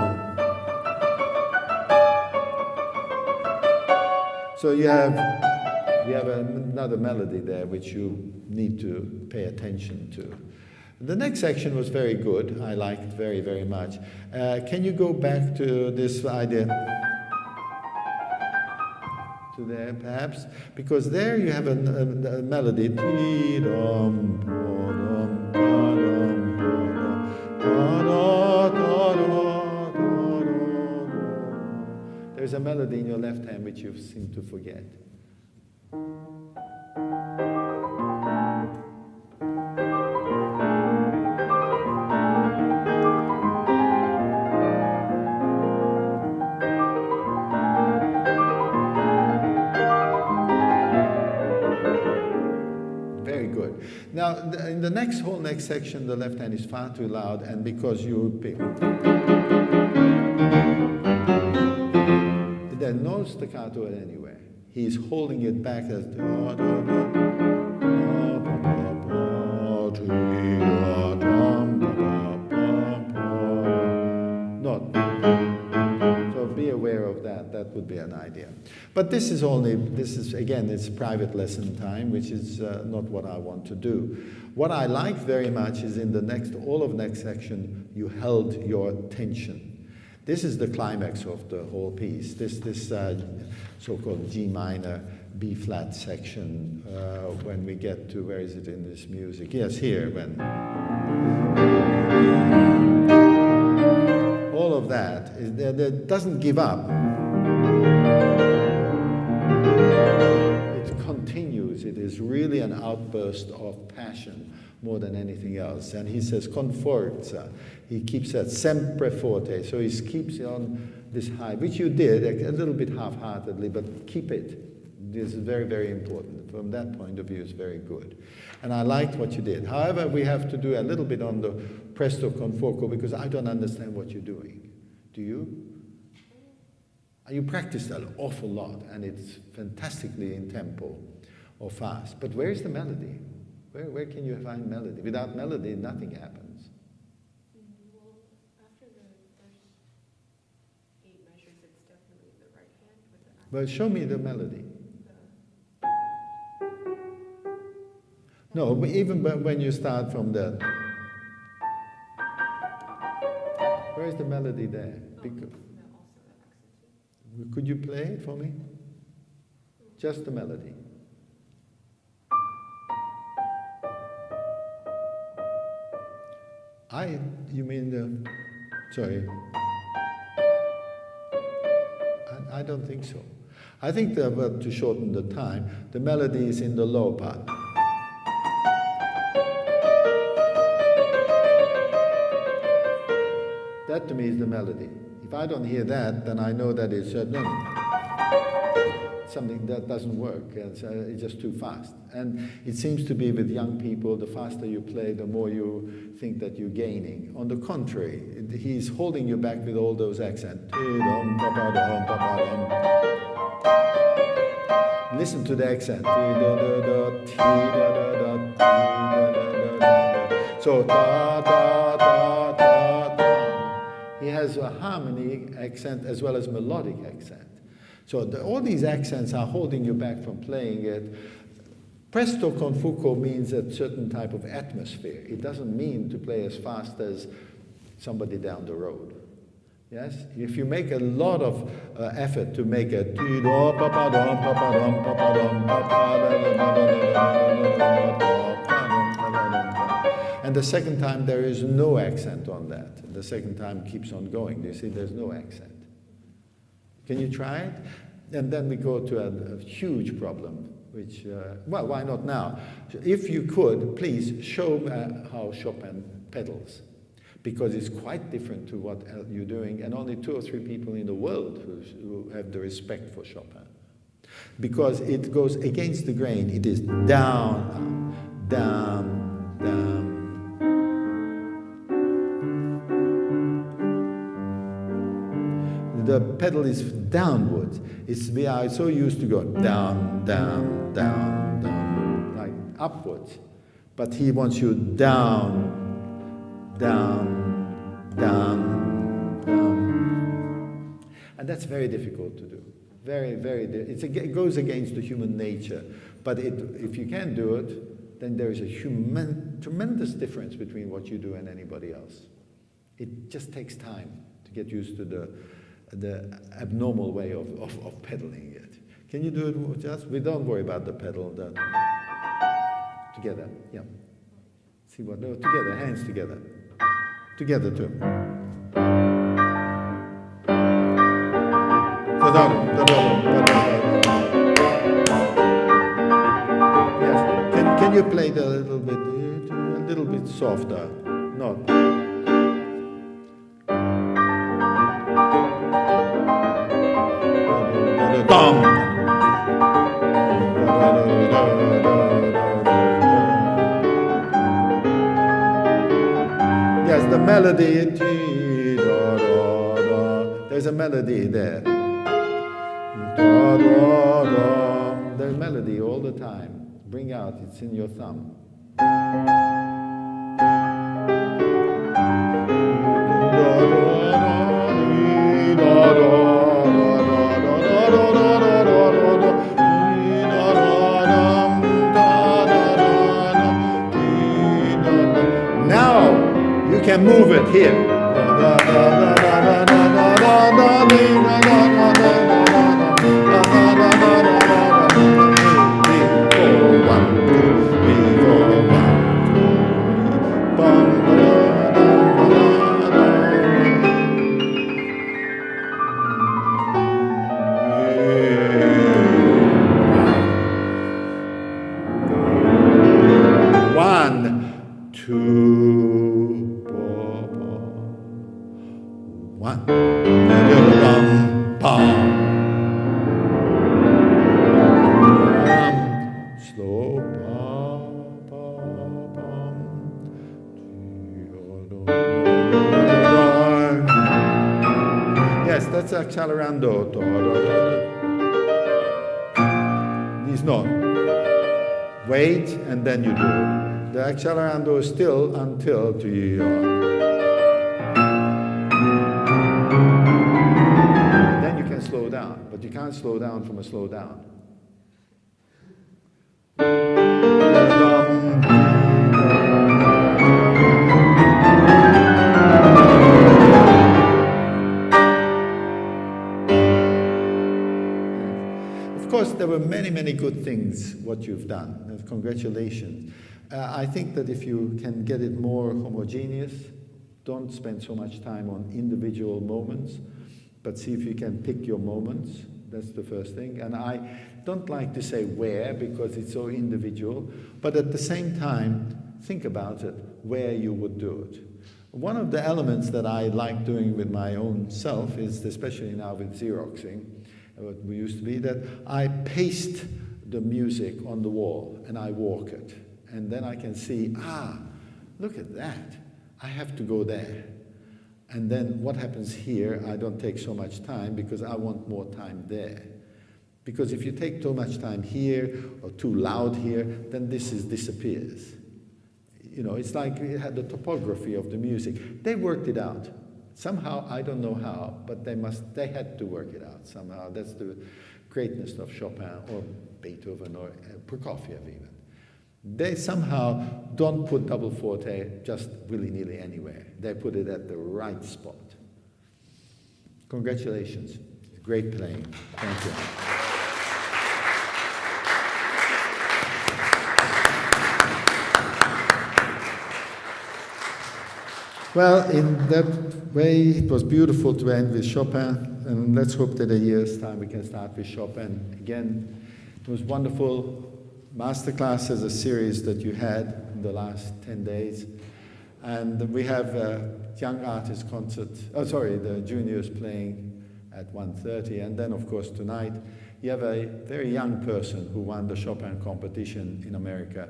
So you have another melody there which you need to pay attention to. The next section was very good. I liked very, very much. Can you go back to this idea? To there, perhaps? Because there you have a melody. There's a melody in your left hand which you seem to forget. Very good. Now, in the next section, the left hand is far too loud, and because you pick. There's no staccato anywhere. He's holding it back as not. So be aware of that. That would be an idea. But this is again, it's private lesson time, which is not what I want to do. What I like very much is in the all of next section, you held your tension. This is the climax of the whole piece. This so-called G minor, B flat section. When we get to, where is it in this music? Yes, here. When all of that that doesn't give up. It continues. It is really an outburst of passion more than anything else. And he says, con forza. He keeps that sempre forte. So he keeps it on this high, which you did a little bit half-heartedly, but keep it. This is very, very important. From that point of view, it's very good. And I liked what you did. However, we have to do a little bit on the presto con fuoco because I don't understand what you're doing. Do you? You practiced an awful lot, and it's fantastically in tempo or fast. But where's the melody? Where can you find melody? Without melody, nothing happens. Well, after the first 8 measures, it's definitely the right hand with the Well, show me the melody. No, but even when you start from the... Where's the melody there? Because, could you play it for me? Just the melody. You mean the... Sorry. I don't think so. I think that, well, to shorten the time, the melody is in the low part. That to me is the melody. If I don't hear that, then I know that it's something that doesn't work. It's just too fast. And it seems to be with young people, the faster you play, the more you think that you're gaining. On the contrary, he's holding you back with all those accents. Listen to the accent. So da da da da da. He has a harmony accent as well as melodic accent. So all these accents are holding you back from playing it. Presto con fuoco means a certain type of atmosphere. It doesn't mean to play as fast as somebody down the road. Yes? If you make a lot of effort to make a... And the second time there is no accent on that. The second time keeps on going. You see, there's no accent. Can you try it? And then we go to a huge problem, which, well, why not now? If you could, please show how Chopin pedals, because it's quite different to what you're doing, and only 2 or 3 people in the world who have the respect for Chopin. Because it goes against the grain. It is down, down, down. The pedal is downwards. We are so used to go down, down, down, down, like upwards. But he wants you down, down, down, down. And that's very difficult to do. Very, very, it goes against the human nature. But if you can do it, then there is a tremendous difference between what you do and anybody else. It just takes time to get used to the abnormal way of pedaling it. Can you do it just? We don't worry about the pedal. Together, yeah. See what? No, together, hands together. Together too. Yes. Can you play it a little bit softer? Not. Yes, the melody. There's a melody there. There's melody all the time. Bring out, it's in your thumb. Now you can move it here. Yes, that's accelerando. These not. Wait, and then you do it. The accelerando is still until then you can slow down, but you can't slow down from a slow down. Of course, there were many, many good things what you've done. Congratulations. I think that if you can get it more homogeneous, don't spend so much time on individual moments, but see if you can pick your moments. That's the first thing. And I don't like to say where because it's so individual, but at the same time, think about it, where you would do it. One of the elements that I like doing with my own self is, especially now with Xeroxing, what we used to be, that I paste the music on the wall and I walk it. And then I can see, look at that. I have to go there. And then what happens here, I don't take so much time because I want more time there. Because if you take too much time here or too loud here, then this disappears. You know, it's like we had the topography of the music. They worked it out. Somehow, I don't know how, but they had to work it out somehow. That's the greatness of Chopin or Beethoven or Prokofiev even. They somehow don't put double forte just willy-nilly anywhere. They put it at the right spot. Congratulations. Great playing. Thank you. Well, in that way, it was beautiful to end with Chopin, and let's hope that a year's time we can start with Chopin again. It was wonderful. Masterclass as a series that you had in the last 10 days. And we have a young artist concert, the juniors playing at 1:30. And then, of course, tonight, you have a very young person who won the Chopin competition in America,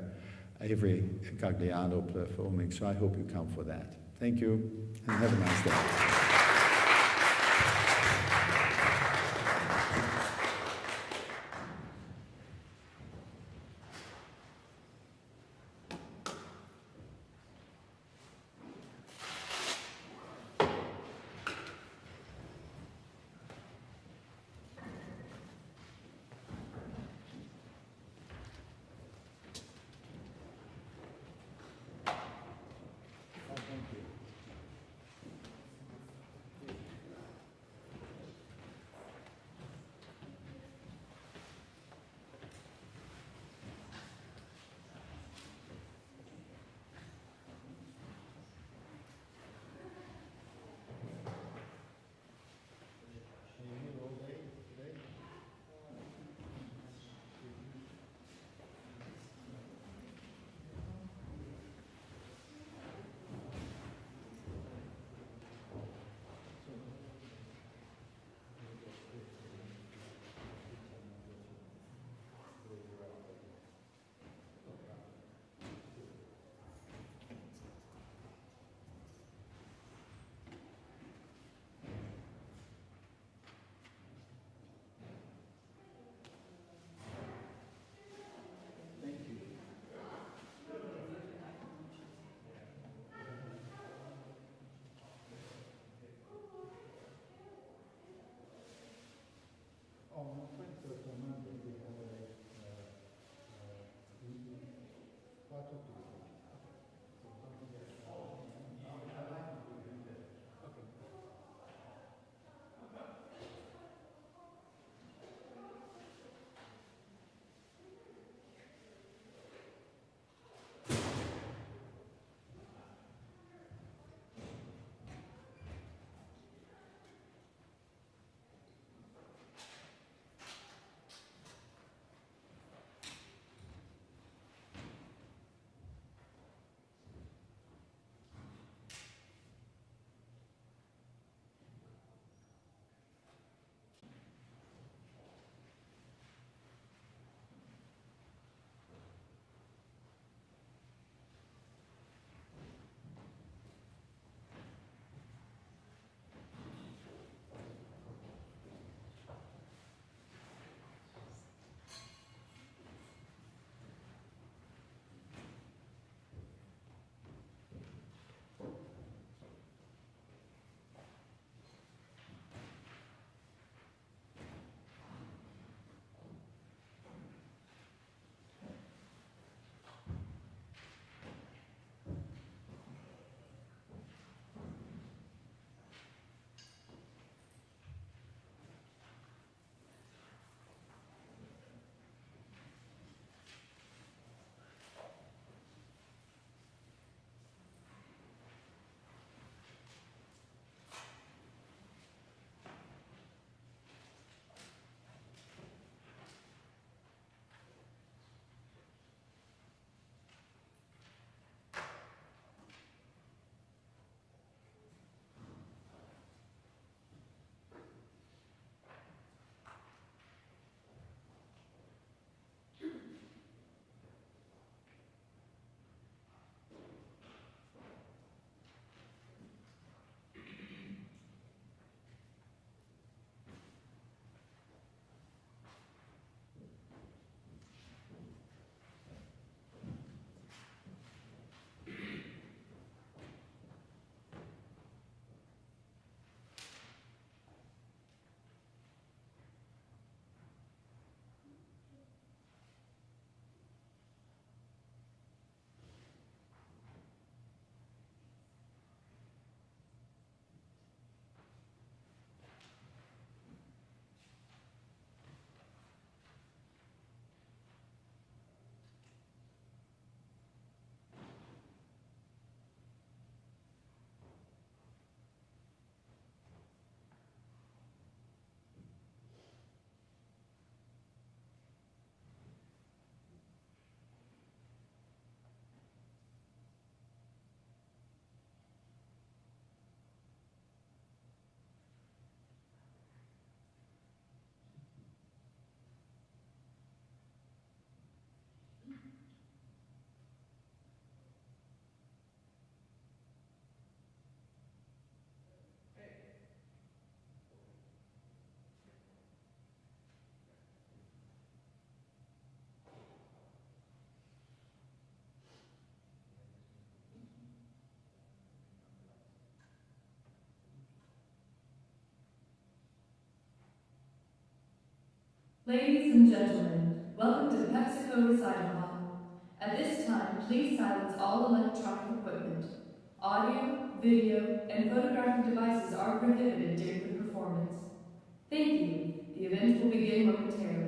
Avery Gagliano performing. So I hope you come for that. Thank you, and have a nice day. Ladies and gentlemen, welcome to the PepsiCo Recital Hall. At this time, please silence all electronic equipment. Audio, video, and photographic devices are prohibited during the performance. Thank you. The event will begin momentarily.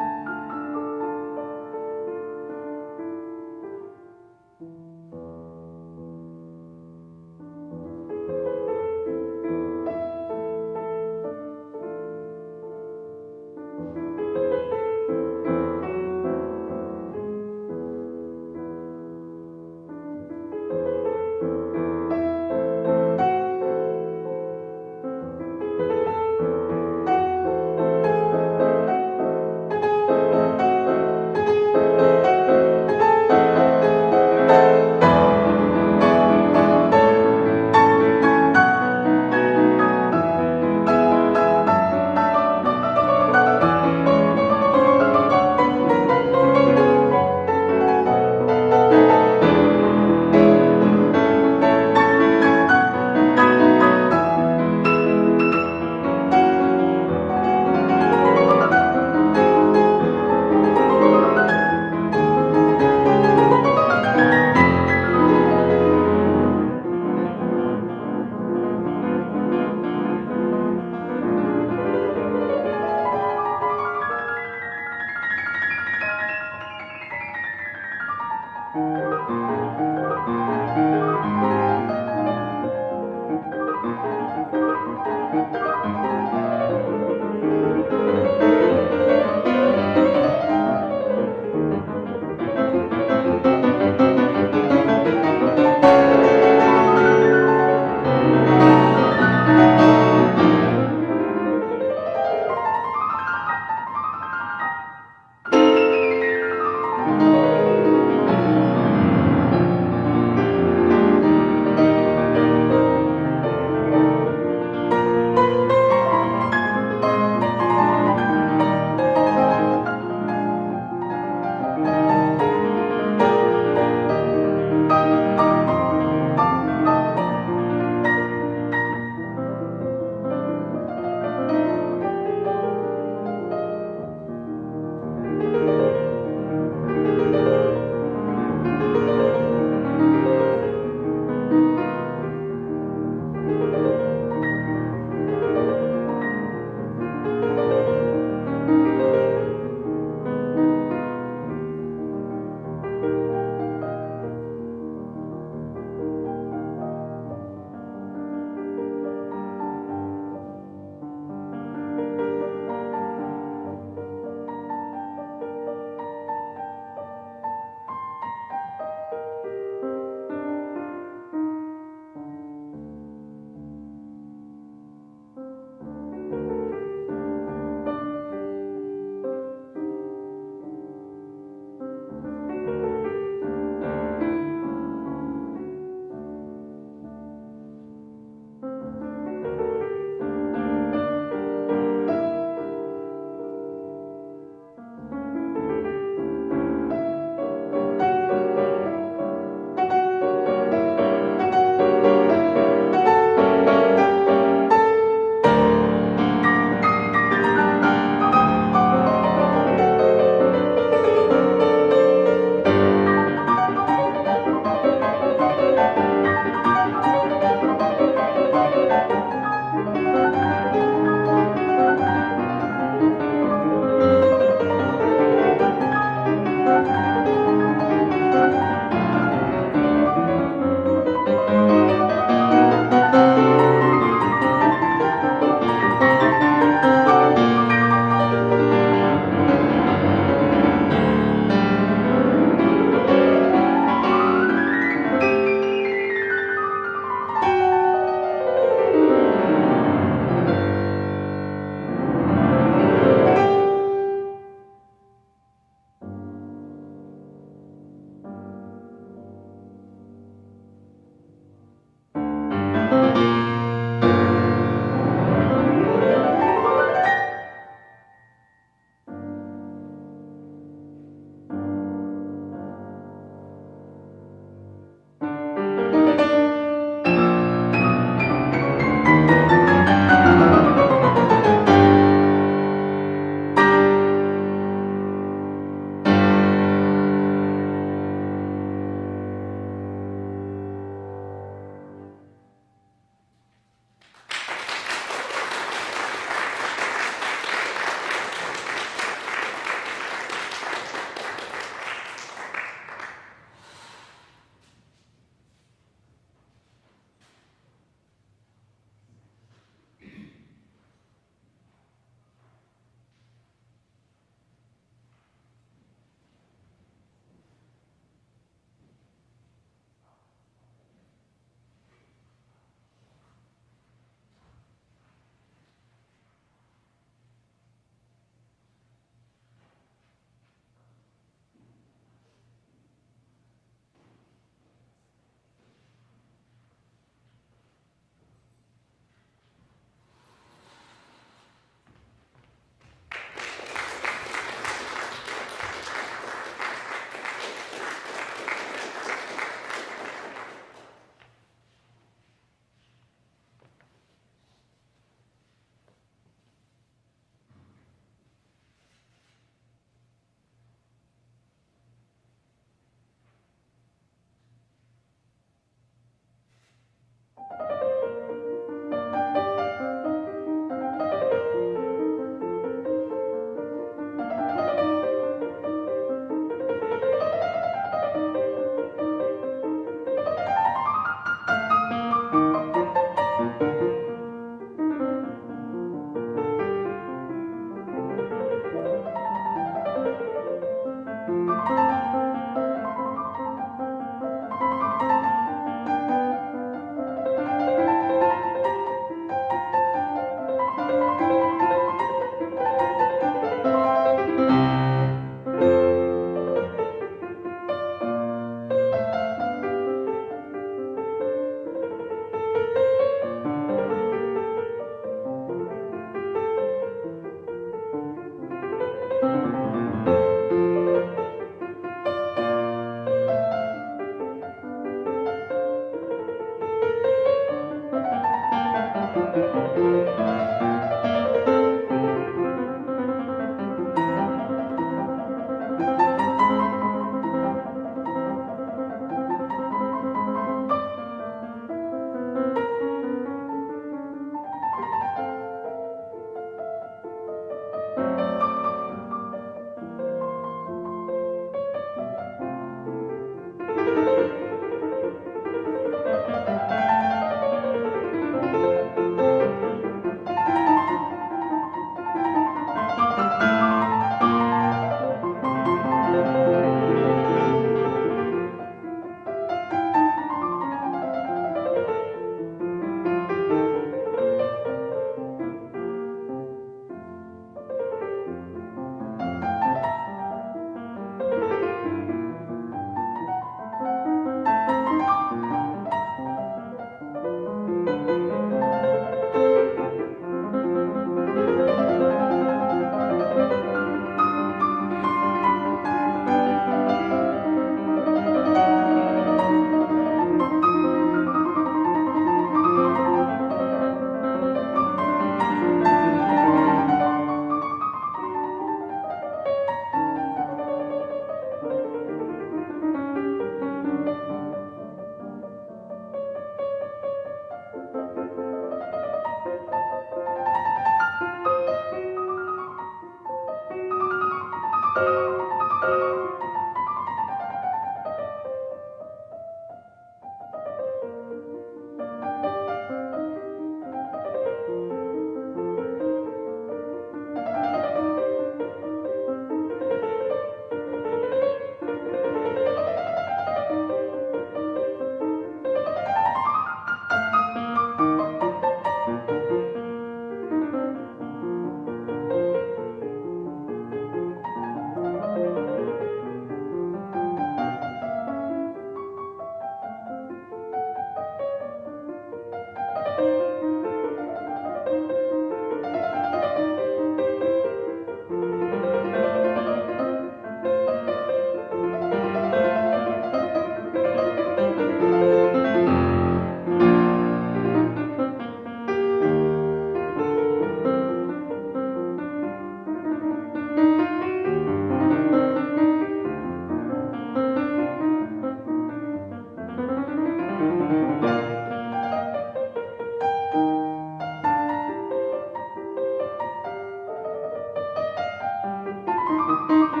Thank you.